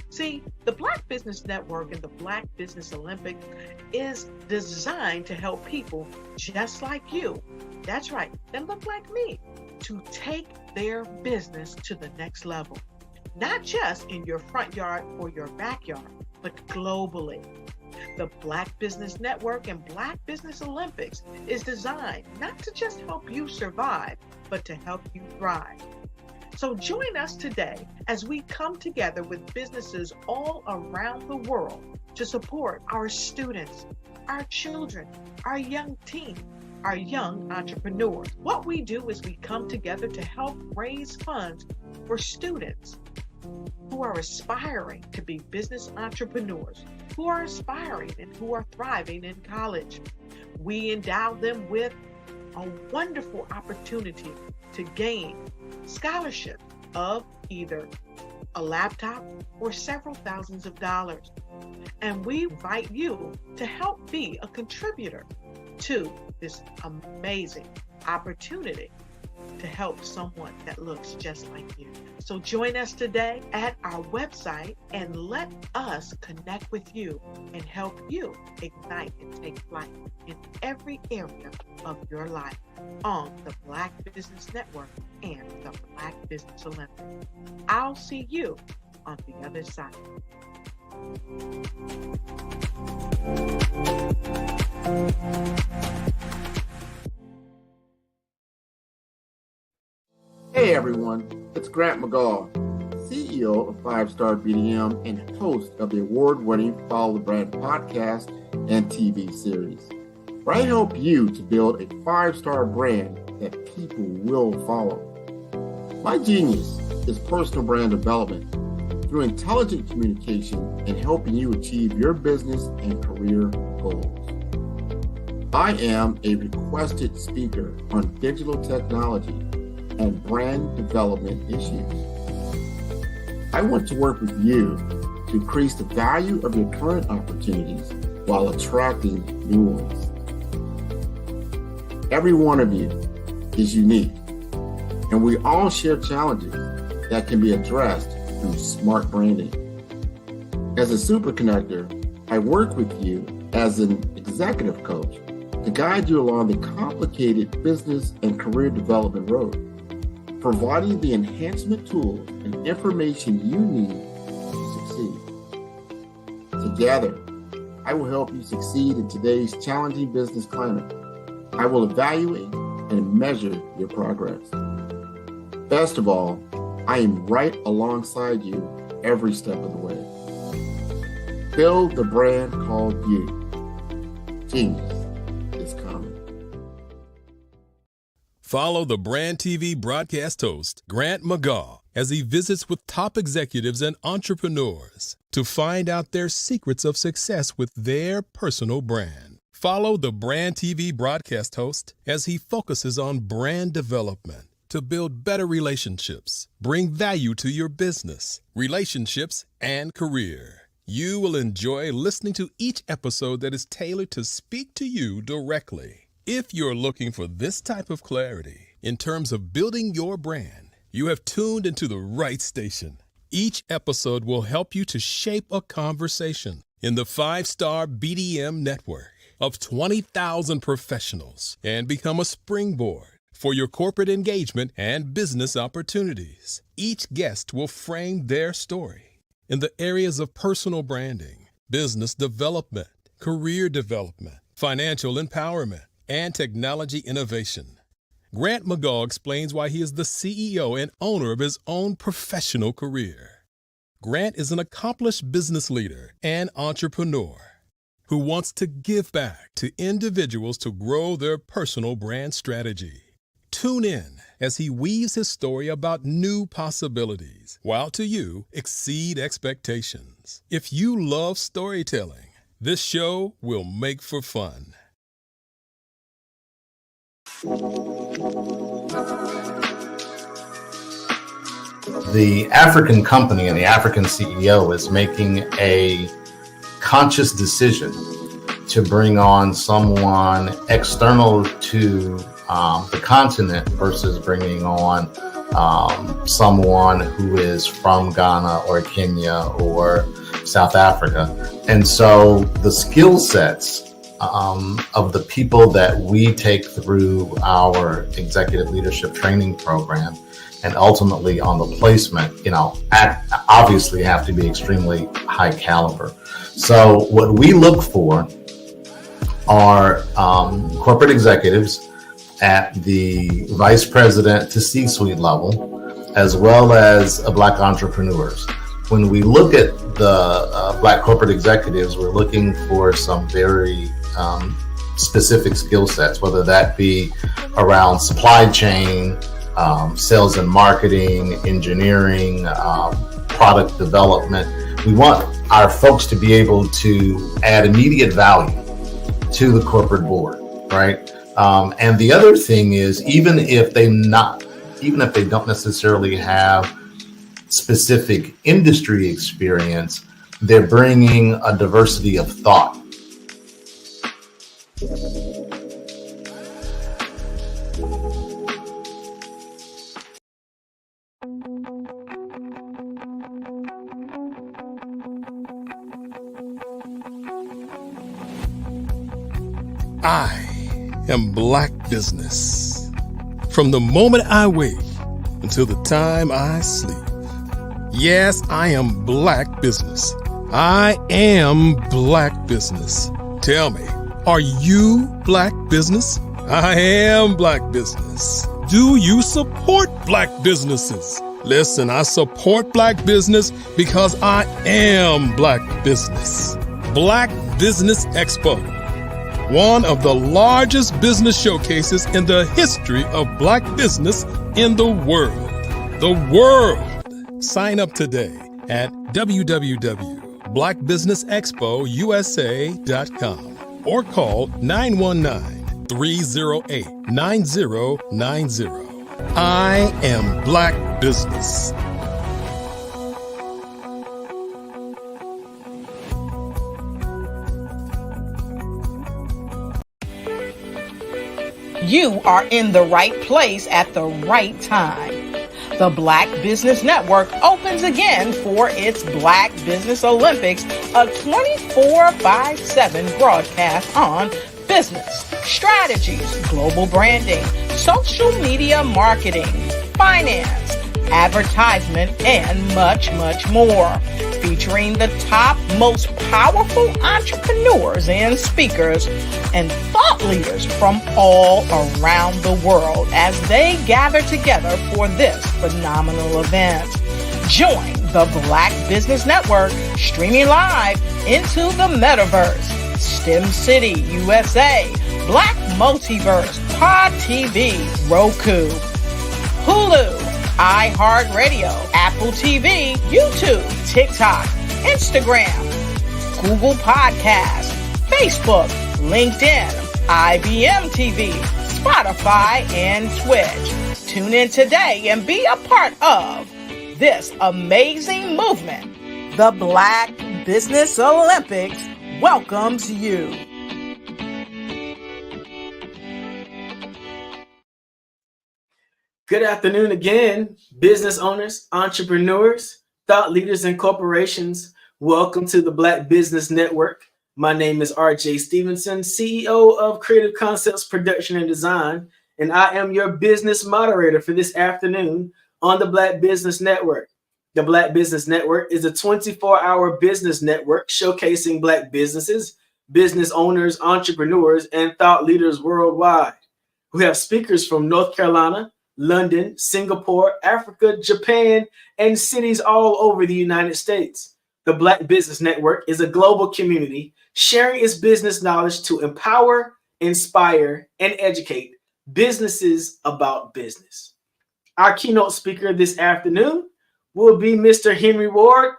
See, the Black Business Network and the Black Business Olympics is designed to help people just like you, that's right, that look like me, to take their business to the next level. Not just in your front yard or your backyard, but globally. The Black Business Network and Black Business Olympics is designed not to just help you survive, but to help you thrive. So join us today as we come together with businesses all around the world to support our students, our children, our young teens, our young entrepreneurs. What we do is we come together to help raise funds for students who are aspiring to be business entrepreneurs, who are aspiring and who are thriving in college. We endow them with a wonderful opportunity to gain scholarship of either a laptop or several thousands of dollars. And we invite you to help be a contributor to this amazing opportunity to help someone that looks just like you. So join us today at our website and let us connect with you and help you ignite and take flight in every area of your life on the Black Business Network and the Black Business Olympics. I'll see you on the other side. Hey everyone, it's Grant McGaw, CEO of 5-Star BDM and host of the award-winning Follow the Brand podcast and TV series, where I help you to build a 5-star brand that people will follow. My genius is personal brand development through intelligent communication and helping you achieve your business and career goals. I am a requested speaker on digital technology and brand development issues. I want to work with you to increase the value of your current opportunities while attracting new ones. Every one of you is unique, and we all share challenges that can be addressed through smart branding. As a super connector, I work with you as an executive coach to guide you along the complicated business and career development road, providing the enhancement tools and information you need to succeed. Together, I will help you succeed in today's challenging business climate. I will evaluate and measure your progress. Best of all, I am right alongside you every step of the way. Build the brand called you. Genius is coming. Follow the Brand TV broadcast host, Grant McGaugh, as he visits with top executives and entrepreneurs to find out their secrets of success with their personal brand. Follow the Brand TV broadcast host as he focuses on brand development to build better relationships, bring value to your business, relationships, and career. You will enjoy listening to each episode that is tailored to speak to you directly. If you're looking for this type of clarity in terms of building your brand, you have tuned into the right station. Each episode will help you to shape a conversation in the 5-Star BDM network of 20,000 professionals and become a springboard for your corporate engagement and business opportunities. Each guest will frame their story in the areas of personal branding, business development, career development, financial empowerment, and technology innovation. Grant McGaugh explains why he is the CEO and owner of his own professional career. Grant is an accomplished business leader and entrepreneur who wants to give back to individuals to grow their personal brand strategy. Tune in as he weaves his story about new possibilities, while to you exceed expectations. If you love storytelling, this show will make for fun. The African company and the African CEO is making a conscious decision to bring on someone external to the continent versus bringing on someone who is from Ghana or Kenya or South Africa. And so the skill sets of the people that we take through our executive leadership training program and ultimately on the placement, obviously have to be extremely high caliber. So what we look for are corporate executives at the vice president to C-suite level, as well as Black entrepreneurs. When we look at the Black corporate executives, we're looking for some very specific skill sets, whether that be around supply chain, sales and marketing, engineering, product development. We want our folks to be able to add immediate value to the corporate board, right? And the other thing is, even if they don't necessarily have specific industry experience, they're bringing a diversity of thought. I am Black Business. From the moment I wake until the time I sleep. Yes, I am Black Business. I am Black Business. Tell me, are you Black Business? I am Black Business. Do you support Black businesses? Listen, I support Black business because I am Black business. Black Business Expo, one of the largest business showcases in the history of Black business in the world. The world! Sign up today at www.blackbusinessexpousa.com or call 919-308-9090. I am Black business. You are in the right place at the right time. The Black Business Network opens again for its Black Business Olympics, a 24/7 broadcast on business, strategies, global branding, social media marketing, finance, advertisement, and much, much more. Featuring the top, most powerful entrepreneurs and speakers and thought leaders from all around the world as they gather together for this phenomenal event. Join the Black Business Network streaming live into the metaverse, STEM City USA, Black Multiverse, Pod TV, Roku, Hulu, iHeartRadio, Apple TV, YouTube, TikTok, Instagram, Google Podcasts, Facebook, LinkedIn, IBM TV, Spotify, and Twitch. Tune in today and be a part of this amazing movement. The Black Business Olympics welcomes you. Good afternoon again, business owners, entrepreneurs, thought leaders, and corporations. Welcome to the Black Business Network. My name is RJ Stevenson, CEO of Creative Concepts Production and Design, and I am your business moderator for this afternoon on the Black Business Network. The Black Business Network is a 24-hour business network showcasing Black businesses, business owners, entrepreneurs, and thought leaders worldwide. We have speakers from North Carolina, London, Singapore, Africa, Japan, and cities all over the United States. The Black Business Network is a global community sharing its business knowledge to empower, inspire, and educate businesses about business. Our keynote speaker this afternoon will be Mr. Henry Ward,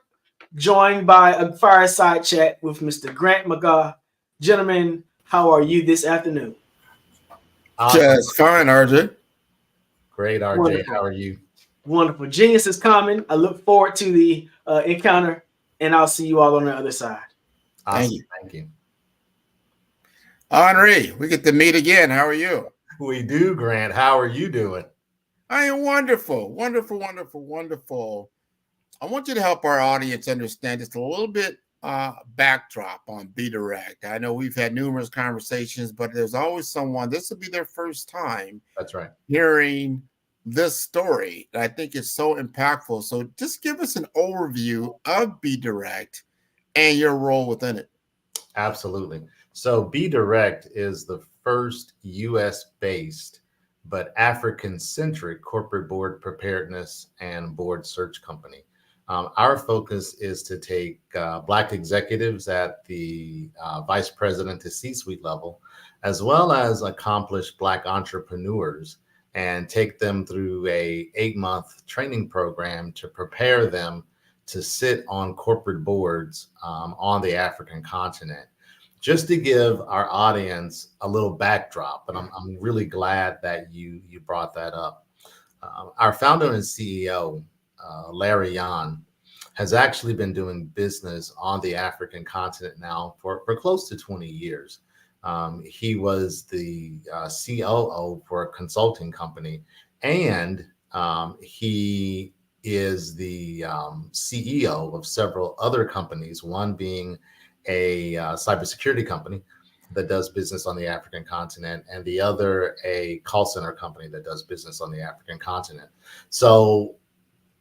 joined by a fireside chat with Mr. Grant McGaugh. Gentlemen, how are you this afternoon? Just fine, RJ. Great, RJ. Wonderful. How are you? Wonderful. Genius is coming. I look forward to the encounter, and I'll see you all on the other side. Awesome. Thank you. Henri, we get to meet again. How are you? We do, Grant. How are you doing? I am wonderful, wonderful, wonderful, wonderful. I want you to help our audience understand just a little bit backdrop on Be Direct. I know we've had numerous conversations, but there's always someone, this will be their first time. That's right. Hearing this story. I think it's so impactful. So just give us an overview of Be Direct and your role within it. Absolutely. So Be Direct is the first US-based but African-centric corporate board preparedness and board search company. Our focus is to take Black executives at the vice president to C-suite level, as well as accomplished Black entrepreneurs, and take them through a 8-month training program to prepare them to sit on corporate boards on the African continent. Just to give our audience a little backdrop, and I'm really glad that you brought that up. Our founder and CEO, Larry Yan, has actually been doing business on the African continent now for close to 20 years. He was the COO for a consulting company, and he is the CEO of several other companies, one being a cybersecurity company that does business on the African continent, and the other a call center company that does business on the African continent. So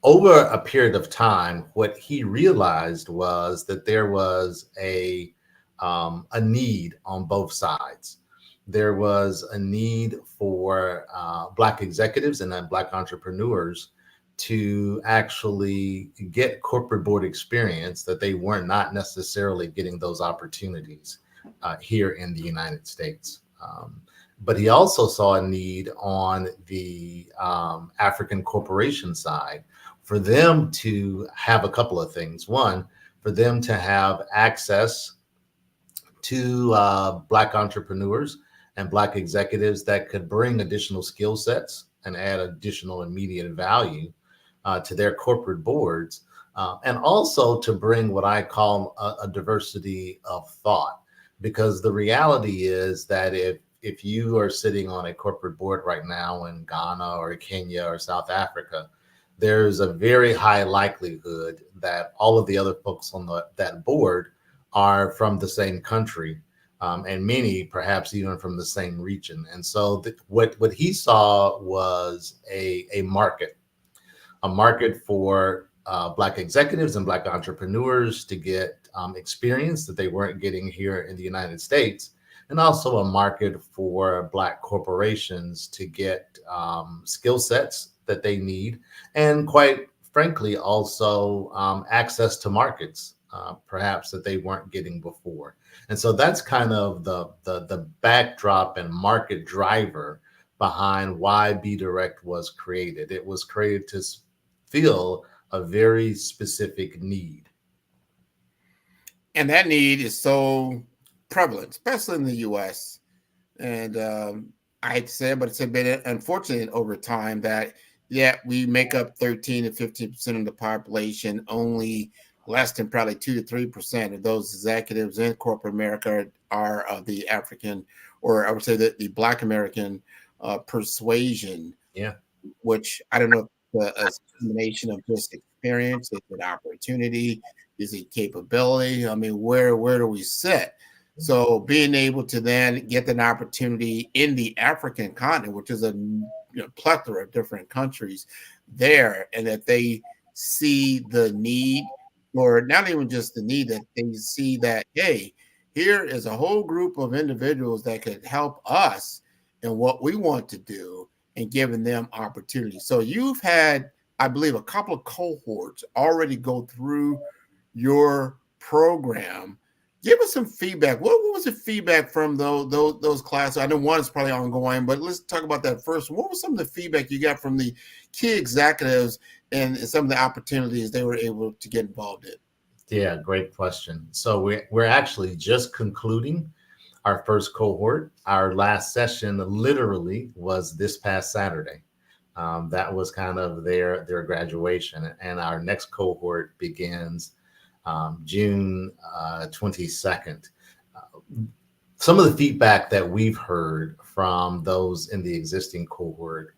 over a period of time, what he realized was that there was a need on both sides. There was a need for Black executives and then Black entrepreneurs to actually get corporate board experience, that they were not necessarily getting those opportunities here in the United States. But he also saw a need on the African corporation side for them to have a couple of things. One, for them to have access to Black entrepreneurs and Black executives that could bring additional skill sets and add additional immediate value to their corporate boards, and also to bring what I call a diversity of thought. Because the reality is that if you are sitting on a corporate board right now in Ghana or Kenya or South Africa, there's a very high likelihood that all of the other folks on that board are from the same country, and many perhaps even from the same region. And so what he saw was a market for Black executives and Black entrepreneurs to get experience that they weren't getting here in the United States, and also a market for Black corporations to get skill sets that they need, and quite frankly, also access to markets perhaps that they weren't getting before. And so that's kind of the backdrop and market driver behind why Be Direct was created. It was created to fill a very specific need. And that need is so prevalent, especially in the U.S. And I hate to say it, but it's been unfortunate over time that, we make up 13 to 15% of the population. Only less than probably 2 to 3% of those executives in corporate America are of the African, or I would say that the Black American persuasion. Yeah. Which I don't know if a combination of just experience, is it opportunity, is it capability? I mean, where do we sit? So being able to then get an opportunity in the African continent, which is a plethora of different countries there, and that they see the need, or not even just the need, that they see that, hey, here is a whole group of individuals that could help us in what we want to do, and giving them opportunities. So you've had, I believe, a couple of cohorts already go through your program. Give us some feedback. What was the feedback from those classes? I know one is probably ongoing, but let's talk about that first. What was some of the feedback you got from the key executives and some of the opportunities they were able to get involved in? Yeah, great question. So we're actually just concluding our first cohort. Our last session literally was this past Saturday. That was kind of their graduation, and our next cohort begins June 22nd. Some of the feedback that we've heard from those in the existing cohort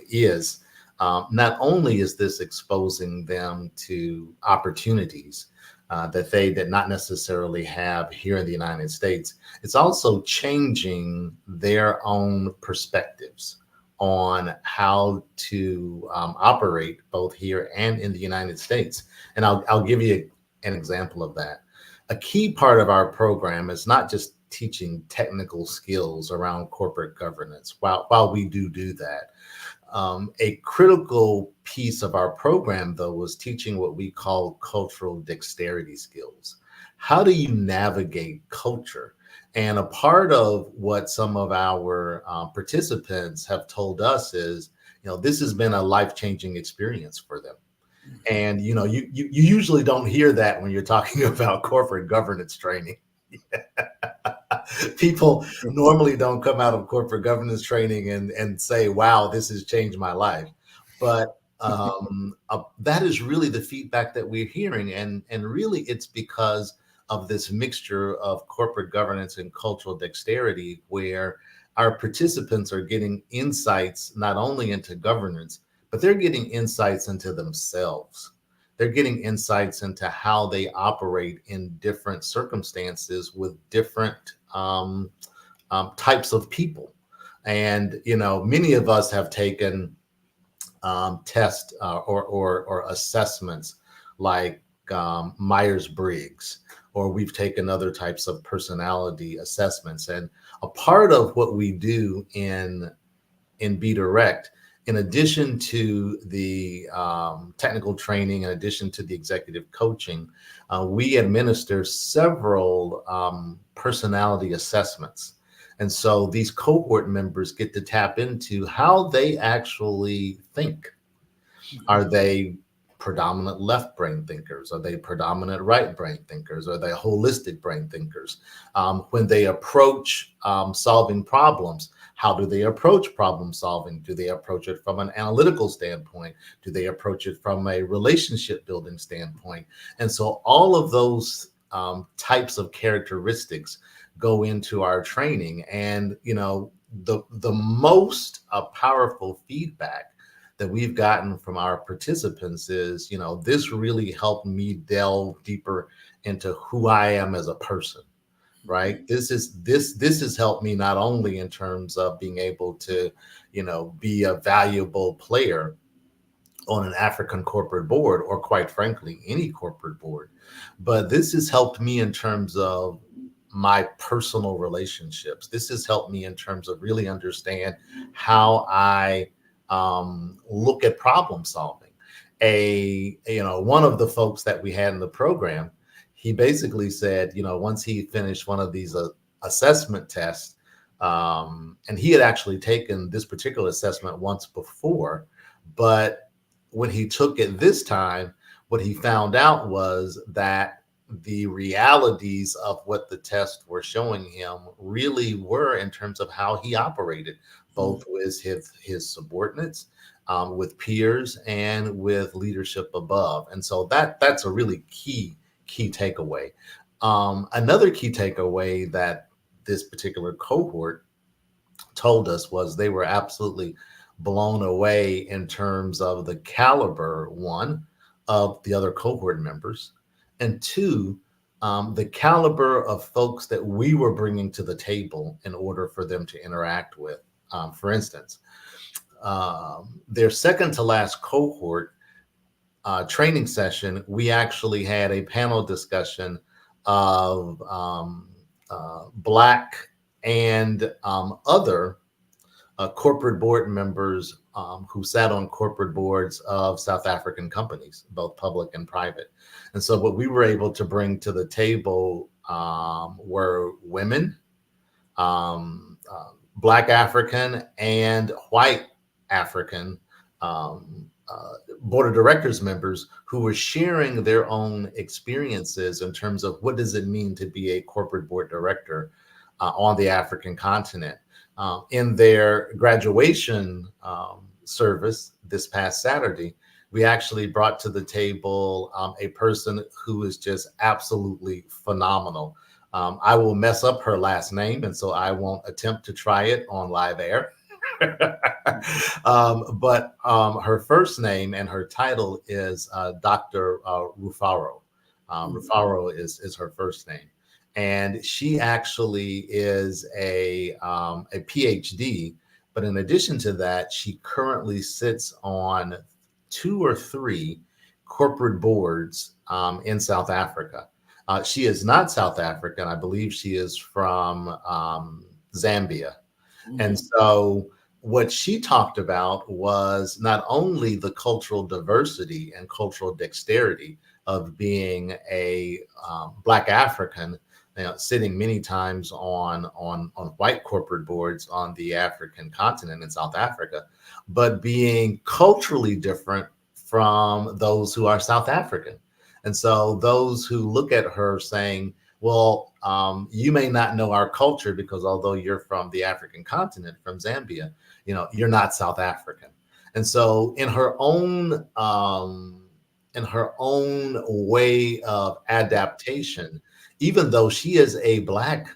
is not only is this exposing them to opportunities that they did not necessarily have here in the United States, it's also changing their own perspectives on how to operate both here and in the United States. And I'll give you an example of that. A key part of our program is not just teaching technical skills around corporate governance. While we do that, a critical piece of our program, though, was teaching what we call cultural dexterity skills. How do you navigate culture? And a part of what some of our participants have told us is, this has been a life-changing experience for them. And, you usually don't hear that when you're talking about corporate governance training. People normally don't come out of corporate governance training and say, wow, this has changed my life. But that is really the feedback that we're hearing. And really, it's because of this mixture of corporate governance and cultural dexterity, where our participants are getting insights not only into governance, but they're getting insights into themselves. They're getting insights into how they operate in different circumstances with different types of people. And, many of us have taken tests or assessments like Myers-Briggs, or we've taken other types of personality assessments. And a part of what we do in Be Direct in addition to the technical training, in addition to the executive coaching, we administer several personality assessments. And so these cohort members get to tap into how they actually think. Are they predominant left brain thinkers? Are they predominant right brain thinkers? Are they holistic brain thinkers? When they approach solving problems, how do they approach problem solving? Do they approach it from an analytical standpoint? Do they approach it from a relationship building standpoint? And so all of those types of characteristics go into our training. And, you know, the most powerful feedback that we've gotten from our participants is, you know, this really helped me delve deeper into who I am as a person, right? This has helped me not only in terms of being able to, you know, be a valuable player on an African corporate board, or quite frankly, any corporate board, but this has helped me in terms of my personal relationships. This has helped me in terms of really understand how I look at problem solving. One of the folks that we had in the program, he basically said, you know, once he finished one of these assessment tests, and he had actually taken this particular assessment once before, but when he took it this time, what he found out was that the realities of what the tests were showing him really were in terms of how he operated, both with his subordinates, with peers, and with leadership above. And so that's a really key takeaway. Another key takeaway that this particular cohort told us was they were absolutely blown away in terms of the caliber, one, of the other cohort members, and two, the caliber of folks that we were bringing to the table in order for them to interact with. For instance, their second to last cohort training session, we actually had a panel discussion of Black and other corporate board members who sat on corporate boards of South African companies, both public and private. And so what we were able to bring to the table were women, Black African and white African board of directors members who were sharing their own experiences in terms of what does it mean to be a corporate board director on the African continent. In their graduation service this past Saturday, we actually brought to the table a person who is just absolutely phenomenal. I will mess up her last name, and so I won't attempt to try it on live air. But her first name and her title is Dr. Rufaro. Rufaro is her first name. And she actually is a PhD, but in addition to that, she currently sits on 2 or 3 corporate boards in South Africa. She is not South African. I believe she is from Zambia. Mm-hmm. And so what she talked about was not only the cultural diversity and cultural dexterity of being a Black African, sitting many times on white corporate boards on the African continent in South Africa, but being culturally different from those who are South African. And so those who look at her saying, well, you may not know our culture because although you're from the African continent, from Zambia, you're not South African. And so in her own way of adaptation, even though she is a Black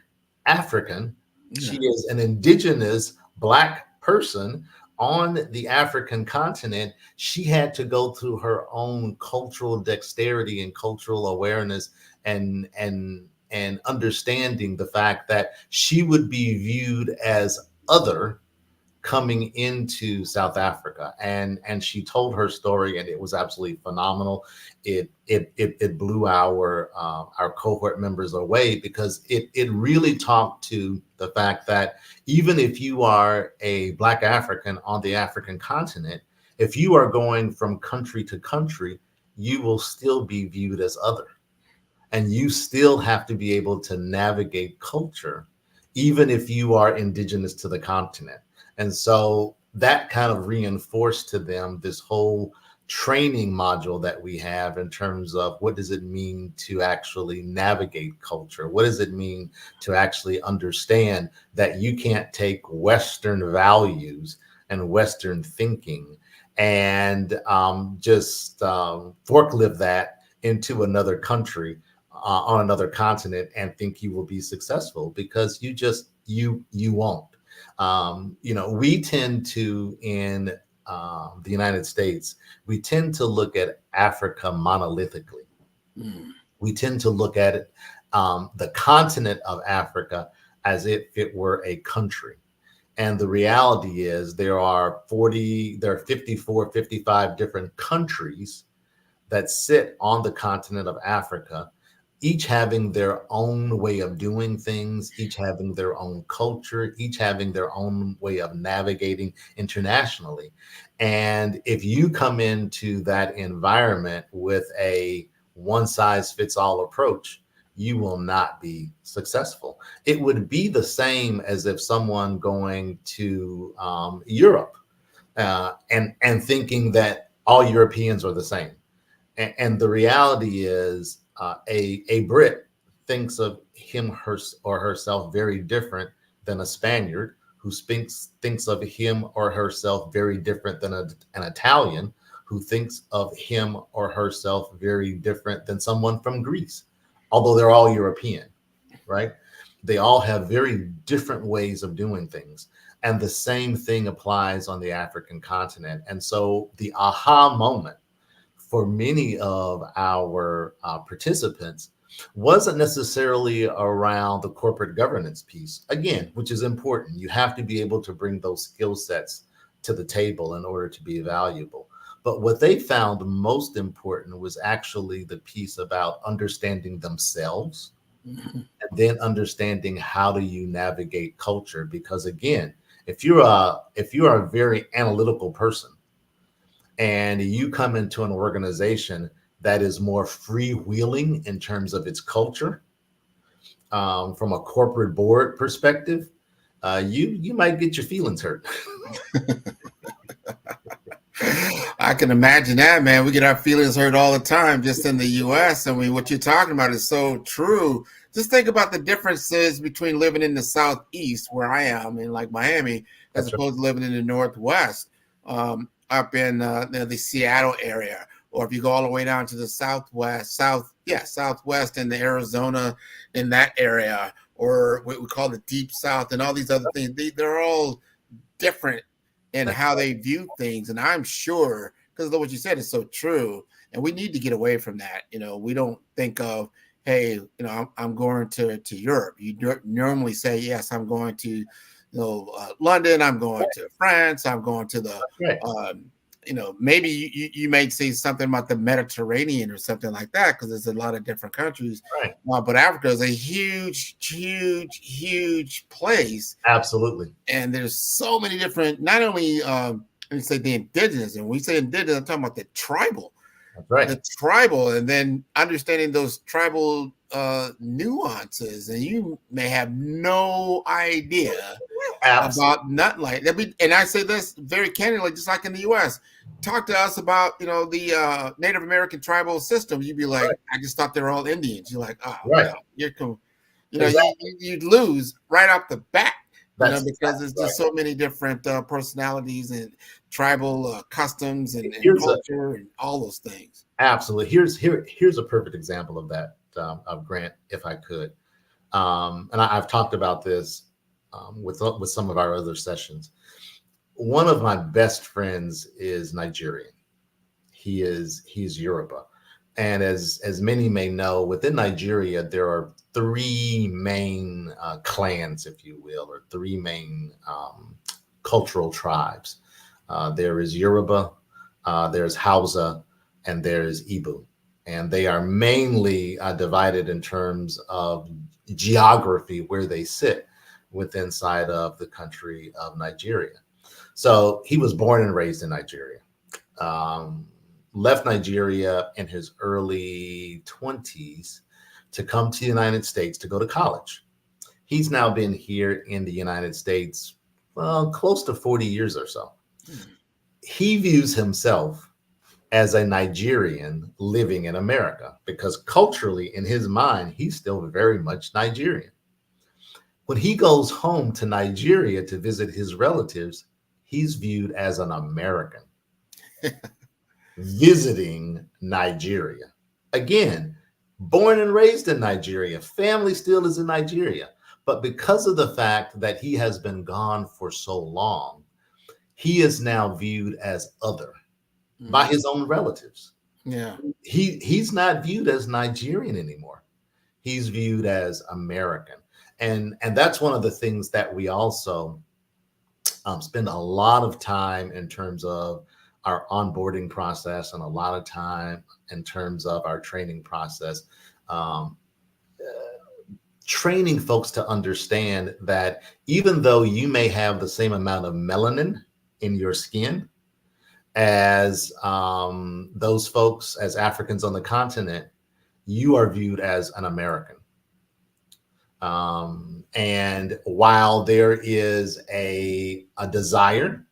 African, she is an indigenous Black person on the African continent, she had to go through her own cultural dexterity and cultural awareness and understanding the fact that she would be viewed as other coming into South Africa, and she told her story, and it was absolutely phenomenal. It blew our cohort members away, because it really talked to the fact that even if you are a Black African on the African continent, if you are going from country to country, you will still be viewed as other, and you still have to be able to navigate culture, even if you are indigenous to the continent. And so that kind of reinforced to them this whole training module that we have in terms of what does it mean to actually navigate culture? What does it mean to actually understand that you can't take Western values and Western thinking and just forklift that into another country on another continent and think you will be successful, because you won't. We tend to, in the United States, we tend to look at Africa monolithically. We tend to look at it, the continent of Africa, as if it were a country. And the reality is there are 54, 55 different countries that sit on the continent of Africa, each having their own way of doing things, each having their own culture, each having their own way of navigating internationally. And if you come into that environment with a one-size-fits-all approach, you will not be successful. It would be the same as if someone going to Europe and thinking that all Europeans are the same. And the reality is, a Brit thinks of him, her, or herself very different than a Spaniard, who thinks of him or herself very different than an Italian, who thinks of him or herself very different than someone from Greece, although they're all European, right? They all have very different ways of doing things. And the same thing applies on the African continent. And so the aha moment for many of our participants wasn't necessarily around the corporate governance piece, again, which is important. You have to be able to bring those skill sets to the table in order to be valuable. But what they found most important was actually the piece about understanding themselves, and then understanding how do you navigate culture. Because again, if you are a very analytical person, and you come into an organization that is more freewheeling in terms of its culture, from a corporate board perspective, you might get your feelings hurt. I can imagine that, man. We get our feelings hurt all the time just in the U.S. I mean, what you're talking about is so true. Just think about the differences between living in the Southeast, where I am, in like Miami, as opposed to living in the Northwest. Up in the Seattle area, or if you go all the way down to the Southwest in the Arizona, in that area, or what we call the Deep South, and all these other things, they're all different in how they view things. And I'm sure, because what you said is so true, and we need to get away from that. We don't think of, hey, I'm going to Europe. You normally say, yes, I'm going to London, I'm going to France, I'm going to the, maybe you may say something about the Mediterranean or something like that, because there's a lot of different countries. Right. But Africa is a huge, huge, huge place. Absolutely. And there's so many different, not only, we say the indigenous, and we say indigenous, I'm talking about the tribal. That's right. The tribal, and then understanding those tribal nuances, and you may have no idea about nothing like that. And I say this very candidly, just like in the U.S. Talk to us about the Native American tribal system. You'd be like, right. I just thought they were all Indians. You're like, oh, right. No, you're cool. Exactly. You'd lose right off the bat. Because there's just so many different personalities and tribal customs and culture and all those things. Absolutely. Here's a perfect example of that, of Grant, if I could. And I've talked about this with some of our other sessions. One of my best friends is Nigerian. He's Yoruba. And as many may know, within Nigeria, there are three main clans, if you will, or three main cultural tribes. There is Yoruba, there's Hausa, and there's Igbo. And they are mainly divided in terms of geography, where they sit within inside of the country of Nigeria. So he was born and raised in Nigeria. Left Nigeria in his early 20s to come to the United States to go to college. He's now been here in the United States, well, close to 40 years or so. He views himself as a Nigerian living in America because culturally, in his mind, he's still very much Nigerian. When he goes home to Nigeria to visit his relatives, he's viewed as an American visiting Nigeria. Again, born and raised in Nigeria, family still is in Nigeria. But because of the fact that he has been gone for so long, he is now viewed as other by his own relatives. Yeah. He's not viewed as Nigerian anymore. He's viewed as American. And that's one of the things that we also spend a lot of time in terms of our onboarding process and a lot of time in terms of our training process, training folks to understand that even though you may have the same amount of melanin in your skin as those folks, as Africans on the continent, you are viewed as an American. And while there is a desire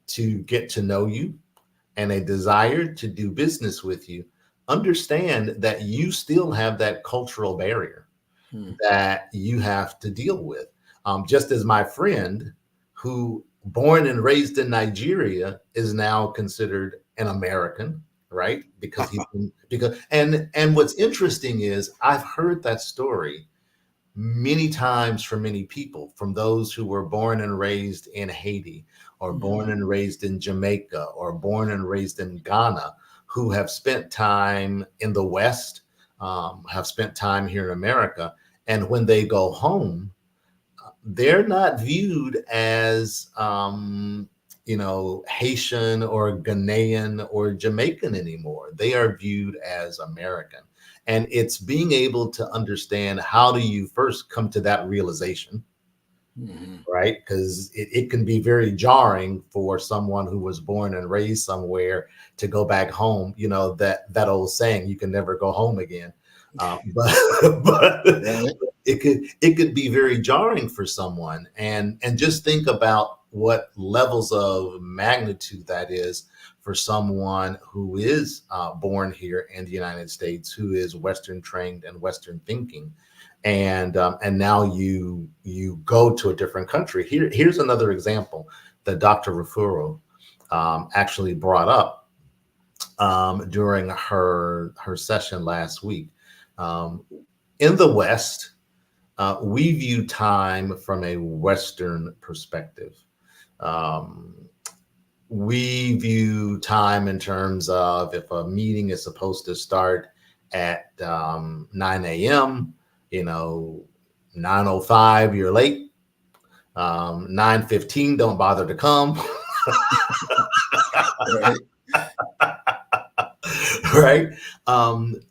to get to know you and a desire to do business with you, understand that you still have that cultural barrier that you have to deal with. Just as my friend who born and raised in Nigeria is now considered an American, right? Because and what's interesting is I've heard that story many times from many people, from those who were born and raised in Haiti or born and raised in Jamaica or born and raised in Ghana, who have spent time in the West, have spent time here in America. And when they go home, they're not viewed as, Haitian or Ghanaian or Jamaican anymore. They are viewed as American. And it's being able to understand, how do you first come to that realization, right? Because it can be very jarring for someone who was born and raised somewhere to go back home. You know, that old saying, you can never go home again. But it could be very jarring for someone. And just think about what levels of magnitude that is for someone who is born here in the United States, who is Western trained and Western thinking, and now you go to a different country. Here's another example that Dr. Rufuro actually brought up during her session last week. In the West, we view time from a Western perspective. We view time in terms of, if a meeting is supposed to start at 9 a.m., 9:05, you're late. 9:15, don't bother to come. Right?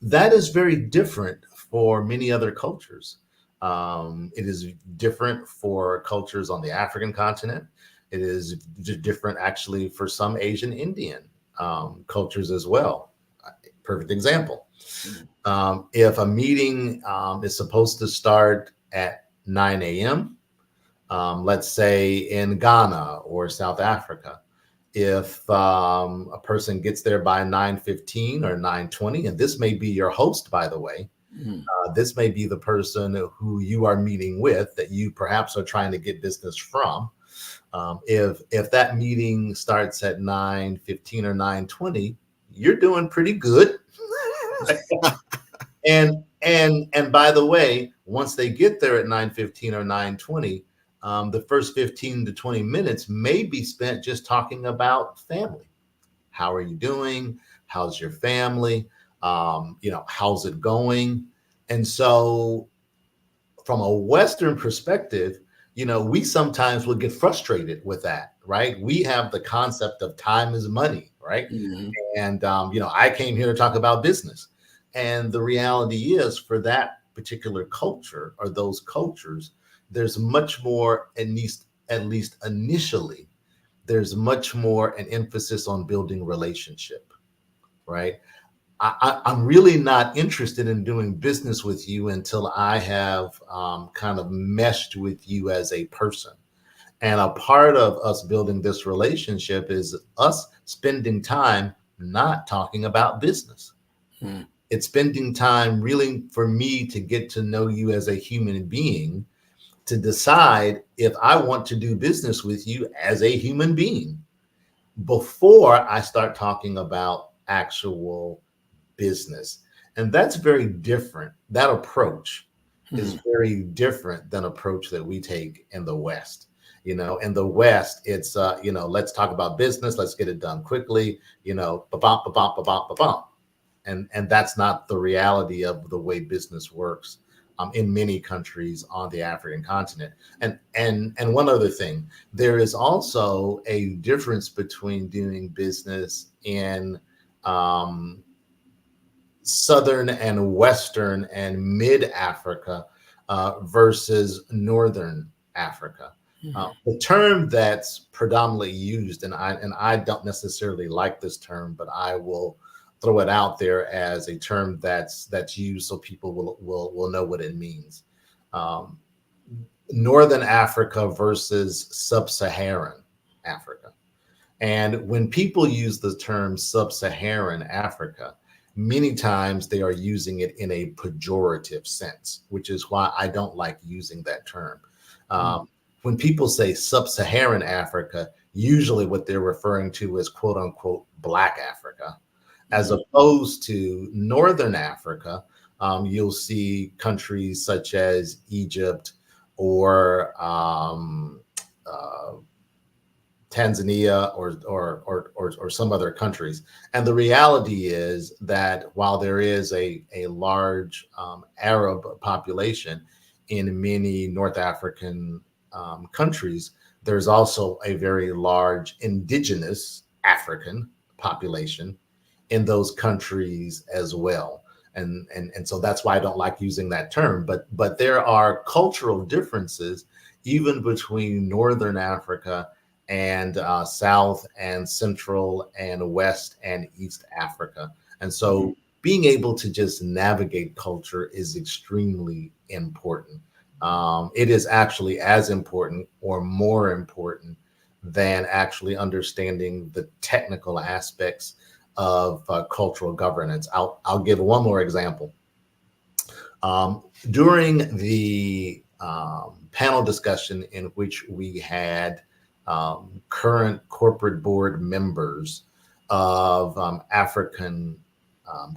That is very different for many other cultures. It is different for cultures on the African continent. It is different actually for some Asian Indian cultures as well. Perfect example. If a meeting is supposed to start at 9 a.m., let's say in Ghana or South Africa, if a person gets there by 9:15 or 9:20, and this may be your host, by the way, this may be the person who you are meeting with that you perhaps are trying to get business from. If that meeting starts at 9:15 or 9:20, you're doing pretty good. and by the way, once they get there at 9:15 or 9:20, the first 15 to 20 minutes may be spent just talking about family. How are you doing? How's your family? How's it going? And so from a Western perspective, we sometimes will get frustrated with that, right? We have the concept of time is money, right? Mhm. And, I came here to talk about business. And the reality is, for that particular culture or those cultures, there's much more, at least initially, there's much more an emphasis on building relationship, right? I'm really not interested in doing business with you until I have kind of meshed with you as a person. And a part of us building this relationship is us spending time not talking about business. Hmm. It's spending time really for me to get to know you as a human being, to decide if I want to do business with you as a human being before I start talking about actual business. And that's very different. That approach is very different than approach that we take in the West. In the West, it's let's talk about business, let's get it done quickly, ba-bump, ba-bump, ba-bump, ba-bump. And that's not the reality of the way business works in many countries on the African continent. And one other thing, there is also a difference between doing business in Southern and Western and Mid Africa versus Northern Africa. The term that's predominantly used, and I don't necessarily like this term, but I will throw it out there as a term that's used so people will know what it means. Northern Africa versus Sub-Saharan Africa. And when people use the term Sub-Saharan Africa, many times they are using it in a pejorative sense, which is why I don't like using that term. When people say Sub-Saharan Africa, usually what they're referring to is quote unquote Black Africa, as opposed to Northern Africa. You'll see countries such as Egypt or Tanzania or some other countries. And the reality is that while there is a large Arab population in many North African countries, there's also a very large indigenous African population in those countries as well. And so that's why I don't like using that term. But there are cultural differences even between Northern Africa and South and Central and West and East Africa. And so being able to just navigate culture is extremely important. It is actually as important or more important than actually understanding the technical aspects of cultural governance. I'll give one more example. During the panel discussion in which we had current corporate board members of African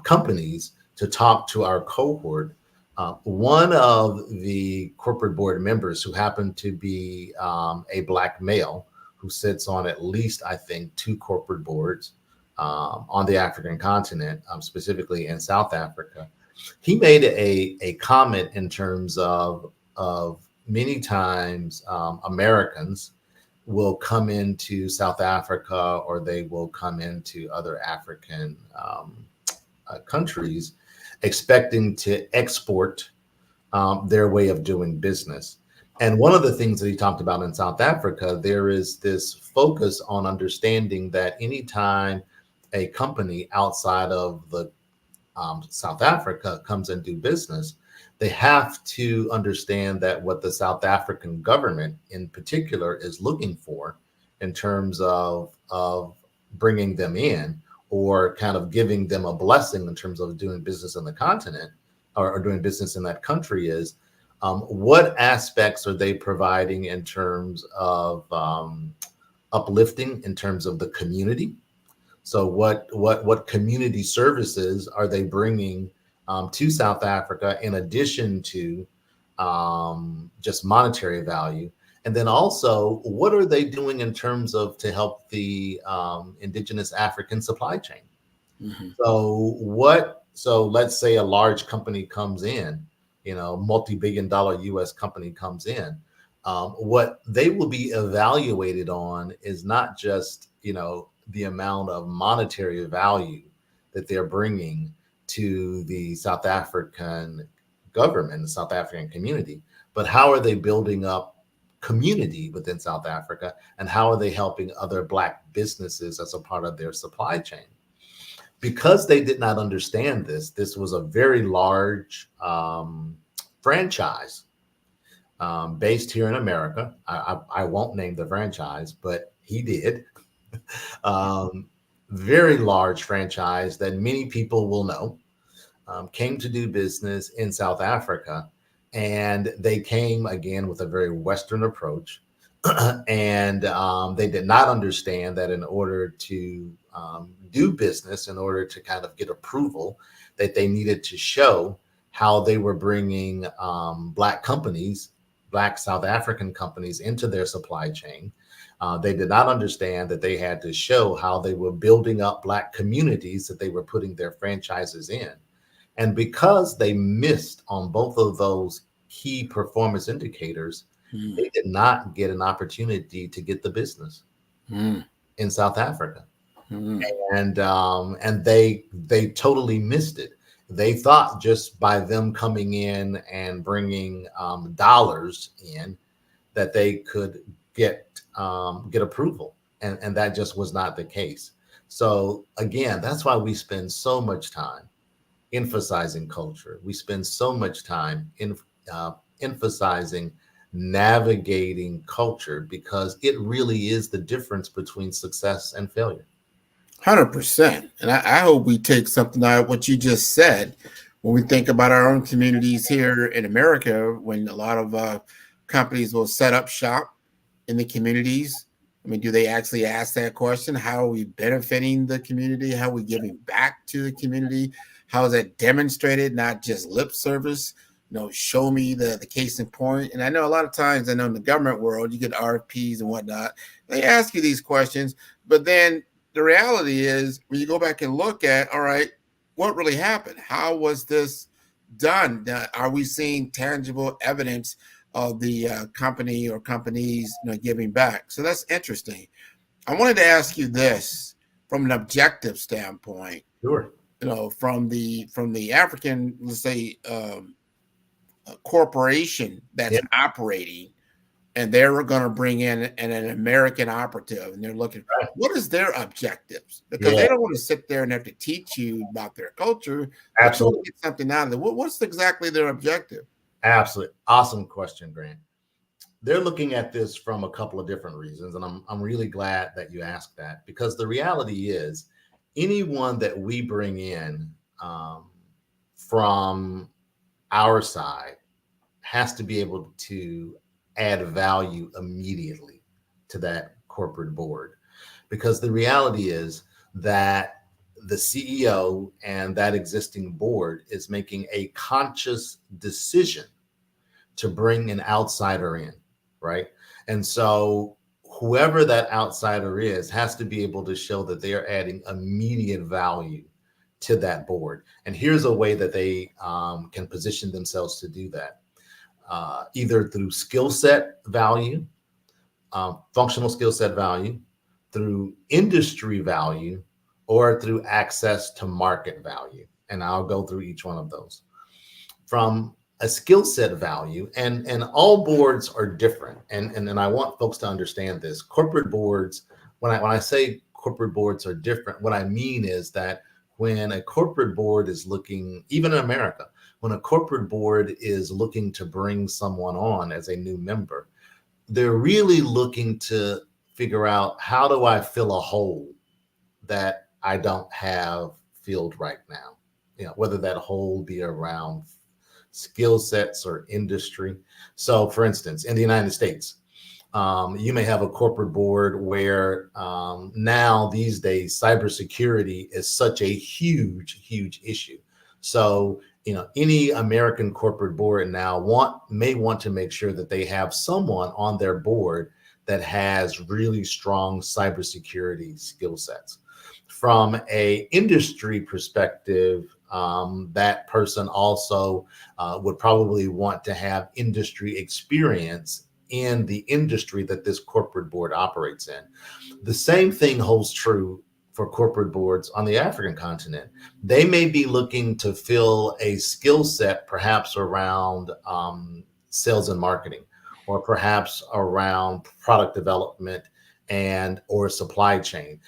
companies to talk to our cohort, one of the corporate board members, who happened to be a Black male who sits on at least, I think, 2 corporate boards on the African continent, specifically in South Africa, he made a comment in terms of many times Americans will come into South Africa or they will come into other African countries expecting to export their way of doing business. And one of the things that he talked about in South Africa, there is this focus on understanding that anytime a company outside of the South Africa comes and do business, they have to understand that what the South African government in particular is looking for in terms of bringing them in or kind of giving them a blessing in terms of doing business in the continent or doing business in that country is what aspects are they providing in terms of uplifting in terms of the community. So what community services are they bringing to South Africa in addition to just monetary value? And then also, what are they doing in terms of to help the indigenous African supply chain? So let's say a large company comes in, multi-billion-dollar US company comes in. what they will be evaluated on is not just, the amount of monetary value that they're bringing to the South African government, the South African community, but how are they building up community within South Africa, and how are they helping other Black businesses as a part of their supply chain? Because they did not understand this was a very large franchise based here in America. I won't name the franchise, but he did. Very large franchise that many people will know, came to do business in South Africa. And they came again with a very Western approach. And they did not understand that in order to do business, in order to kind of get approval, that they needed to show how they were bringing Black companies, Black South African companies into their supply chain. They did not understand that they had to show how they were building up Black communities that they were putting their franchises in. And because they missed on both of those key performance indicators, they did not get an opportunity to get the business in South Africa. And they totally missed it. They thought just by them coming in and bringing dollars in that they could get approval, and that just was not the case. So again, that's why we spend so much time emphasizing culture. We spend so much time in emphasizing navigating culture, because it really is the difference between success and failure. 100%. And I hope we take something out of what you just said when we think about our own communities here in America, when a lot of companies will set up shop in the communities. I mean, do they actually ask that question? How are we benefiting the community? How are we giving back to the community? How is that demonstrated, not just lip service? Show me the case in point. And I know a lot of times, I know in the government world, you get RFPs and whatnot. They ask you these questions, but then the reality is when you go back and look at, all right, what really happened? How was this done? Are we seeing tangible evidence of the company or companies giving back? So that's interesting. I wanted to ask you this from an objective standpoint. Sure. From the African, let's say, corporation that's operating, and they're going to bring in an American operative, and they're looking, what is their objectives? Because they don't want to sit there and have to teach you about their culture. Absolutely. Get something out of it. What's exactly their objective? Absolutely. Awesome question, Grant. They're looking at this from a couple of different reasons, and I'm really glad that you asked that, because the reality is anyone that we bring in from our side has to be able to add value immediately to that corporate board, because the reality is that the CEO and that existing board is making a conscious decision to bring an outsider in, right? And so whoever that outsider is has to be able to show that they are adding immediate value to that board. And here's a way that they can position themselves to do that. Either through skill set value, functional skill set value, through industry value, or through access to market value. And I'll go through each one of those. From a skill set value, and all boards are different. And I want folks to understand this. Corporate boards, when I say corporate boards are different, what I mean is that when a corporate board is looking, even in America, when a corporate board is looking to bring someone on as a new member, they're really looking to figure out, how do I fill a hole that I don't have filled right now? Whether that hole be around skill sets or industry. So for instance, in the United States, you may have a corporate board where now these days, cybersecurity is such a huge issue. So any American corporate board now may want to make sure that they have someone on their board that has really strong cybersecurity skill sets. From a industry perspective, that person also would probably want to have industry experience in the industry that this corporate board operates in. The same thing holds true for corporate boards on the African continent. They may be looking to fill a skill set perhaps around sales and marketing, or perhaps around product development and or supply chain.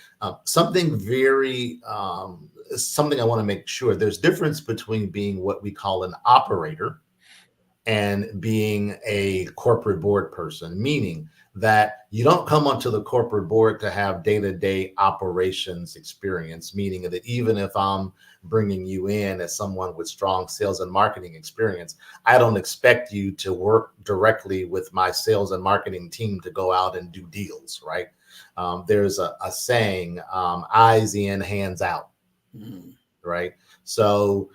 Something I want to make sure there's difference between being what we call an operator and being a corporate board person, meaning that you don't come onto the corporate board to have day-to-day operations experience, meaning that even if I'm bringing you in as someone with strong sales and marketing experience, I don't expect you to work directly with my sales and marketing team to go out and do deals, right? There's a saying, eyes in, hands out, right? So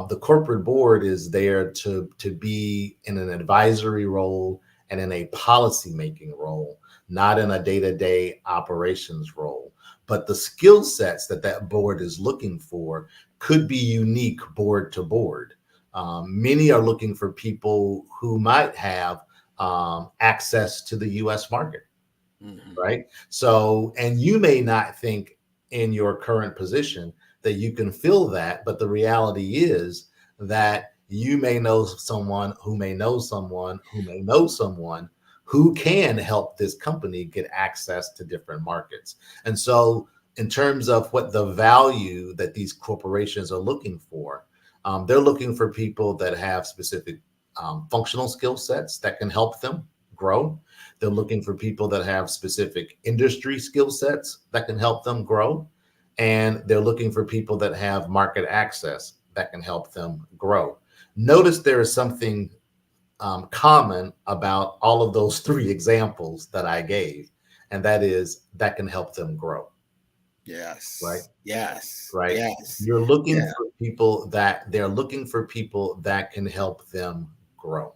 the corporate board is there to be in an advisory role and in a policy-making role, not in a day-to-day operations role. But the skill sets that board is looking for could be unique board to board. Many are looking for people who might have access to the U.S. market, right? So, and you may not think in your current position that you can fill that, but the reality is that you may know someone who may know someone who may know someone who can help this company get access to different markets. And so in terms of what the value that these corporations are looking for, they're looking for people that have specific functional skill sets that can help them grow. They're looking for people that have specific industry skill sets that can help them grow. And they're looking for people that have market access that can help them grow. Notice there is something common about all of those three examples that I gave, and that is that can help them grow. Yes. Right. Yes. Right. Yes. You're looking for people that they're looking for people that can help them grow.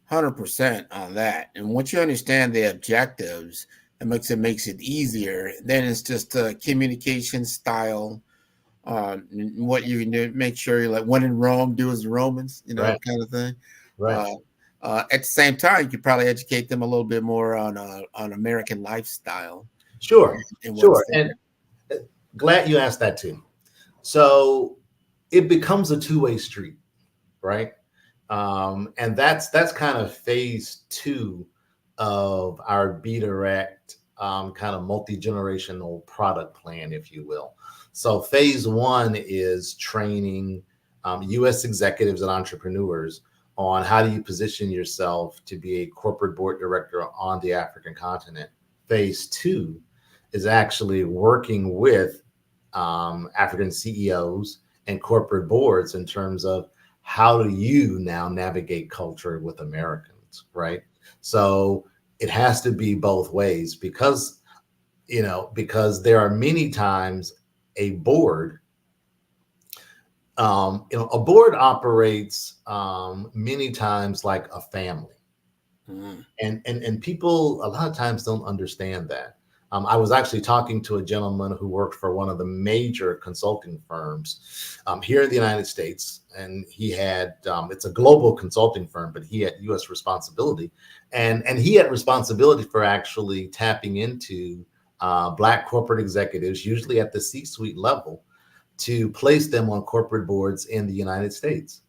100% on that. And once you understand the objectives, it makes it easier. Then it's just a communication style. What you do, make sure you're like, when in Rome, do as the Romans, Right. kind of thing. Right. At the same time, you could probably educate them a little bit more on American lifestyle. Sure. Sure. And glad you asked that too. So it becomes a two-way street, right? And that's kind of phase 2 of our Be Direct kind of multi-generational product plan, if you will. So phase 1 is training U.S. executives and entrepreneurs on how do you position yourself to be a corporate board director on the African continent. Phase 2 is actually working with African CEOs and corporate boards in terms of how do you now navigate culture with Americans, right? So it has to be both ways because there are many times a board, a board operates many times like a family. And people a lot of times don't understand that. I was actually talking to a gentleman who worked for one of the major consulting firms here in the United States. And he had, it's a global consulting firm, but he had US responsibility. And he had responsibility for actually tapping into Black corporate executives, usually at the C-suite level, to place them on corporate boards in the United States.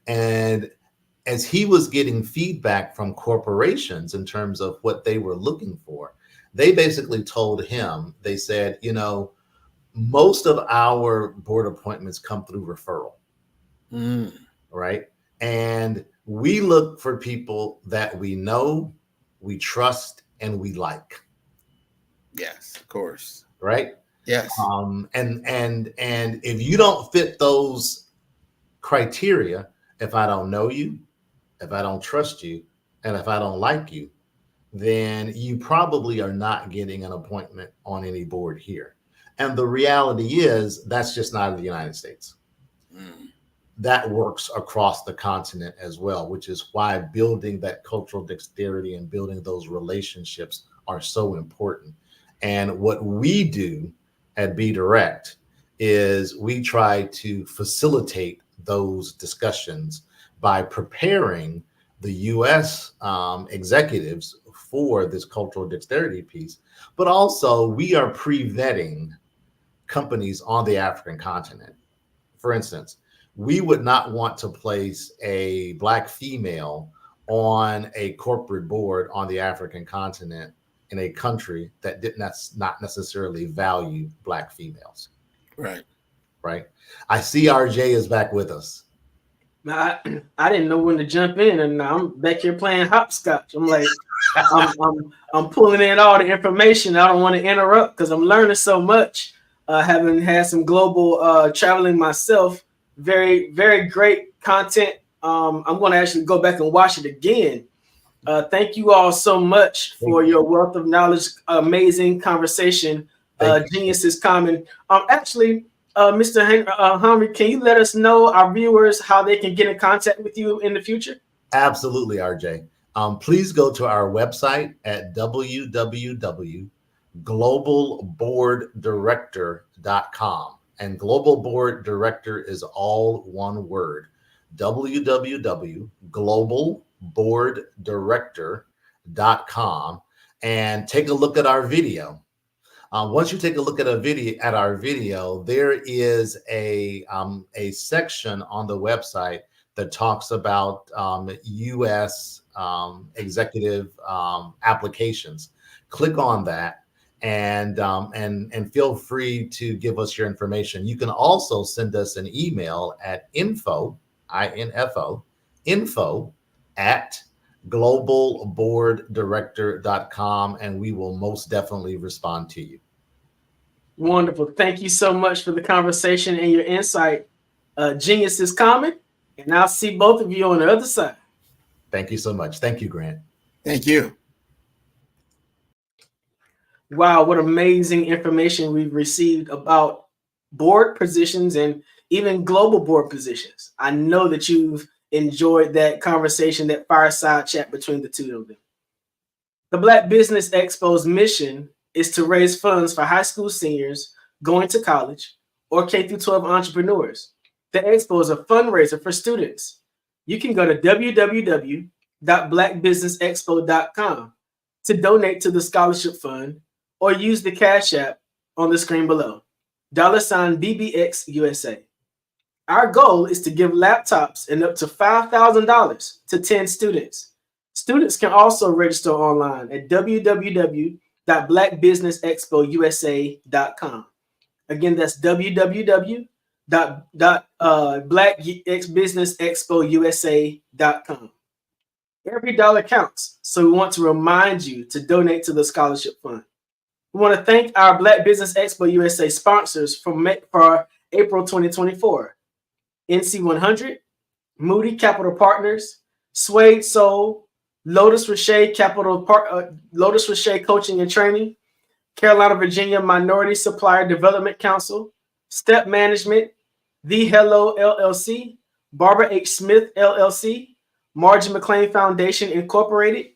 And as he was getting feedback from corporations in terms of what they were looking for, they basically told him, they said, most of our board appointments come through referral, right? And we look for people that we know, we trust, and we like. Yes, of course. Right? Yes. And if you don't fit those criteria, if I don't know you, if I don't trust you, and if I don't like you, then you probably are not getting an appointment on any board here. And the reality is that's just not in the United States. That works across the continent as well, which is why building that cultural dexterity and building those relationships are so important. And what we do at Be Direct is we try to facilitate those discussions by preparing the U.S. Executives for this cultural dexterity piece, but also we are pre-vetting companies on the African continent. For instance, we would not want to place a Black female on a corporate board on the African continent in a country that did not necessarily value Black females. Right. Right. I see RJ is back with us. I didn't know when to jump in, and now I'm back here playing hopscotch. I'm like, I'm pulling in all the information. I don't want to interrupt because I'm learning so much. Having had some global traveling myself, very, very great content. I'm going to actually go back and watch it again. Thank you all so much for your wealth of knowledge. Amazing conversation. Genius is common. Actually, Mr. Henry, can you let us know, our viewers, how they can get in contact with you in the future? Absolutely, RJ. Please go to our website at www.globalboarddirector.com. And Global Board Director is all one word. www.globalboarddirector.com, and take a look at our video. Once you take a look at our video, there is a section on the website that talks about U.S. executive applications. Click on that and feel free to give us your information. You can also send us an email at info at globalboarddirector.com, and we will most definitely respond to you. Wonderful. Thank you so much for the conversation and your insight. Genius is common, and I'll see both of you on the other side. Thank you so much. Thank you, Grant. Thank you. Wow, what amazing information we've received about board positions and even global board positions. I know that you've enjoyed that conversation, that fireside chat between the two of them. The Black Business Expo's mission is to raise funds for high school seniors going to college or K-12 entrepreneurs. The Expo is a fundraiser for students. You can go to www.blackbusinessexpo.com to donate to the scholarship fund or use the Cash App on the screen below, $BBX USA. Our goal is to give laptops and up to $5,000 to 10 students. Students can also register online at www.blackbusinessexpousa.com. Again, that's www.blackbusinessexpousa.com. Every dollar counts, so we want to remind you to donate to the scholarship fund. We want to thank our Black Business Expo USA sponsors for April 2024. NC100, Moody Capital Partners, Suede Soul, Lotus Rocher Lotus Rocher Coaching and Training, Carolina, Virginia Minority Supplier Development Council, Step Management, The Hello LLC, Barbara H. Smith LLC, Margie McLean Foundation Incorporated,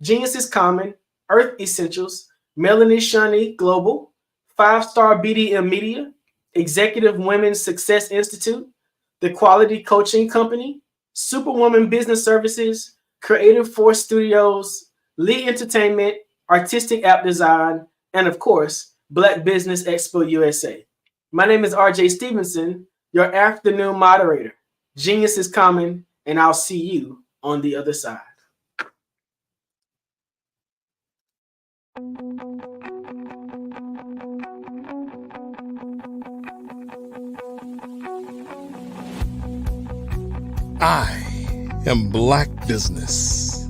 Genius is Common, Earth Essentials, Melanie Shani Global, 5-Star BDM Media, Executive Women's Success Institute, The Quality Coaching Company, Superwoman Business Services, Creative Force Studios, Lee Entertainment, Artistic App Design, and of course, Black Business Expo USA. My name is RJ Stevenson, your afternoon moderator. Genius is common, and I'll see you on the other side. I am Black Business.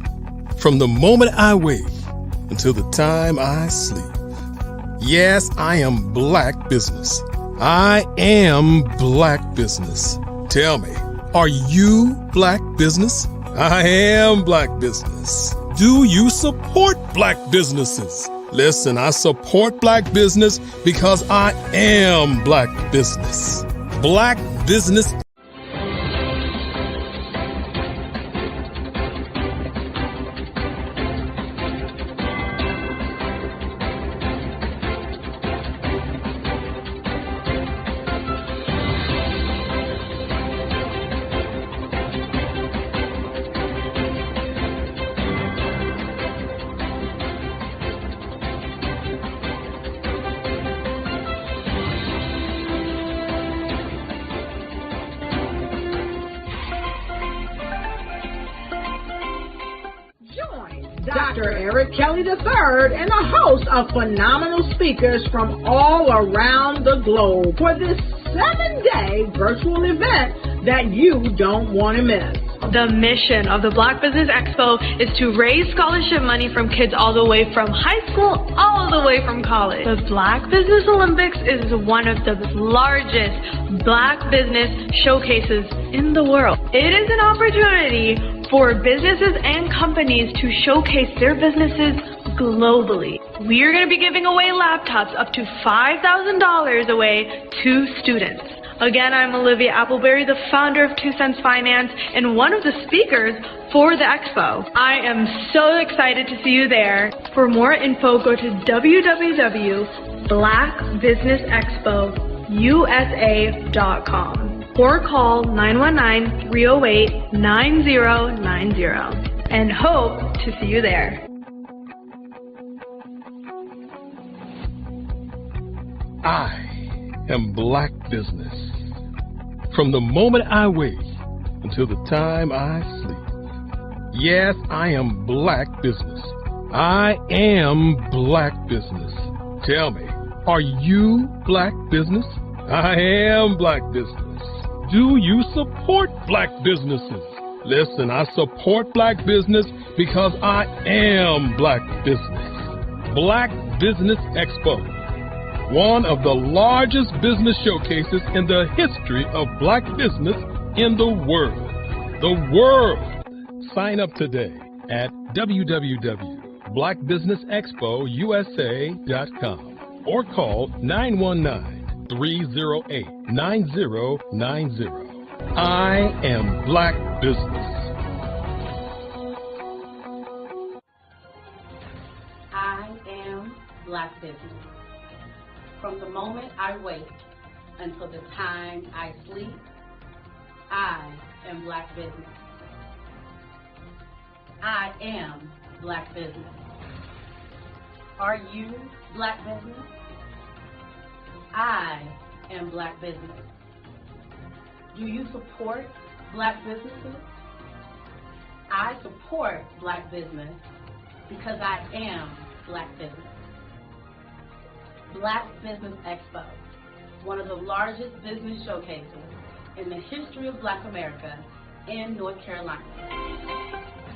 From the moment I wake until the time I sleep. Yes, I am Black Business. I am Black Business. Tell me, are you Black Business? I am Black Business. Do you support Black businesses? Listen, I support Black business because I am Black Business. Black Business. Dr. Eric Kelly III and a host of phenomenal speakers from all around the globe for this 7-day virtual event that you don't want to miss. The mission of the Black Business Expo is to raise scholarship money from kids all the way from high school, all the way from college. The Black Business Olympics is one of the largest Black business showcases in the world. It is an opportunity for businesses and companies to showcase their businesses globally. We are going to be giving away laptops up to $5,000 away to students. Again, I'm Olivia Appleberry, the founder of 2 Cents Finance and one of the speakers for the expo. I am so excited to see you there. For more info, go to www.blackbusinessexpousa.com or call 919-308-9090 and hope to see you there. I am Black Business. From the moment I wake until the time I sleep. Yes, I am Black Business. I am Black Business. Tell me, are you Black Business? I am Black Business. Do you support Black businesses? Listen, I support Black business because I am Black Business. Black Business Expo, one of the largest business showcases in the history of Black business in the world. The world! Sign up today at www.blackbusinessexpousa.com or call 919-308-9090. I am Black Business. I am Black Business. From the moment I wake until the time I sleep, I am Black Business. I am Black Business. Are you Black Business? I am Black Business. Do you support Black businesses? I support Black business because I am Black Business. Black Business Expo, one of the largest business showcases in the history of Black America in North Carolina.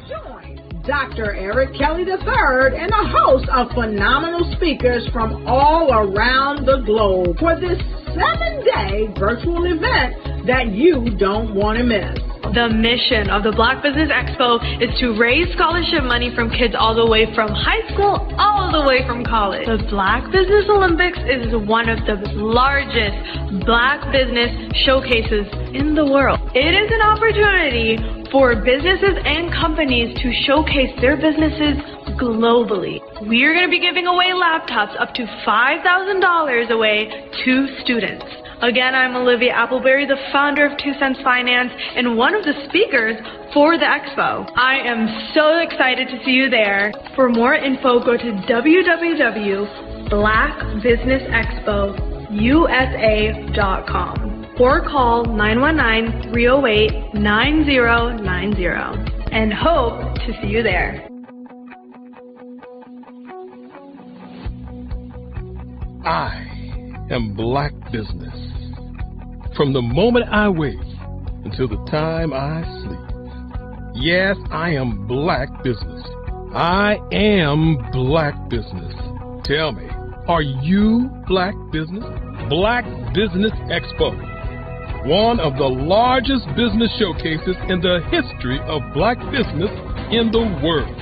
Join Dr. Eric Kelly III and a host of phenomenal speakers from all around the globe for this 7-day virtual event that you don't want to miss. The mission of the Black Business Expo is to raise scholarship money from kids all the way from high school, all the way from college. The Black Business Olympics is one of the largest Black business showcases in the world. It is an opportunity for businesses and companies to showcase their businesses globally. We are going to be giving away laptops up to $5,000 away to students. Again, I'm Olivia Appleberry, the founder of 2 Cents Finance and one of the speakers for the expo. I am so excited to see you there. For more info, go to www.blackbusinessexpousa.com or call 919-308-9090 and hope to see you there. I am Black Business. From the moment I wake until the time I sleep. Yes, I am Black Business. I am Black Business. Tell me, are you Black Business? Black Business Expo, one of the largest business showcases in the history of Black business in the world.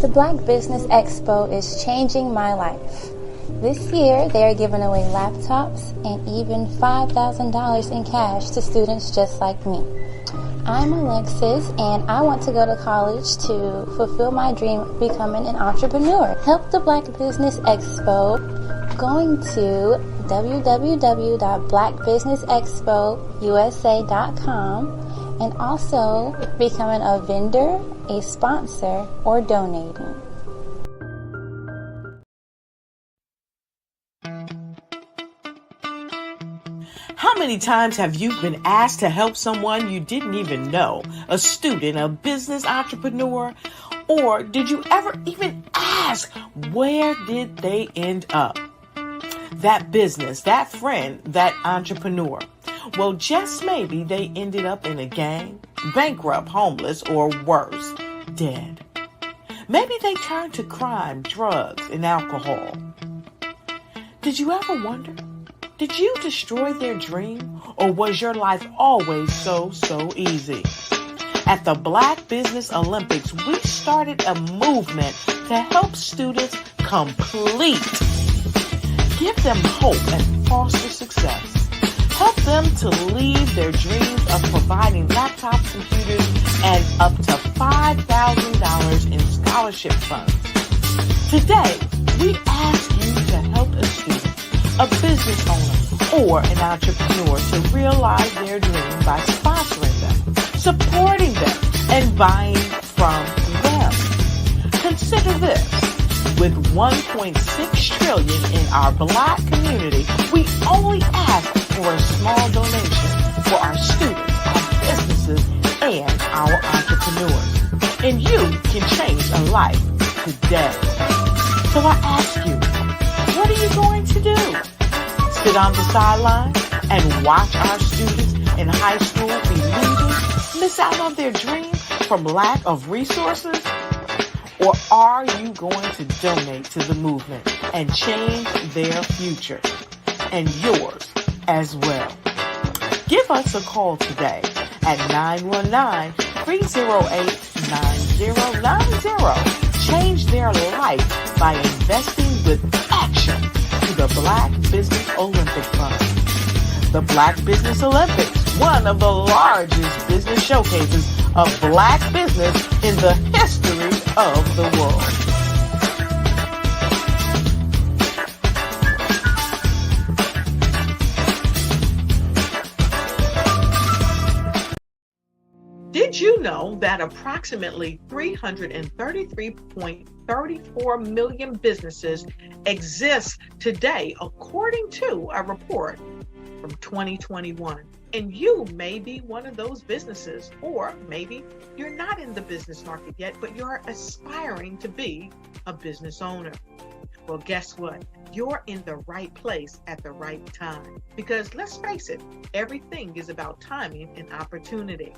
The Black Business Expo is changing my life. This year, they are giving away laptops and even $5,000 in cash to students just like me. I'm Alexis, and I want to go to college to fulfill my dream of becoming an entrepreneur. Help the Black Business Expo going to www.blackbusinessexpousa.com and also becoming a vendor, a sponsor, or donating. How many times have you been asked to help someone you didn't even know, a student, a business entrepreneur, or did you ever even ask, where did they end up? That business, that friend, that entrepreneur. Well, just maybe they ended up in a gang, bankrupt, homeless, or worse, dead. Maybe they turned to crime, drugs, and alcohol. Did you ever wonder? Did you destroy their dream, or was your life always so easy? At the Black Business Olympics, we started a movement to help students complete. Give them hope and foster success. Help them to leave their dreams of providing laptops, computers, and up to $5,000 in scholarship funds. Today, we ask you to help a student, a business owner, or an entrepreneur to realize their dream by sponsoring them, supporting them, and buying from them. Consider this. With $1.6 trillion in our Black community, we only ask for a small donation for our students, our businesses, and our entrepreneurs. And you can change a life today. So I ask you, what are you going to do? Sit on the sideline and watch our students in high school be leaders, miss out on their dream from lack of resources? Or are you going to donate to the movement and change their future and yours as well? Give us a call today at 919-308-9090. Change their life by investing with action to the Black Business Olympic Fund. The Black Business Olympics, one of the largest business showcases of Black business in the history of the world. Did you know that approximately 333.34 million businesses exist today, according to a report from 2021? And you may be one of those businesses, or maybe you're not in the business market yet, but you're aspiring to be a business owner. Well, guess what? You're in the right place at the right time. Because let's face it, everything is about timing and opportunity.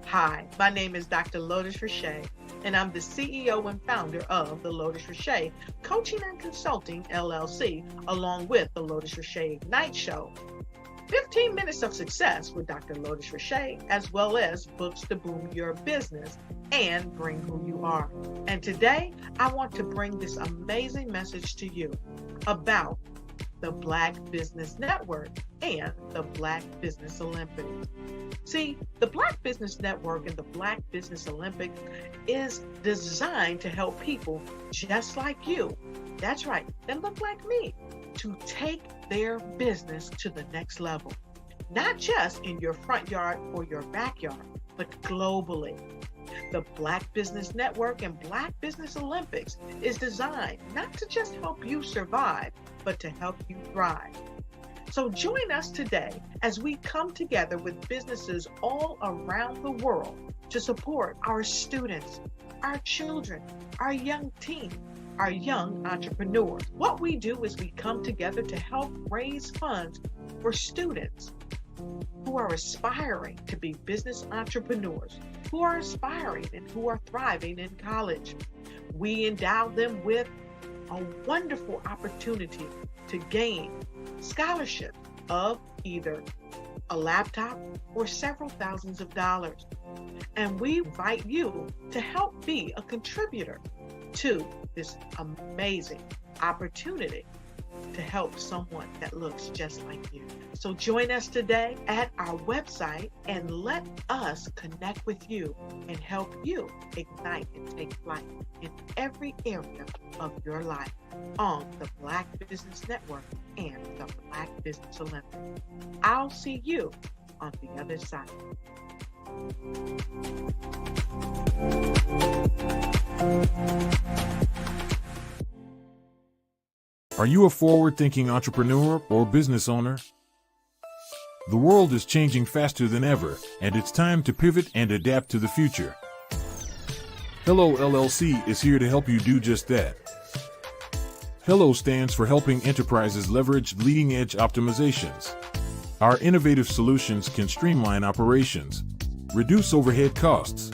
Hi, my name is Dr. Lotus Richey, and I'm the CEO and founder of the Lotus Richey Coaching and Consulting LLC, along with the Lotus Richey Ignite Show. 15 minutes of success with Dr. Lotus Richey, as well as books to boom your business and bring who you are. And today, I want to bring this amazing message to you about the Black Business Network and the Black Business Olympics. See, the Black Business Network and the Black Business Olympics is designed to help people just like you, that's right, that look like me, to take their business to the next level. Not just in your front yard or your backyard, but globally. The Black Business Network and Black Business Olympics is designed not to just help you survive, but to help you thrive. So join us today as we come together with businesses all around the world to support our students, our children, our young teens, our young entrepreneurs. What we do is we come together to help raise funds for students who are aspiring to be business entrepreneurs, who are aspiring and who are thriving in college. We endow them with a wonderful opportunity to gain scholarships of either a laptop or several thousands of dollars. And we invite you to help be a contributor to this amazing opportunity to help someone that looks just like you. So join us today at our website and let us connect with you and help you ignite and take flight in every area of your life on the Black Business Network and the Black Business Olympics. I'll see you on the other side. Are you a forward-thinking entrepreneur or business owner? The world is changing faster than ever, and it's time to pivot and adapt to the future. Hello LLC is here to help you do just that. Hello stands for helping enterprises leverage leading-edge optimizations. Our innovative solutions can streamline operations, reduce overhead costs,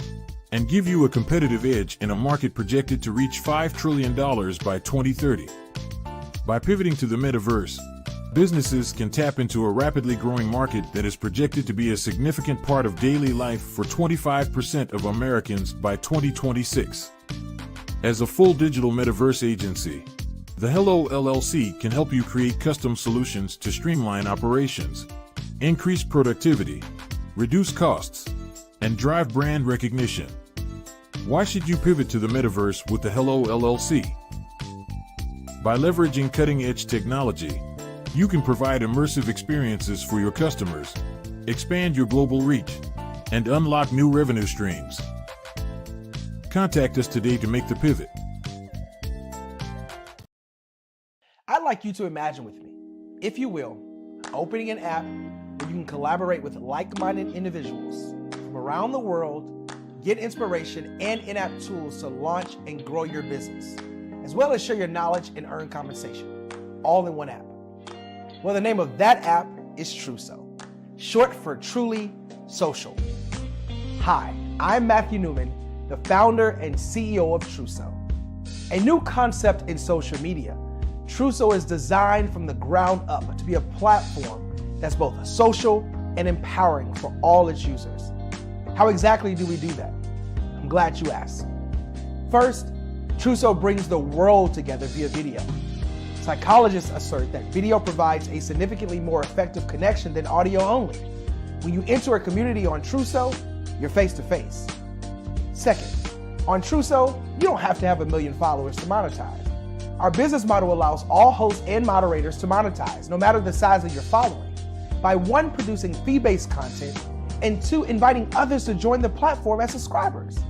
and give you a competitive edge in a market projected to reach $5 trillion by 2030. By pivoting to the metaverse, businesses can tap into a rapidly growing market that is projected to be a significant part of daily life for 25% of Americans by 2026. As a full digital metaverse agency, the Hello LLC can help you create custom solutions to streamline operations, increase productivity, reduce costs, and drive brand recognition. Why should you pivot to the metaverse with the Hello LLC? By leveraging cutting-edge technology, you can provide immersive experiences for your customers, expand your global reach, and unlock new revenue streams. Contact us today to make the pivot. I'd like you to imagine with me, if you will, opening an app where you can collaborate with like-minded individuals from around the world, get inspiration and in-app tools to launch and grow your business, as well as share your knowledge and earn compensation, all in one app. Well, the name of that app is Truso, short for Truly Social. Hi, I'm Matthew Newman, the founder and CEO of Truso. A new concept in social media, Truso is designed from the ground up to be a platform that's both social and empowering for all its users. How exactly do we do that? I'm glad you asked. First, Truso brings the world together via video. Psychologists assert that video provides a significantly more effective connection than audio only. When you enter a community on Truso, you're face to face. Second, on Truso, you don't have to have 1 million followers to monetize. Our business model allows all hosts and moderators to monetize, no matter the size of your following, by 1, producing fee-based content, and 2, inviting others to join the platform as subscribers.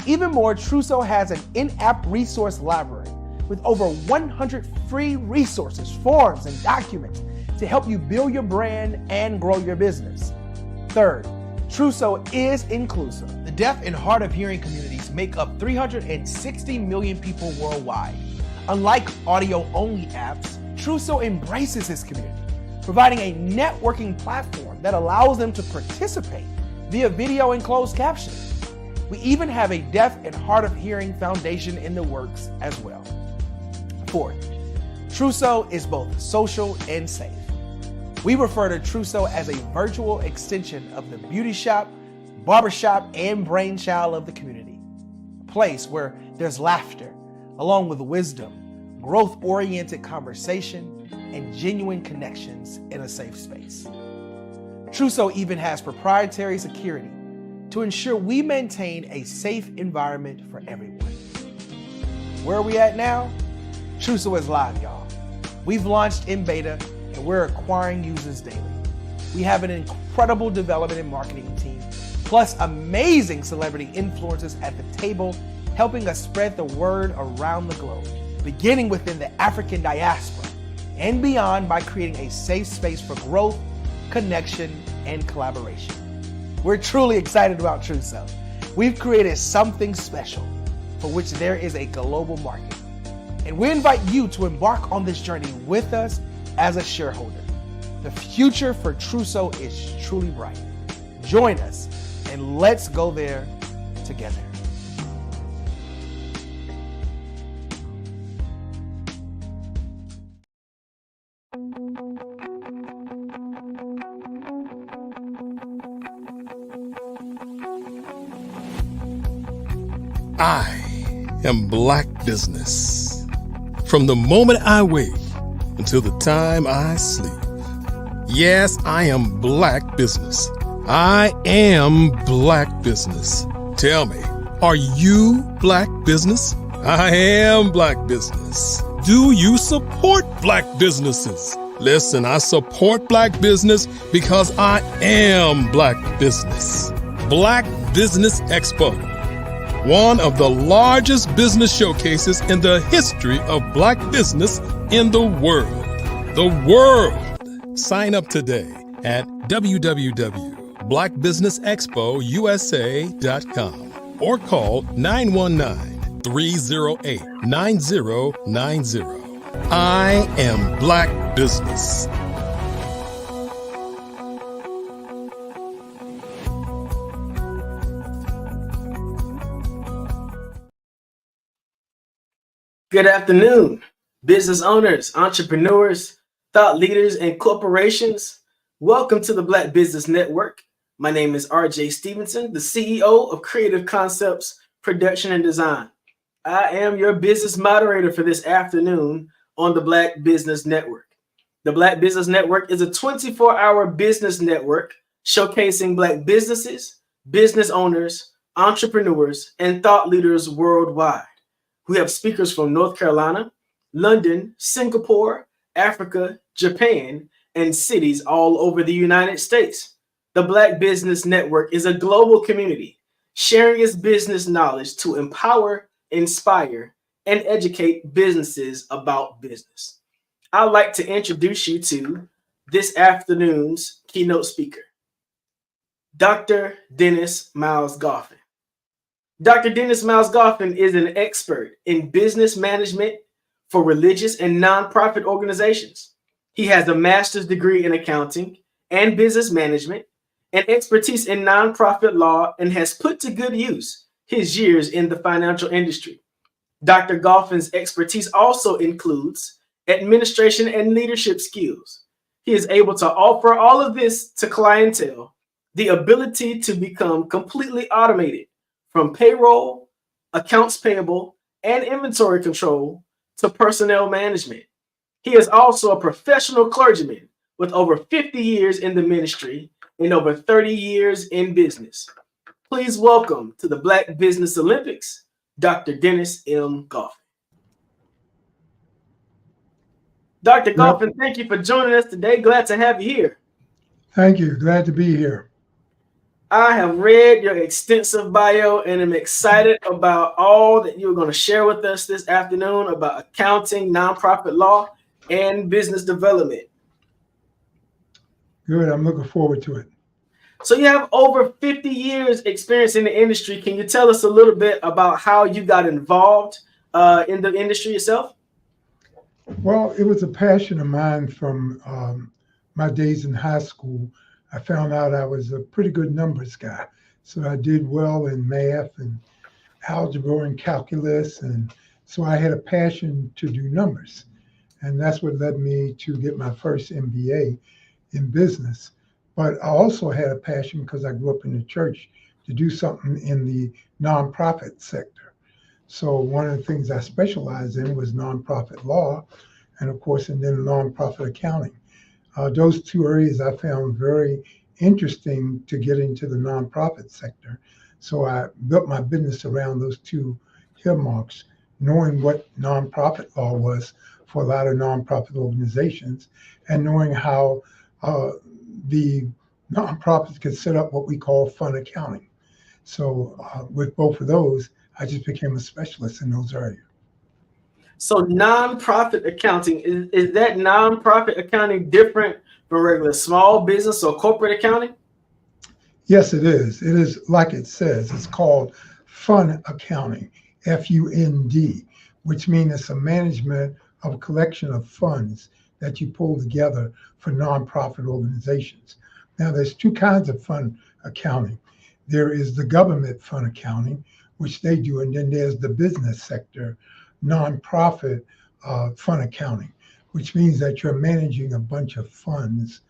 Even more, Truso has an in-app resource library with over 100 free resources, forms, and documents to help you build your brand and grow your business. Third, Truso is inclusive. The deaf and hard of hearing communities make up 360 million people worldwide. Unlike audio-only apps, Truso embraces this community, providing a networking platform that allows them to participate via video and closed captioning. We even have a deaf and hard of hearing foundation in the works as well. Fourth, Truso is both social and safe. We refer to Truso as a virtual extension of the beauty shop, barbershop, and brainchild of the community. A place where there's laughter, along with wisdom, growth-oriented conversation, and genuine connections in a safe space. Truso even has proprietary security to ensure we maintain a safe environment for everyone. Where are we at now? Truso is live, y'all. We've launched in beta and we're acquiring users daily. We have an incredible development and marketing team, plus amazing celebrity influencers at the table, helping us spread the word around the globe, beginning within the African diaspora and beyond by creating a safe space for growth, connection, and collaboration. We're truly excited about Truso. We've created something special for which there is a global market. And we invite you to embark on this journey with us as a shareholder. The future for Truso is truly bright. Join us and let's go there together. I am Black Business. From the moment I wake until the time I sleep. Yes, I am Black Business. I am Black Business. Tell me, are you Black Business? I am Black Business. Do you support Black businesses? Listen, I support Black business because I am Black Business. Black Business Expo, one of the largest business showcases in the history of black business in the world. The world! Sign up today at www.blackbusinessexpousa.com or call 919-308-9090. I am Black Business. Good afternoon, business owners, entrepreneurs, thought leaders, and corporations. Welcome to the Black Business Network. My name is RJ Stevenson, the CEO of Creative Concepts, Production, and Design. I am your business moderator for this afternoon on the Black Business Network. The Black Business Network is a 24-hour business network showcasing Black businesses, business owners, entrepreneurs, and thought leaders worldwide. We have speakers from North Carolina, London, Singapore, Africa, Japan, and cities all over the United States. The Black Business Network is a global community sharing its business knowledge to empower, inspire, and educate businesses about business. I'd like to introduce you to this afternoon's keynote speaker, Dr. Dennis Miles Goffin. Dr. Dennis Miles Goffin is an expert in business management for religious and nonprofit organizations. He has a master's degree in accounting and business management and expertise in nonprofit law and has put to good use his years in the financial industry. Dr. Goffin's expertise also includes administration and leadership skills. He is able to offer all of this to clientele, the ability to become completely automated from payroll, accounts payable, and inventory control to personnel management. He is also a professional clergyman with over 50 years in the ministry and over 30 years in business. Please welcome to the Black Business Olympics, Dr. Dennis M. Goffin. Dr. Goffin, thank you for joining us today. Glad to have you here. Thank you. Glad to be here. I have read your extensive bio and am excited about all that you're going to share with us this afternoon about accounting, nonprofit law, and business development. Good. I'm looking forward to it. So you have over 50 years experience in the industry. Can you tell us a little bit about how you got involved in the industry itself? Well, it was a passion of mine from my days in high school. I found out I was a pretty good numbers guy. So I did well in math and algebra and calculus. And so I had a passion to do numbers. And that's what led me to get my first MBA in business. But I also had a passion because I grew up in the church to do something in the nonprofit sector. So one of the things I specialized in was nonprofit law and of course, and then nonprofit accounting. Those two areas I found very interesting to get into the nonprofit sector. So I built my business around those two earmarks, knowing what nonprofit law was for a lot of nonprofit organizations and knowing how the nonprofits could set up what we call fund accounting. So with both of those, I just became a specialist in those areas. So nonprofit accounting, is that nonprofit accounting different from regular small business or corporate accounting? Yes, it is. It is like it says. It's called fund accounting, F-U-N-D, which means it's a management of a collection of funds that you pull together for nonprofit organizations. Now, there's two kinds of fund accounting. There is the government fund accounting, which they do, and then there's the business sector nonprofit fund accounting, which means that you're managing a bunch of funds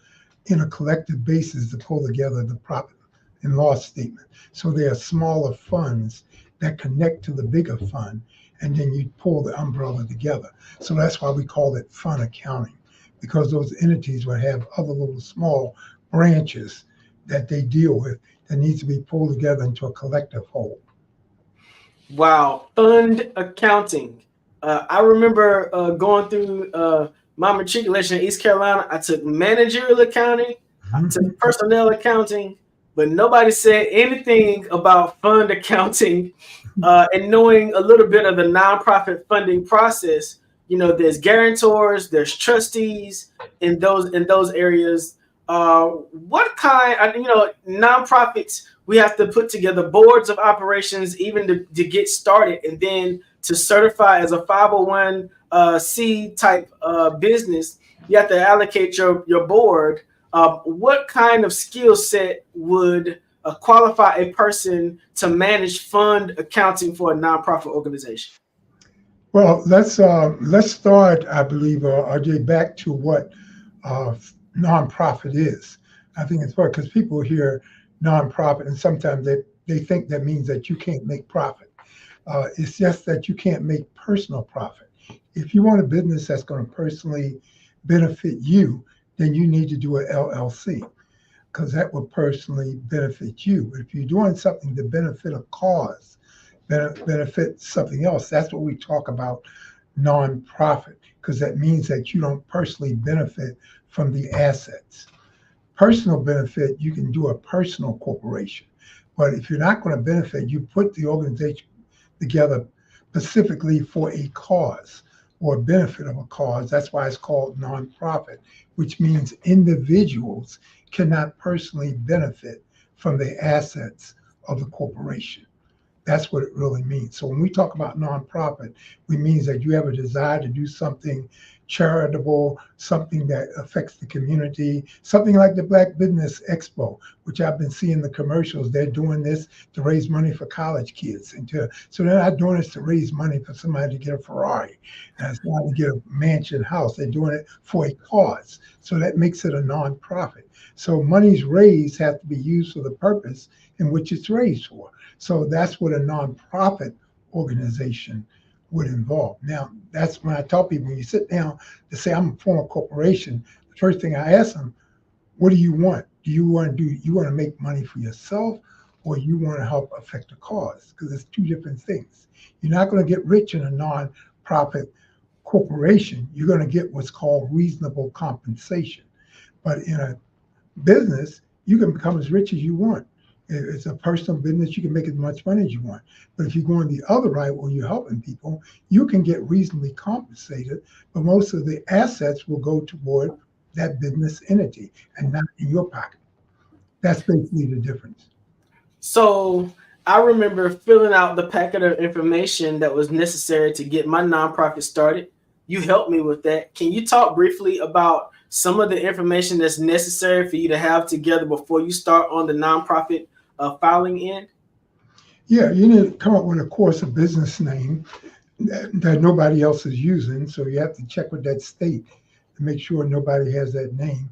in a collective basis to pull together the profit and loss statement. So there are smaller funds that connect to the bigger fund, and then you pull the umbrella together. So that's why we call it fund accounting, because those entities will have other little small branches that they deal with that needs to be pulled together into a collective whole. Wow, fund accounting. I remember going through my matriculation in East Carolina. I took managerial accounting, I took personnel accounting, but nobody said anything about fund accounting and knowing a little bit of the nonprofit funding process. There's guarantors, there's trustees in those areas. What kind? Nonprofits, we have to put together boards of operations even to get started, and then to certify as a 501c type business, you have to allocate your board. What kind of skill set would qualify a person to manage fund accounting for a nonprofit organization? Well, let's start, I believe, RJ, back to what nonprofit is. I think it's important because people hear nonprofit and sometimes they think that means that you can't make profit. It's just that you can't make personal profit. If you want a business that's going to personally benefit you, then you need to do an LLC because that will personally benefit you. But if you're doing something to benefit a cause, benefit something else, that's what we talk about nonprofit, because that means that you don't personally benefit from the assets. Personal benefit, you can do a personal corporation. But if you're not going to benefit, you put the organization together specifically for a cause or benefit of a cause. That's why it's called nonprofit, which means individuals cannot personally benefit from the assets of the corporation. That's what it really means. So when we talk about nonprofit, we mean that you have a desire to do something charitable, something that affects the community, something like the Black Business Expo, which I've been seeing the commercials. They're doing this to raise money for college kids. So they're not doing this to raise money for somebody to get a Ferrari. It's not to get a mansion house. They're doing it for a cause. So that makes it a nonprofit. So monies raised have to be used for the purpose in which it's raised for. So that's what a nonprofit organization would involve. Now, that's when I tell people, when you sit down to say, I'm a former corporation, the first thing I ask them, what do you want? You want to make money for yourself, or you want to help affect a cause? Because it's two different things. You're not going to get rich in a nonprofit corporation. You're going to get what's called reasonable compensation. But in a business, you can become as rich as you want. It's a personal business. You can make as much money as you want. But if you're going the other right, where you're helping people, you can get reasonably compensated, but most of the assets will go toward that business entity and not in your pocket. That's basically the difference. So I remember filling out the packet of information that was necessary to get my nonprofit started. You helped me with that. Can you talk briefly about some of the information that's necessary for you to have together before you start on the nonprofit filing end? Yeah, you need to come up with, of course, a business name that nobody else is using. So you have to check with that state to make sure nobody has that name.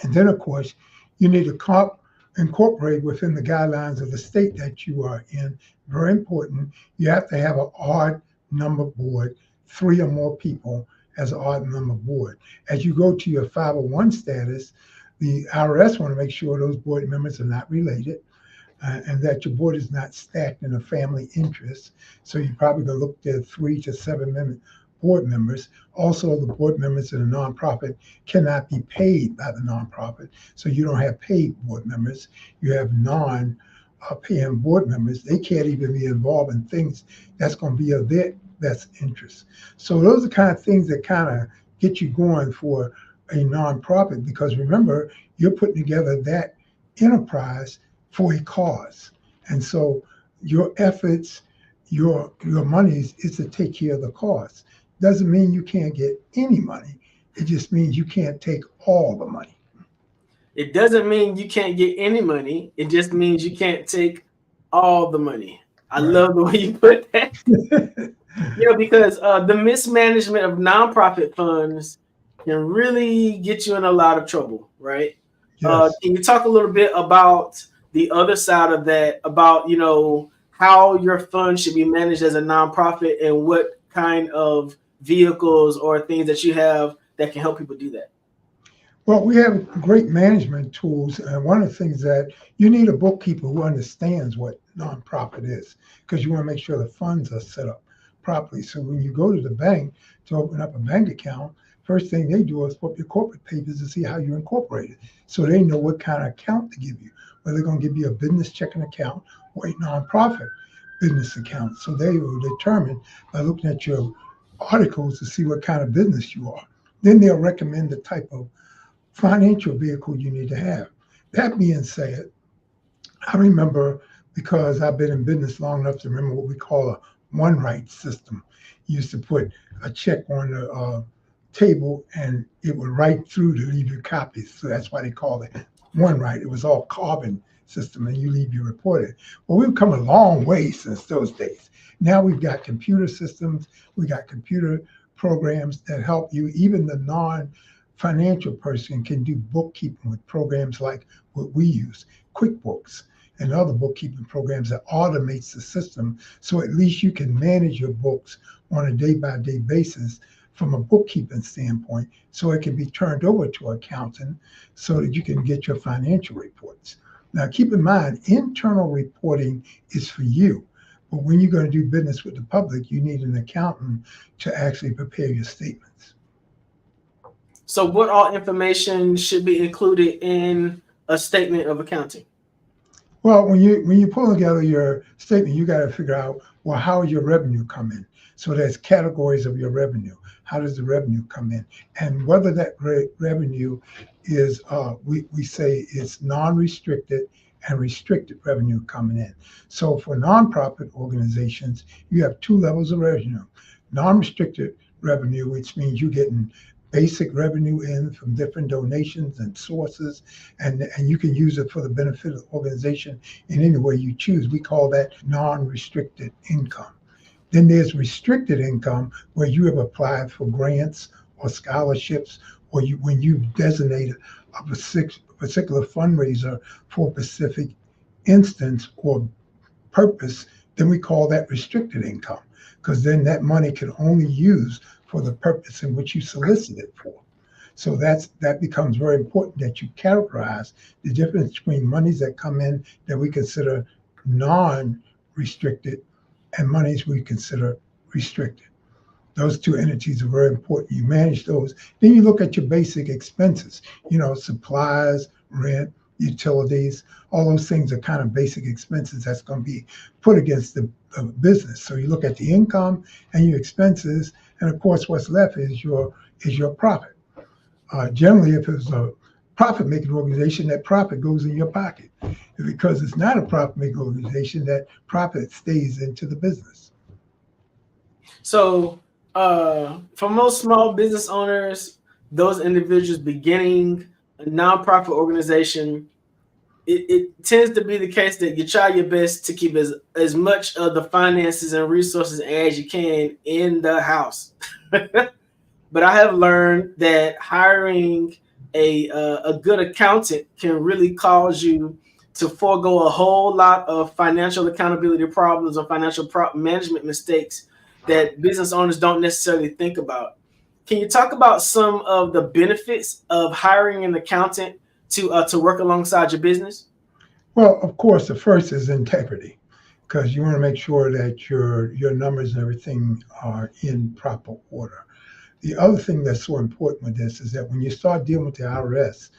And then, of course, you need to incorporate within the guidelines of the state that you are in. Very important. You have to have an odd number board, 3 or more people as an odd number board. As you go to your 501 status, the IRS want to make sure those board members are not related and that your board is not stacked in a family interest. So you're probably going to look at 3 to 7 board members. Also, the board members in a nonprofit cannot be paid by the nonprofit. So you don't have paid board members. You have non-paying board members. They can't even be involved in things that's going to be of their best interest. So those are the kind of things that kind of get you going for a nonprofit, because remember, you're putting together that enterprise for a cause. And so your efforts, your monies is to take care of the cause. Doesn't mean you can't get any money. It just means you can't take all the money. It doesn't mean you can't get any money. It just means you can't take all the money. I love the way you put that. Because the mismanagement of nonprofit funds can really get you in a lot of trouble, right? Yes. Can you talk a little bit about the other side of that, about, how your fund should be managed as a nonprofit and what kind of vehicles or things that you have that can help people do that? Well, we have great management tools. And one of the things that you need a bookkeeper who understands what nonprofit is, because you want to make sure the funds are set up properly. So when you go to the bank to open up a bank account, first thing they do is flip your corporate papers to see how you incorporated, so they know what kind of account to give you, whether they're going to give you a business checking account or a nonprofit business account. So they will determine by looking at your articles to see what kind of business you are. Then they'll recommend the type of financial vehicle you need to have. That being said, I remember, because I've been in business long enough to remember what we call a one-right system. You used to put a check on the table and it would write through to leave you copies. So that's why they call it one right. It was all carbon system and you leave your report. Well, we've come a long way since those days. Now we've got computer systems, we got computer programs that help you. Even the non-financial person can do bookkeeping with programs like what we use, QuickBooks, and other bookkeeping programs that automates the system, so at least you can manage your books on a day-by-day basis from a bookkeeping standpoint, so it can be turned over to an accountant so that you can get your financial reports. Now, keep in mind, internal reporting is for you, but when you're going to do business with the public, you need an accountant to actually prepare your statements. So what all information should be included in a statement of accounting? Well, when you pull together your statement, you got to figure out, well, how is your revenue come in? So there's categories of your revenue. How does the revenue come in? And whether that revenue is, we say it's non-restricted and restricted revenue coming in. So for nonprofit organizations, you have two levels of revenue. Non-restricted revenue, which means you're getting basic revenue in from different donations and sources, and you can use it for the benefit of the organization in any way you choose. We call that non-restricted income. Then there's restricted income, where you have applied for grants or scholarships, or when you've designated a particular fundraiser for a specific instance or purpose, then we call that restricted income, because then that money can only use for the purpose in which you solicited for. So that becomes very important, that you categorize the difference between monies that come in that we consider non-restricted and monies we consider restricted. Those two entities are very important. You manage those. Then you look at your basic expenses, supplies, rent, utilities, all those things are kind of basic expenses that's going to be put against the business. So you look at the income and your expenses, and of course what's left is your profit. Generally, if it's a profit-making organization, that profit goes in your pocket. Because it's not a profit-making organization, that profit stays into the business. So for most small business owners, those individuals beginning a nonprofit organization, it tends to be the case that you try your best to keep as much of the finances and resources as you can in the house. But I have learned that hiring a good accountant can really cause you to forego a whole lot of financial accountability problems or financial management mistakes that business owners don't necessarily think about. Can you talk about some of the benefits of hiring an accountant to work alongside your business? Well, of course, the first is integrity, because you want to make sure that your numbers and everything are in proper order. The other thing that's so important with this is that when you start dealing with the IRS,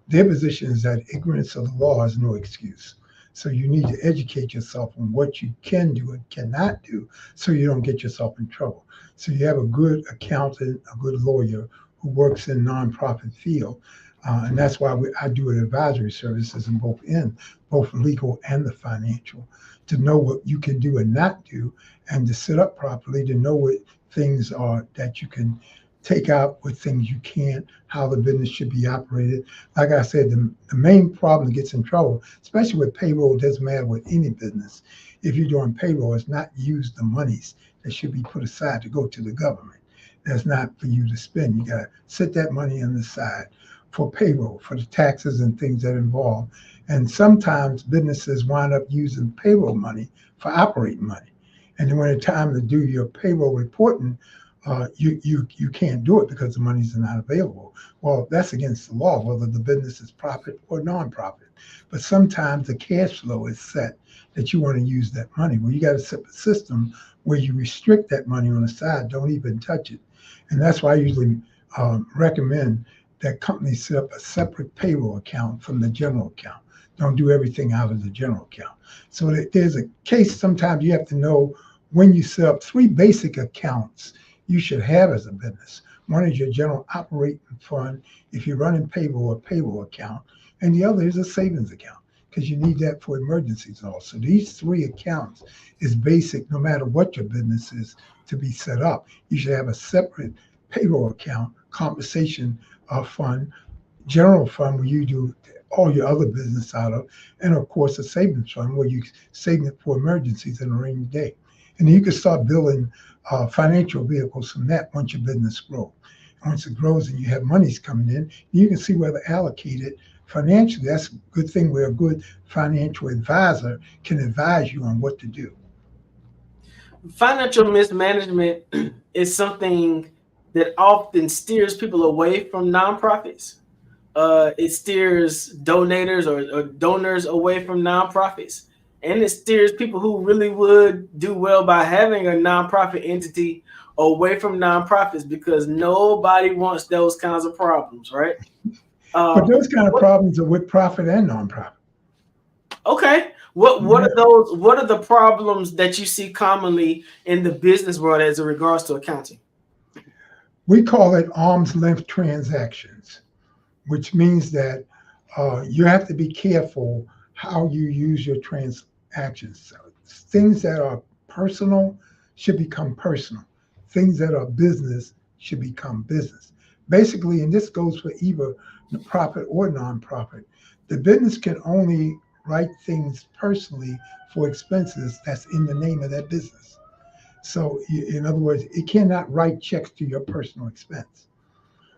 their position is that ignorance of the law is no excuse. So you need to educate yourself on what you can do and cannot do, so you don't get yourself in trouble. So you have a good accountant, a good lawyer who works in nonprofit field. And that's why I do advisory services in both legal and the financial, to know what you can do and not do, and to set up properly, to know what things are that you can take out, what things you can't, how the business should be operated. Like I said, the main problem that gets in trouble, especially with payroll, doesn't matter with any business. If you're doing payroll, it's not use the monies that should be put aside to go to the government. That's not for you to spend. You got to set that money on the side for payroll, for the taxes and things that involve. And sometimes businesses wind up using payroll money for operating money. And then when it's time to do your payroll reporting, you can't do it because the monies are not available. Well, that's against the law, whether the business is profit or non-profit. But sometimes the cash flow is set that you want to use that money. Well, you got to set a system where you restrict that money on the side, don't even touch it. And that's why I usually recommend that companies set up a separate payroll account from the general account. Don't do everything out of the general account. So that there's a case, sometimes you have to know when you set up 3 basic accounts you should have as a business. One is your general operating fund, if you're running payroll, a payroll account, and the other is a savings account, because you need that for emergencies also. These 3 accounts is basic no matter what your business is to be set up. You should have a separate payroll account, compensation fund, general fund where you do all your other business out of, and of course a savings fund where you save it for emergencies in a rainy day. And then you can start building financial vehicles from that once your business grows. Once it grows and you have monies coming in, you can see where to allocate it financially. That's a good thing where a good financial advisor can advise you on what to do. Financial mismanagement is something that often steers people away from nonprofits. It steers donators or donors away from nonprofits. And it steers people who really would do well by having a nonprofit entity away from nonprofits, because nobody wants those kinds of problems, right? But those kind of problems are with profit and nonprofit. Okay. What are those? What are the problems that you see commonly in the business world as it regards to accounting? We call it arm's length transactions, which means that you have to be careful how you use your transactions. So things that are personal should become personal. Things that are business should become business. Basically, and this goes for either the profit or nonprofit, the business can only write things personally for expenses that's in the name of that business. So in other words, it cannot write checks to your personal expense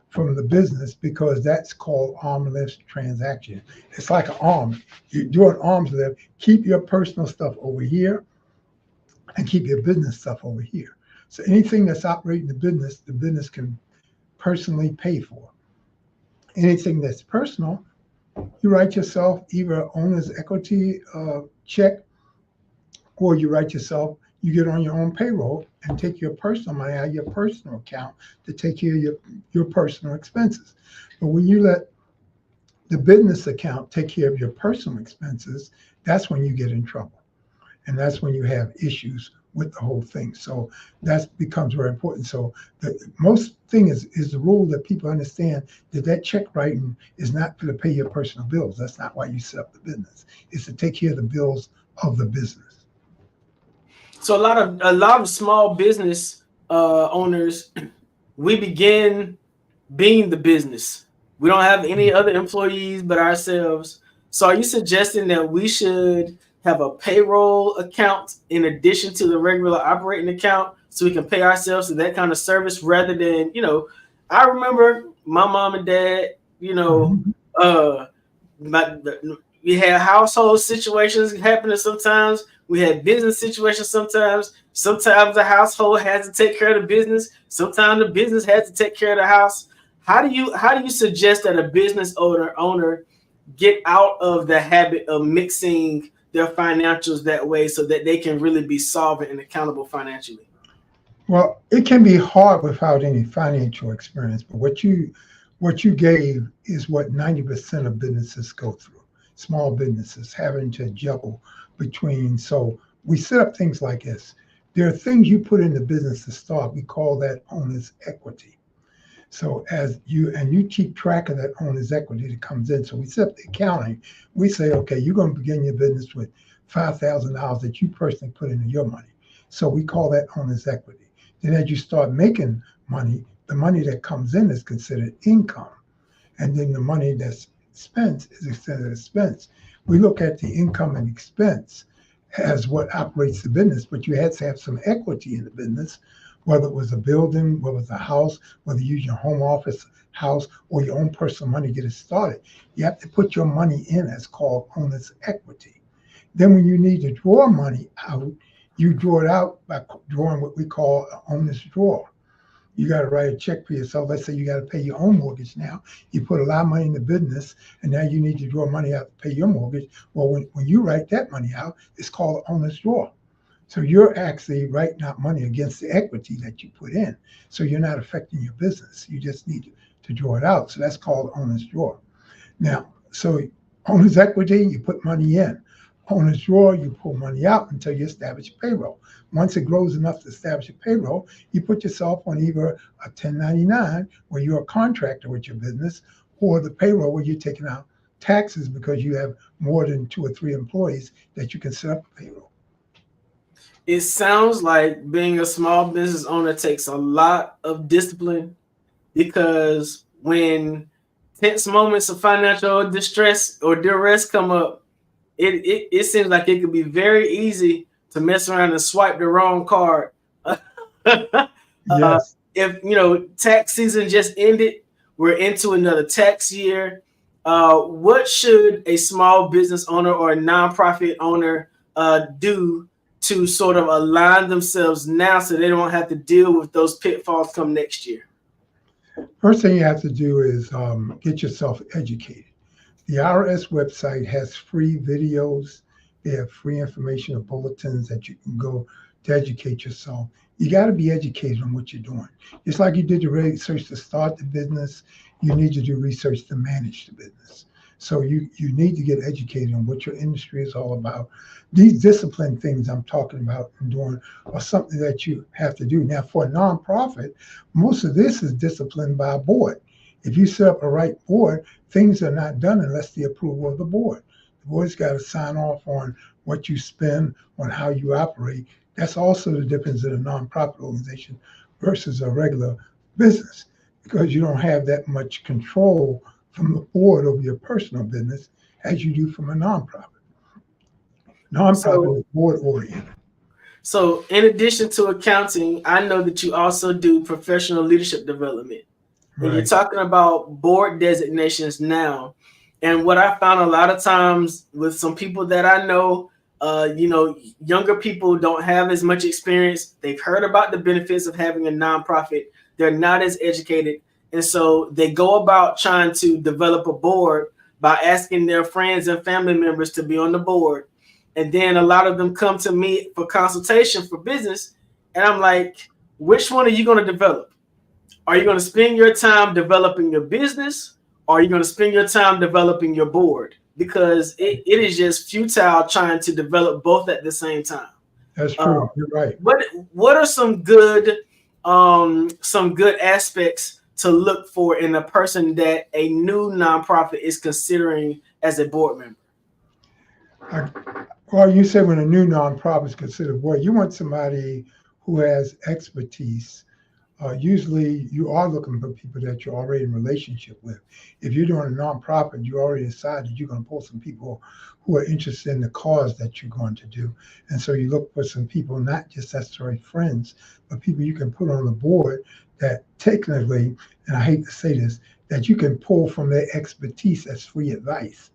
from the business, because that's called arm's length transaction. It's like an arm. You do an arm's length, keep your personal stuff over here and keep your business stuff over here. So anything that's operating the business can personally pay for. Anything that's personal, you write yourself either owner's equity check, or you write yourself, you get on your own payroll and take your personal money out of your personal account to take care of your personal expenses. But when you let the business account take care of your personal expenses, that's when you get in trouble. And that's when you have issues with the whole thing. So that becomes very important. So the most thing is the rule that people understand, that check writing is not to pay your personal bills. That's not why you set up the business. It's to take care of the bills of the business. So a lot of small business owners, we begin being the business. We don't have any other employees but ourselves. So are you suggesting that we should have a payroll account in addition to the regular operating account so we can pay ourselves to that kind of service, rather than, I remember my mom and dad, we had household situations happening sometimes. We had business situations sometimes. Sometimes the household has to take care of the business. Sometimes the business has to take care of the house. How do you suggest that a business owner get out of the habit of mixing their financials that way so that they can really be solvent and accountable financially? Well, it can be hard without any financial experience, but what you gave is what 90% of businesses go through. Small businesses having to juggle between. So we set up things like this. There are things you put in the business to start. We call that owner's equity. So as you keep track of that owner's equity that comes in. So we set up the accounting. We say, okay, you're going to begin your business with $5,000 that you personally put into your money. So we call that owner's equity. Then as you start making money, the money that comes in is considered income. And then the money that's spent is considered expense. We look at the income and expense as what operates the business, but you had to have some equity in the business, whether it was a building, whether it was a house, whether you use your home office house or your own personal money to get it started. You have to put your money in as called owner's equity. Then when you need to draw money out, you draw it out by drawing what we call an owner's draw. You got to write a check for yourself. Let's say you got to pay your own mortgage now. You put a lot of money in the business, and now you need to draw money out to pay your mortgage. Well, when you write that money out, it's called an owner's draw. So you're actually writing out money against the equity that you put in. So you're not affecting your business. You just need to draw it out. So that's called owner's draw. Now, so owner's equity, you put money in. Owner's draw, you pull money out until you establish a payroll. Once it grows enough to establish a payroll, you put yourself on either a 1099 where you're a contractor with your business, or the payroll where you're taking out taxes because you have more than 2 or 3 employees that you can set up a payroll. It sounds like being a small business owner takes a lot of discipline, because when tense moments of financial distress or duress come up, it seems like it could be very easy to mess around and swipe the wrong card. Yes. If tax season just ended, we're into another tax year. What should a small business owner or a nonprofit owner do to sort of align themselves now so they don't have to deal with those pitfalls come next year? First thing you have to do is get yourself educated. The IRS website has free videos. They have free information or bulletins that you can go to educate yourself. You got to be educated on what you're doing. Just like you did the research to start the business, you need to do research to manage the business. So you need to get educated on what your industry is all about. These discipline things I'm talking about and doing are something that you have to do. Now, for a nonprofit, most of this is disciplined by a board. If you set up a right board, things are not done unless the approval of the board. The board's got to sign off on what you spend, on how you operate. That's also the difference in a nonprofit organization versus a regular business, because you don't have that much control from the board over your personal business as you do from a nonprofit. Nonprofit is board oriented. So in addition to accounting, I know that you also do professional leadership development. And you're talking about board designations now. And what I found a lot of times with some people that I know, younger people don't have as much experience. They've heard about the benefits of having a nonprofit. They're not as educated. And so they go about trying to develop a board by asking their friends and family members to be on the board. And then a lot of them come to me for consultation for business. And I'm like, which one are you going to develop? Are you going to spend your time developing your business, or are you going to spend your time developing your board? Because it is just futile trying to develop both at the same time. That's true. You're right. What are some good aspects to look for in a person that a new nonprofit is considering as a board member? Well, you say when a new nonprofit is considered board, you want somebody who has expertise. Usually you are looking for people that you're already in relationship with. If you're doing a nonprofit, you already decided you're going to pull some people who are interested in the cause that you're going to do. And so you look for some people, not just necessarily friends, but people you can put on the board that technically, and I hate to say this, that you can pull from their expertise as free advice.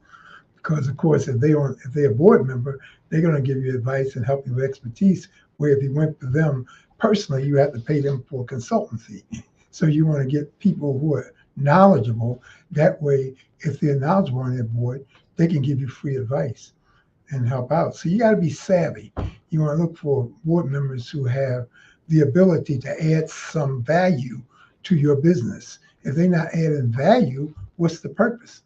Because of course, if they're a board member, they're going to give you advice and help you with expertise, where if you went to them personally, you have to pay them for a consultant fee. So you want to get people who are knowledgeable. That way, if they're knowledgeable on their board, they can give you free advice and help out. So you got to be savvy. You want to look for board members who have the ability to add some value to your business. If they're not adding value, what's the purpose?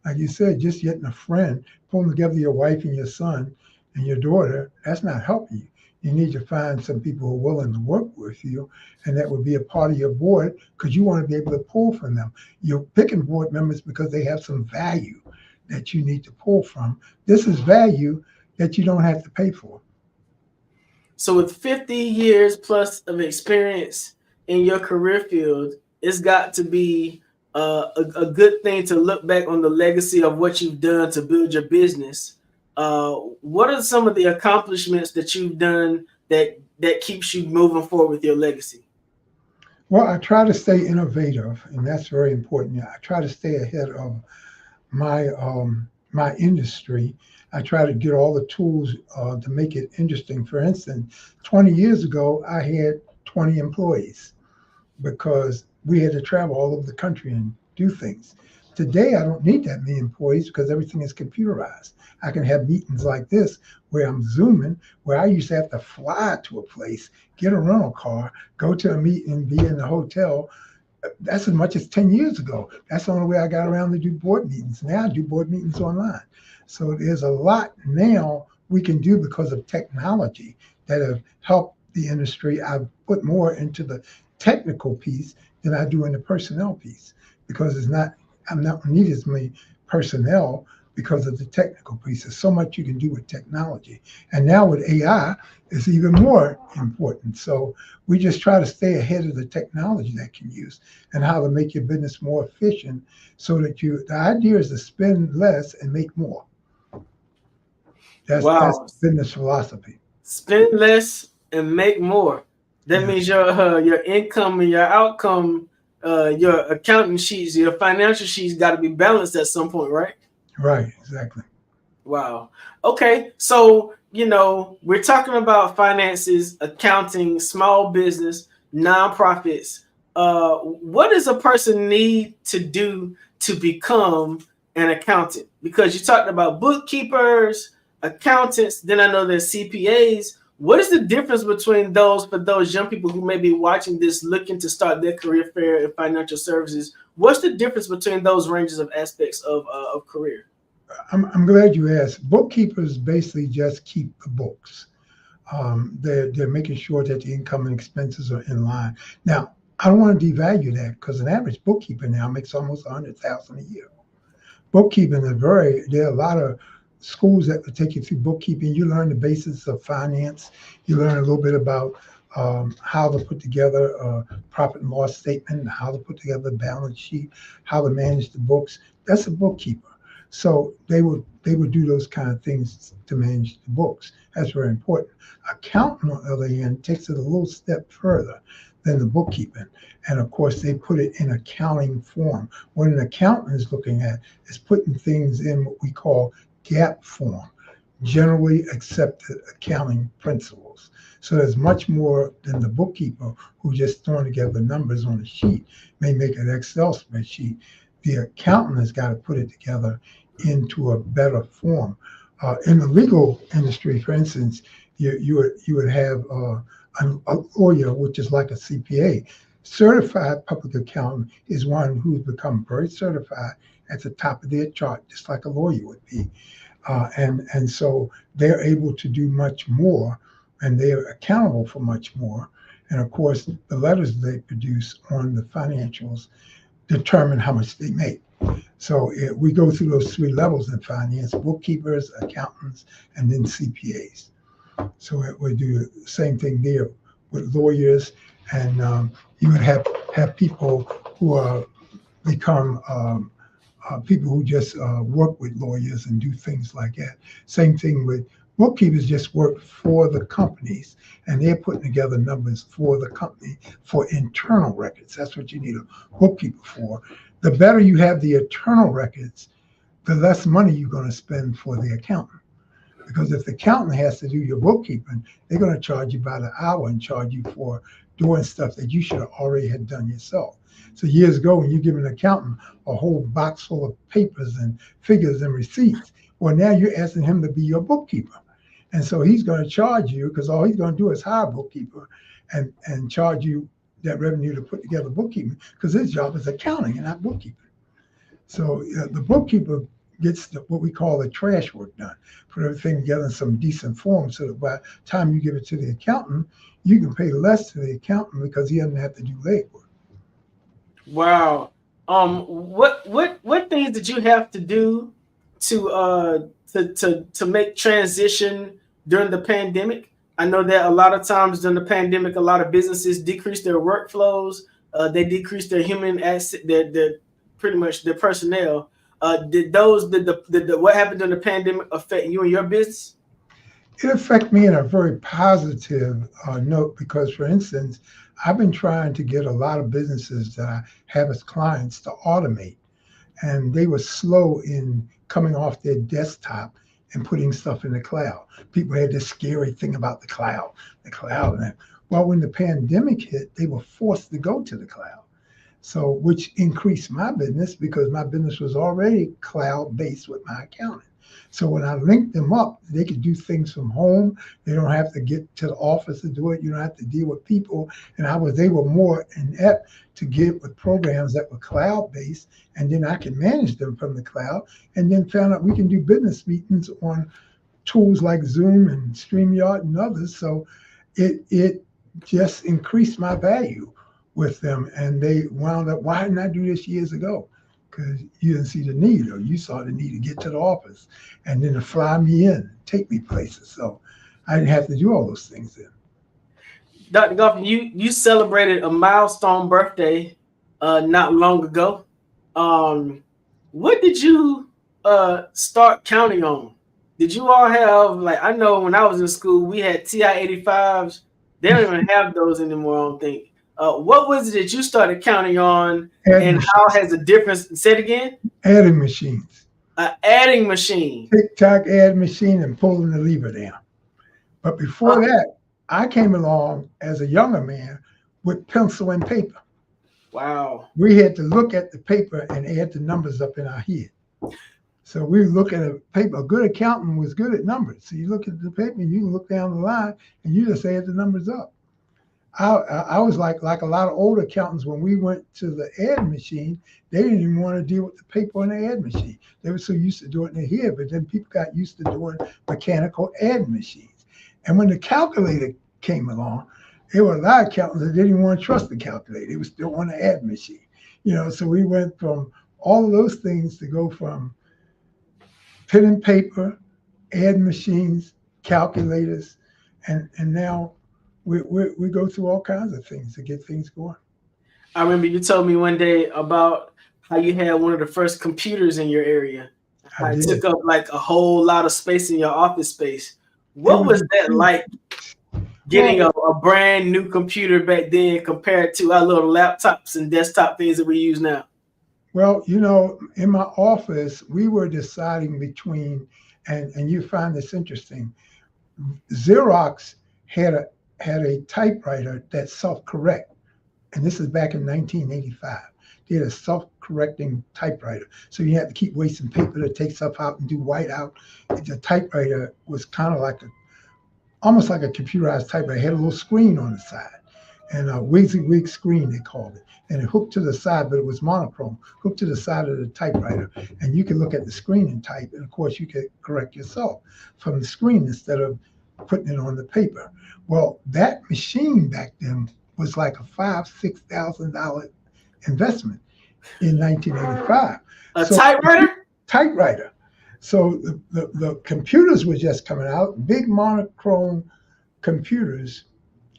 Like you said, just getting a friend, pulling together your wife and your son and your daughter, that's not helping you. You need to find some people who are willing to work with you, and that would be a part of your board, because you want to be able to pull from them. You're picking board members because they have some value that you need to pull from. This is value that you don't have to pay for. So with 50 years plus of experience in your career field, it's got to be a good thing to look back on the legacy of what you've done to build your business. What are some of the accomplishments that you've done that keeps you moving forward with your legacy? Well, I try to stay innovative, and that's very important. I try to stay ahead of my industry. I try to get all the tools to make it interesting. For instance, 20 years ago, I had 20 employees because we had to travel all over the country and do things. Today, I don't need that many employees because everything is computerized. I can have meetings like this where I'm Zooming, where I used to have to fly to a place, get a rental car, go to a meeting, be in the hotel. That's as much as 10 years ago. That's the only way I got around to do board meetings. Now I do board meetings online. So there's a lot now we can do because of technology that have helped the industry. I've put more into the technical piece than I do in the personnel piece because I'm not need as many personnel because of the technical piece. There's so much you can do with technology. And now with AI, it's even more important. So we just try to stay ahead of the technology that can use and how to make your business more efficient so that the idea is to spend less and make more. That's business philosophy. Spend less and make more. That means your income and your outcome, your accounting sheets, your financial sheets got to be balanced at some point, right? Right, exactly. Wow. Okay, so we're talking about finances, accounting, small business, nonprofits. What does a person need to do to become an accountant? Because you talked about bookkeepers, accountants, then I know there's CPAs. What is the difference between those for those young people who may be watching this looking to start their career fair in financial services? What's the difference between those ranges of aspects of career? I'm glad you asked. Bookkeepers basically just keep the books. They're making sure that the income and expenses are in line. Now, I don't want to devalue that because an average bookkeeper now makes almost $100,000 a year. Bookkeeping there are a lot of schools that will take you through bookkeeping. You learn the basics of finance. You learn a little bit about how to put together a profit and loss statement, how to put together a balance sheet, how to manage the books. That's a bookkeeper. So they would do those kind of things to manage the books. That's very important. Accountant, on the other hand, takes it a little step further than the bookkeeping. And of course, they put it in accounting form. What an accountant is looking at is putting things in what we call GAAP form, generally accepted accounting principles. So there's much more than the bookkeeper who just throwing together numbers on a sheet, may make an Excel spreadsheet. The accountant has got to put it together into a better form. In the legal industry, for instance, you would have a lawyer, which is like a CPA. Certified public accountant is one who's become very certified at the top of their chart, just like a lawyer would be. And so they're able to do much more, and they're accountable for much more. And of course, the letters they produce on the financials determine how much they make. So we go through those three levels in finance: bookkeepers, accountants, and then CPAs. So we do the same thing there with lawyers, and you would have people who become people who just work with lawyers and do things like that. Same thing with bookkeepers, just work for the companies, and they're putting together numbers for the company for internal records. That's what you need a bookkeeper for. The better you have the internal records, the less money you're going to spend for the accountant. Because if the accountant has to do your bookkeeping, they're going to charge you by the hour and charge you for doing stuff that you should have already had done yourself. So years ago, when you give an accountant a whole box full of papers and figures and receipts, well, now you're asking him to be your bookkeeper. And so he's going to charge you, because all he's going to do is hire a bookkeeper and charge you that revenue to put together bookkeeping, because his job is accounting and not bookkeeping. So the bookkeeper gets what we call the trash work done, put everything together in some decent form so that by the time you give it to the accountant, you can pay less to the accountant because he doesn't have to do legwork. Wow. What things did you have to do to make transition during the pandemic? I know that a lot of times during the pandemic, a lot of businesses decreased their workflows. They decreased their human asset, their pretty much their personnel. Did what happened during the pandemic affect you and your business? It affected me in a very positive note because, for instance, I've been trying to get a lot of businesses that I have as clients to automate, and they were slow in coming off their desktop and putting stuff in the cloud. People had this scary thing about the cloud. Well, when the pandemic hit, they were forced to go to the cloud. So, which increased my business because my business was already cloud-based with my accounting. So when I linked them up, they could do things from home. They don't have to get to the office to do it. You don't have to deal with people. And they were more inept to get with programs that were cloud-based, and then I can manage them from the cloud. And then found out we can do business meetings on tools like Zoom and StreamYard and others. So it just increased my value with them. And they wound up, why didn't I do this years ago? Because you didn't see the need, or you saw the need to get to the office and then to fly me in, take me places. So I didn't have to do all those things then. Dr. Goff, you celebrated a milestone birthday not long ago. What did you start counting on? Did you all have, like, I know when I was in school, we had TI-85s. They don't even have those anymore, I don't think. What was it that you started counting on, and how has the difference? Say it again. Adding machines. Adding machine. Tick-tock add machine and pulling the lever down. But before that, I came along as a younger man with pencil and paper. Wow. We had to look at the paper and add the numbers up in our head. So we look at a paper. A good accountant was good at numbers. So you look at the paper and you can look down the line and you just add the numbers up. I was like a lot of old accountants. When we went to the ad machine, they didn't even want to deal with the paper on the ad machine. They were so used to doing it in their head, but then people got used to doing mechanical ad machines. And when the calculator came along, there were a lot of accountants that didn't even want to trust the calculator. They were still on the ad machine. So we went from all of those things to go from pen and paper, ad machines, calculators, and now we go through all kinds of things to get things going. I remember you told me one day about how you had one of the first computers in your area. It took up like a whole lot of space in your office space. What was that like, getting a brand new computer back then compared to our little laptops and desktop things that we use now? Well, in my office, we were deciding between, and you find this interesting, Xerox had a typewriter that self-correct, and this is back in 1985. They had a self-correcting typewriter, so you had to keep wasting paper to take stuff out and do whiteout. The typewriter was kind of almost like a computerized typewriter. It had a little screen on the side, and a WYSIWYG screen, they called it. And it hooked to the side, but it was monochrome, hooked to the side of the typewriter. And you could look at the screen and type, and of course you could correct yourself from the screen instead of putting it on the paper. Well, that machine back then was like a $5,000-$6,000 investment in 1985. Typewriter? Typewriter. So the computers were just coming out, big monochrome computers.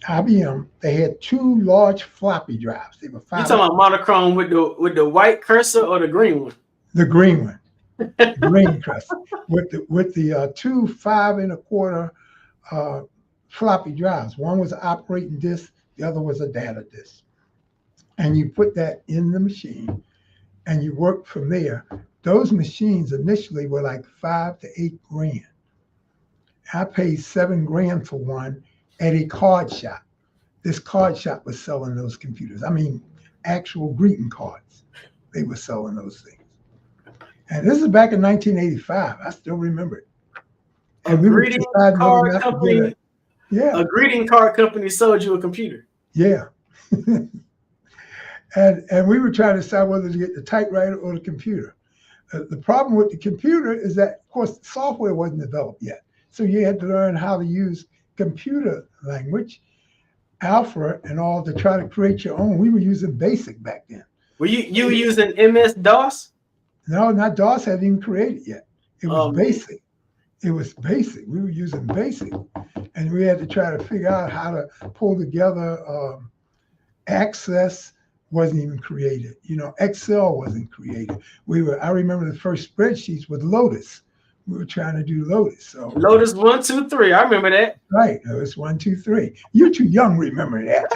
IBM, they had two large floppy drives. They were You talking about monochrome with the white cursor or the green one? The green one, the green cursor with the two 5 1/4 floppy drives. One was an operating disk, the other was a data disk. And you put that in the machine, and you work from there. Those machines initially were like $5,000 to $8,000. I paid $7,000 for one at a card shop. This card shop was selling those computers. I mean, actual greeting cards. They were selling those things. And this is back in 1985. I still remember it. And a greeting card company. Yeah. A greeting card company sold you a computer. Yeah. and we were trying to decide whether to get the typewriter or the computer. The problem with the computer is that, of course, software wasn't developed yet. So you had to learn how to use computer language, Alpha and all, to try to create your own. We were using BASIC back then. Were you using MS-DOS? No, not DOS hadn't even created yet. It was BASIC. It was BASIC. We were using BASIC. And we had to try to figure out how to pull together. Access wasn't even created. Excel wasn't created. I remember the first spreadsheets with Lotus. We were trying to do Lotus. So Lotus 1, 2, 3. I remember that. Right. Lotus 1, 2, 3. You're too young to remember that.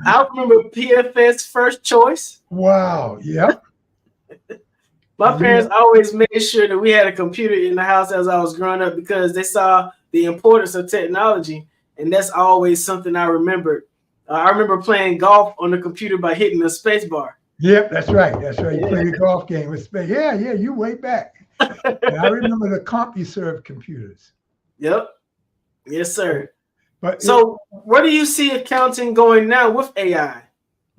I remember PFS First Choice. Wow. Yep. My parents always made sure that we had a computer in the house as I was growing up because they saw the importance of technology. And that's always something I remembered. I remember playing golf on the computer by hitting the space bar. Yep, that's right. That's right. You play the golf game with space. Yeah, you way back. And I remember the CompuServe computers. Yep. Yes, sir. But so where do you see accounting going now with AI?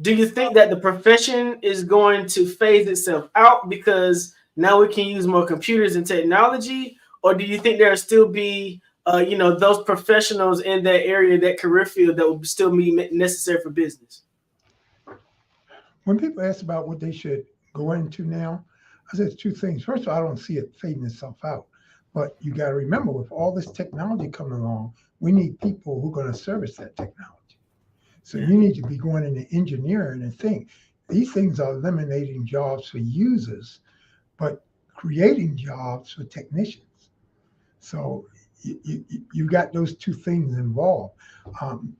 Do you think that the profession is going to phase itself out because now we can use more computers and technology? Or do you think there'll still be, those professionals in that area, that career field that will still be necessary for business? When people ask about what they should go into now, I said two things. First of all, I don't see it fading itself out. But you got to remember, with all this technology coming along, we need people who are going to service that technology. So you need to be going into engineering and think. These things are eliminating jobs for users, but creating jobs for technicians. So you got those two things involved.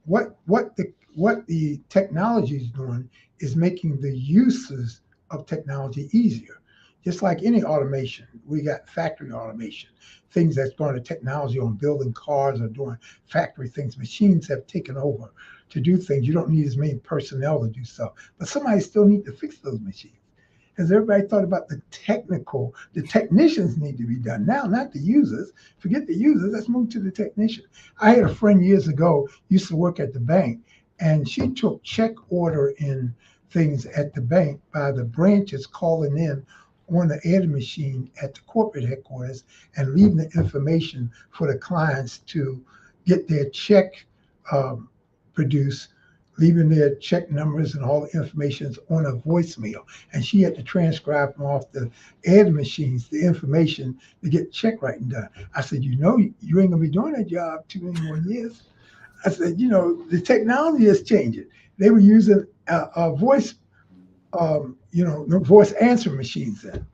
What the technology is doing is making the uses of technology easier. Just like any automation, we got factory automation, things that's going to technology on building cars or doing factory things. Machines have taken over to do things. You don't need as many personnel to do stuff, but somebody still need to fix those machines. Has everybody thought about the technicians need to be done now, not the users. Forget the users, let's move to the technician. I had a friend years ago, used to work at the bank, and she took check order in things at the bank by the branches calling in on the air machine at the corporate headquarters and leaving the information for the clients to get their check produced, leaving their check numbers and all the information on a voicemail. And she had to transcribe them off the air machines, the information to get check writing done. I said, you ain't gonna be doing that job too many more years. I said, the technology is changing. They were using a voice voice answer machines then.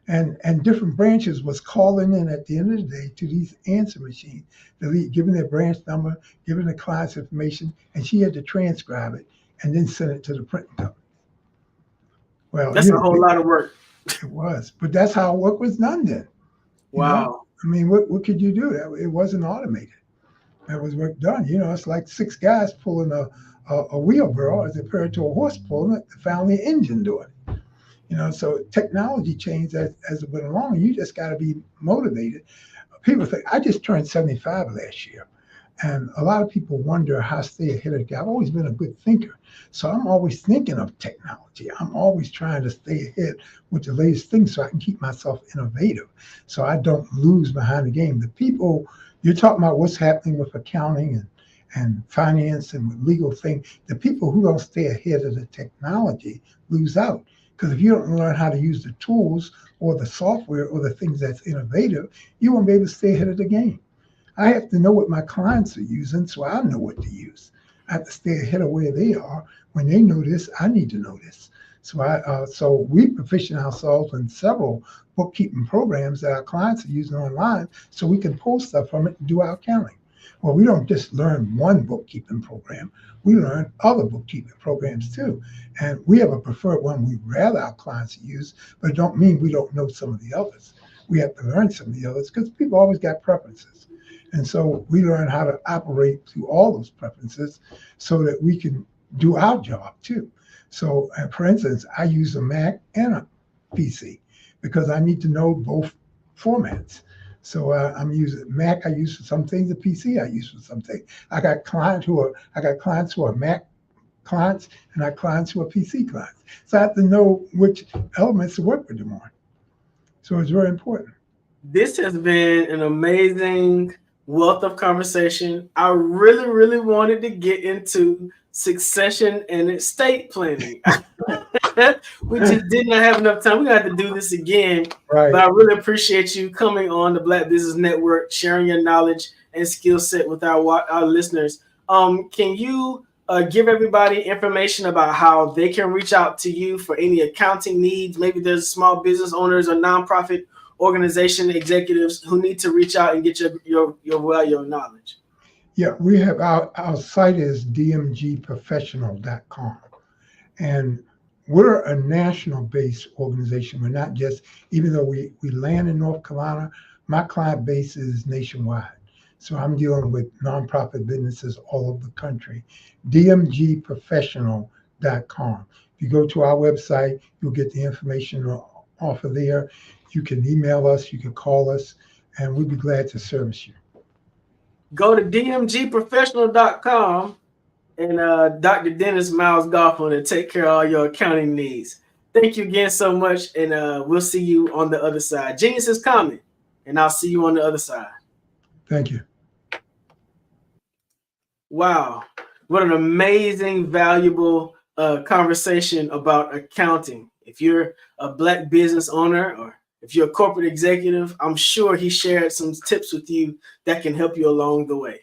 And different branches was calling in at the end of the day to these answer machines, giving their branch number, giving the client's information, and she had to transcribe it and then send it to the printing company. Well, that's a whole lot of work. It was, but that's how work was done then. Wow. I mean, what could you do? It wasn't automated. That was work done. It's like 6 guys pulling a wheelbarrow as compared to a horse pulling it, found the engine doing it. So technology changed as it went along, and you just got to be motivated. People think, I just turned 75 last year, and a lot of people wonder how I stay ahead of the game. I've always been a good thinker, so I'm always thinking of technology. I'm always trying to stay ahead with the latest things so I can keep myself innovative, so I don't lose behind the game. The people, you're talking about what's happening with accounting and finance and with legal things, the people who don't stay ahead of the technology lose out. Because if you don't learn how to use the tools or the software or the things that's innovative, you won't be able to stay ahead of the game. I have to know what my clients are using so I know what to use. I have to stay ahead of where they are. When they know this, I need to know this. So we proficient ourselves in several bookkeeping programs that our clients are using online so we can pull stuff from it and do our accounting. Well, we don't just learn one bookkeeping program. We learn other bookkeeping programs too. And we have a preferred one we'd rather our clients use, but it don't mean we don't know some of the others. We have to learn some of the others because people always got preferences. And so we learn how to operate through all those preferences so that we can do our job too. So for instance, I use a Mac and a PC because I need to know both formats. So I'm using Mac. I use for some things. The PC I use for some things. I got clients who are Mac clients, and I have clients who are PC clients. So I have to know which elements to work with them on. So it's very important. This has been an amazing wealth of conversation. I really, really wanted to get into succession and estate planning. We just did not have enough time. We're going to have to do this again. Right. But I really appreciate you coming on the Black Business Network, sharing your knowledge and skill set with our listeners. Can you give everybody information about how they can reach out to you for any accounting needs? Maybe there's small business owners or nonprofit organization executives who need to reach out and get your knowledge. Yeah, we have our site is dmgprofessional.com. And we're a national-based organization. We're not just, even though we land in North Carolina, my client base is nationwide. So I'm dealing with nonprofit businesses all over the country. DMGprofessional.com. If you go to our website, you'll get the information off of there. You can email us, you can call us, and we'd be glad to service you. Go to dmgprofessional.com and Dr. Dennis Miles Goffin to take care of all your accounting needs. Thank you again so much, and we'll see you on the other side. Genius is coming, and I'll see you on the other side. Thank you. Wow, what an amazing, valuable conversation about accounting. If you're a Black business owner or if you're a corporate executive, I'm sure he shared some tips with you that can help you along the way.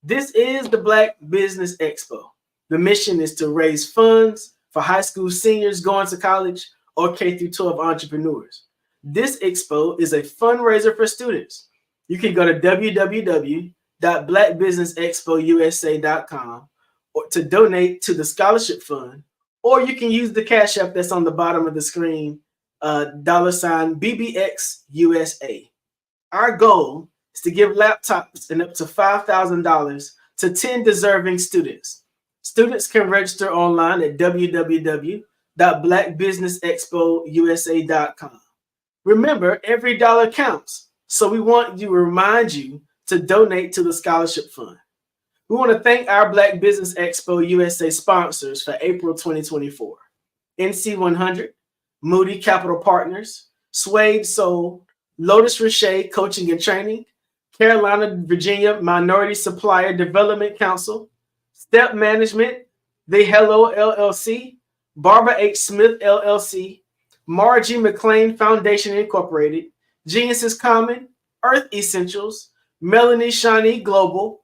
This is the Black Business Expo. The mission is to raise funds for high school seniors going to college or K-12 entrepreneurs. This expo is a fundraiser for students. You can go to www.blackbusinessexpousa.com or to donate to the scholarship fund, or you can use the Cash App that's on the bottom of the screen, $BBXUSA. Our goal is to give laptops and up to $5,000 to 10 deserving students. Students can register online at www.blackbusinessexpousa.com. Remember, every dollar counts, so we want to remind you to donate to the scholarship fund. We want to thank our Black Business Expo USA sponsors for April 2024. NC100, Moody Capital Partners, Suede Soul, Lotus Richey Coaching and Training, Carolina, Virginia Minority Supplier Development Council, Step Management, The Hello LLC, Barbara H. Smith LLC, Margie McLean Foundation Incorporated, Genius is Common, Earth Essentials, Melanie Shawnee Global,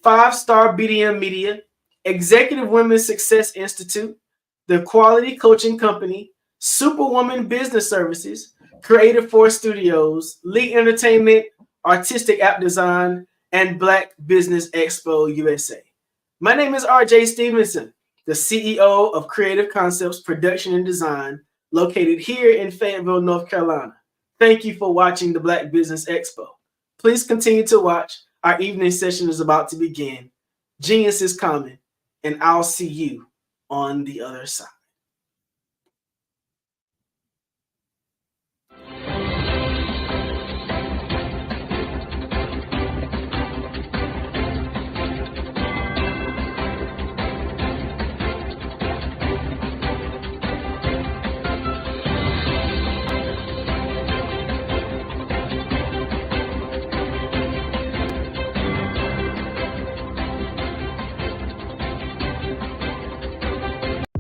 5-Star BDM Media, Executive Women's Success Institute, The Quality Coaching Company, Superwoman Business Services, Creative Force Studios, Lee Entertainment, Artistic App Design, and Black Business Expo USA. My name is RJ Stevenson, the CEO of Creative Concepts Production and Design, located here in Fayetteville, North Carolina. Thank you for watching the Black Business Expo. Please continue to watch. Our evening session is about to begin. Genius is coming, and I'll see you on the other side.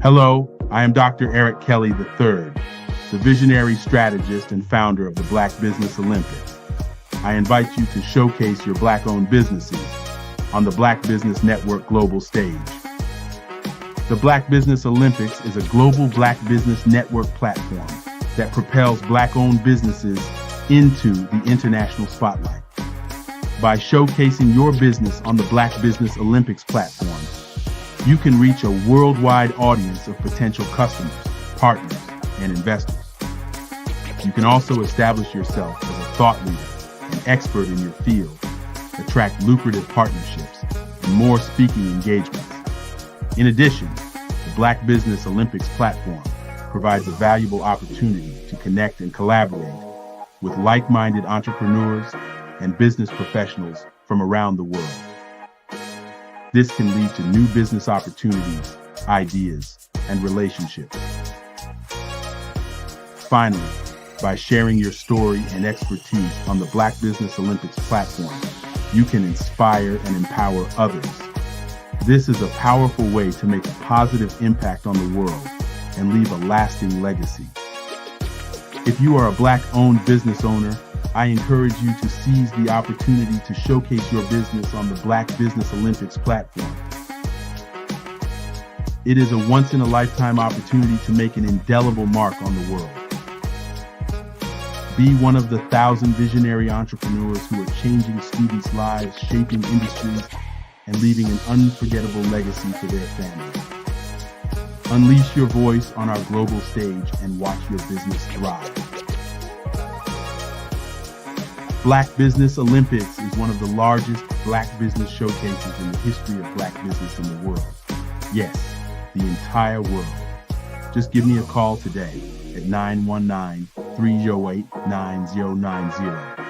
Hello, I am Dr. Eric Kelly III, the visionary strategist and founder of the Black Business Olympics. I invite you to showcase your Black-owned businesses on the Black Business Network global stage. The Black Business Olympics is a global Black Business Network platform that propels Black-owned businesses into the international spotlight. By showcasing your business on the Black Business Olympics platform, you can reach a worldwide audience of potential customers, partners, and investors. You can also establish yourself as a thought leader and expert in your field, attract lucrative partnerships, and more speaking engagements. In addition, the Black Business Olympics platform provides a valuable opportunity to connect and collaborate with like-minded entrepreneurs and business professionals from around the world. This can lead to new business opportunities, ideas, and relationships. Finally, by sharing your story and expertise on the Black Business Olympics platform, you can inspire and empower others. This is a powerful way to make a positive impact on the world and leave a lasting legacy. If you are a Black-owned business owner, I encourage you to seize the opportunity to showcase your business on the Black Business Olympics platform. It is a once-in-a-lifetime opportunity to make an indelible mark on the world. Be one of the 1,000 visionary entrepreneurs who are changing students' lives, shaping industries, and leaving an unforgettable legacy for their families. Unleash your voice on our global stage and watch your business thrive. Black Business Olympics is one of the largest Black business showcases in the history of Black business in the world. Yes, the entire world. Just give me a call today at 919-308-9090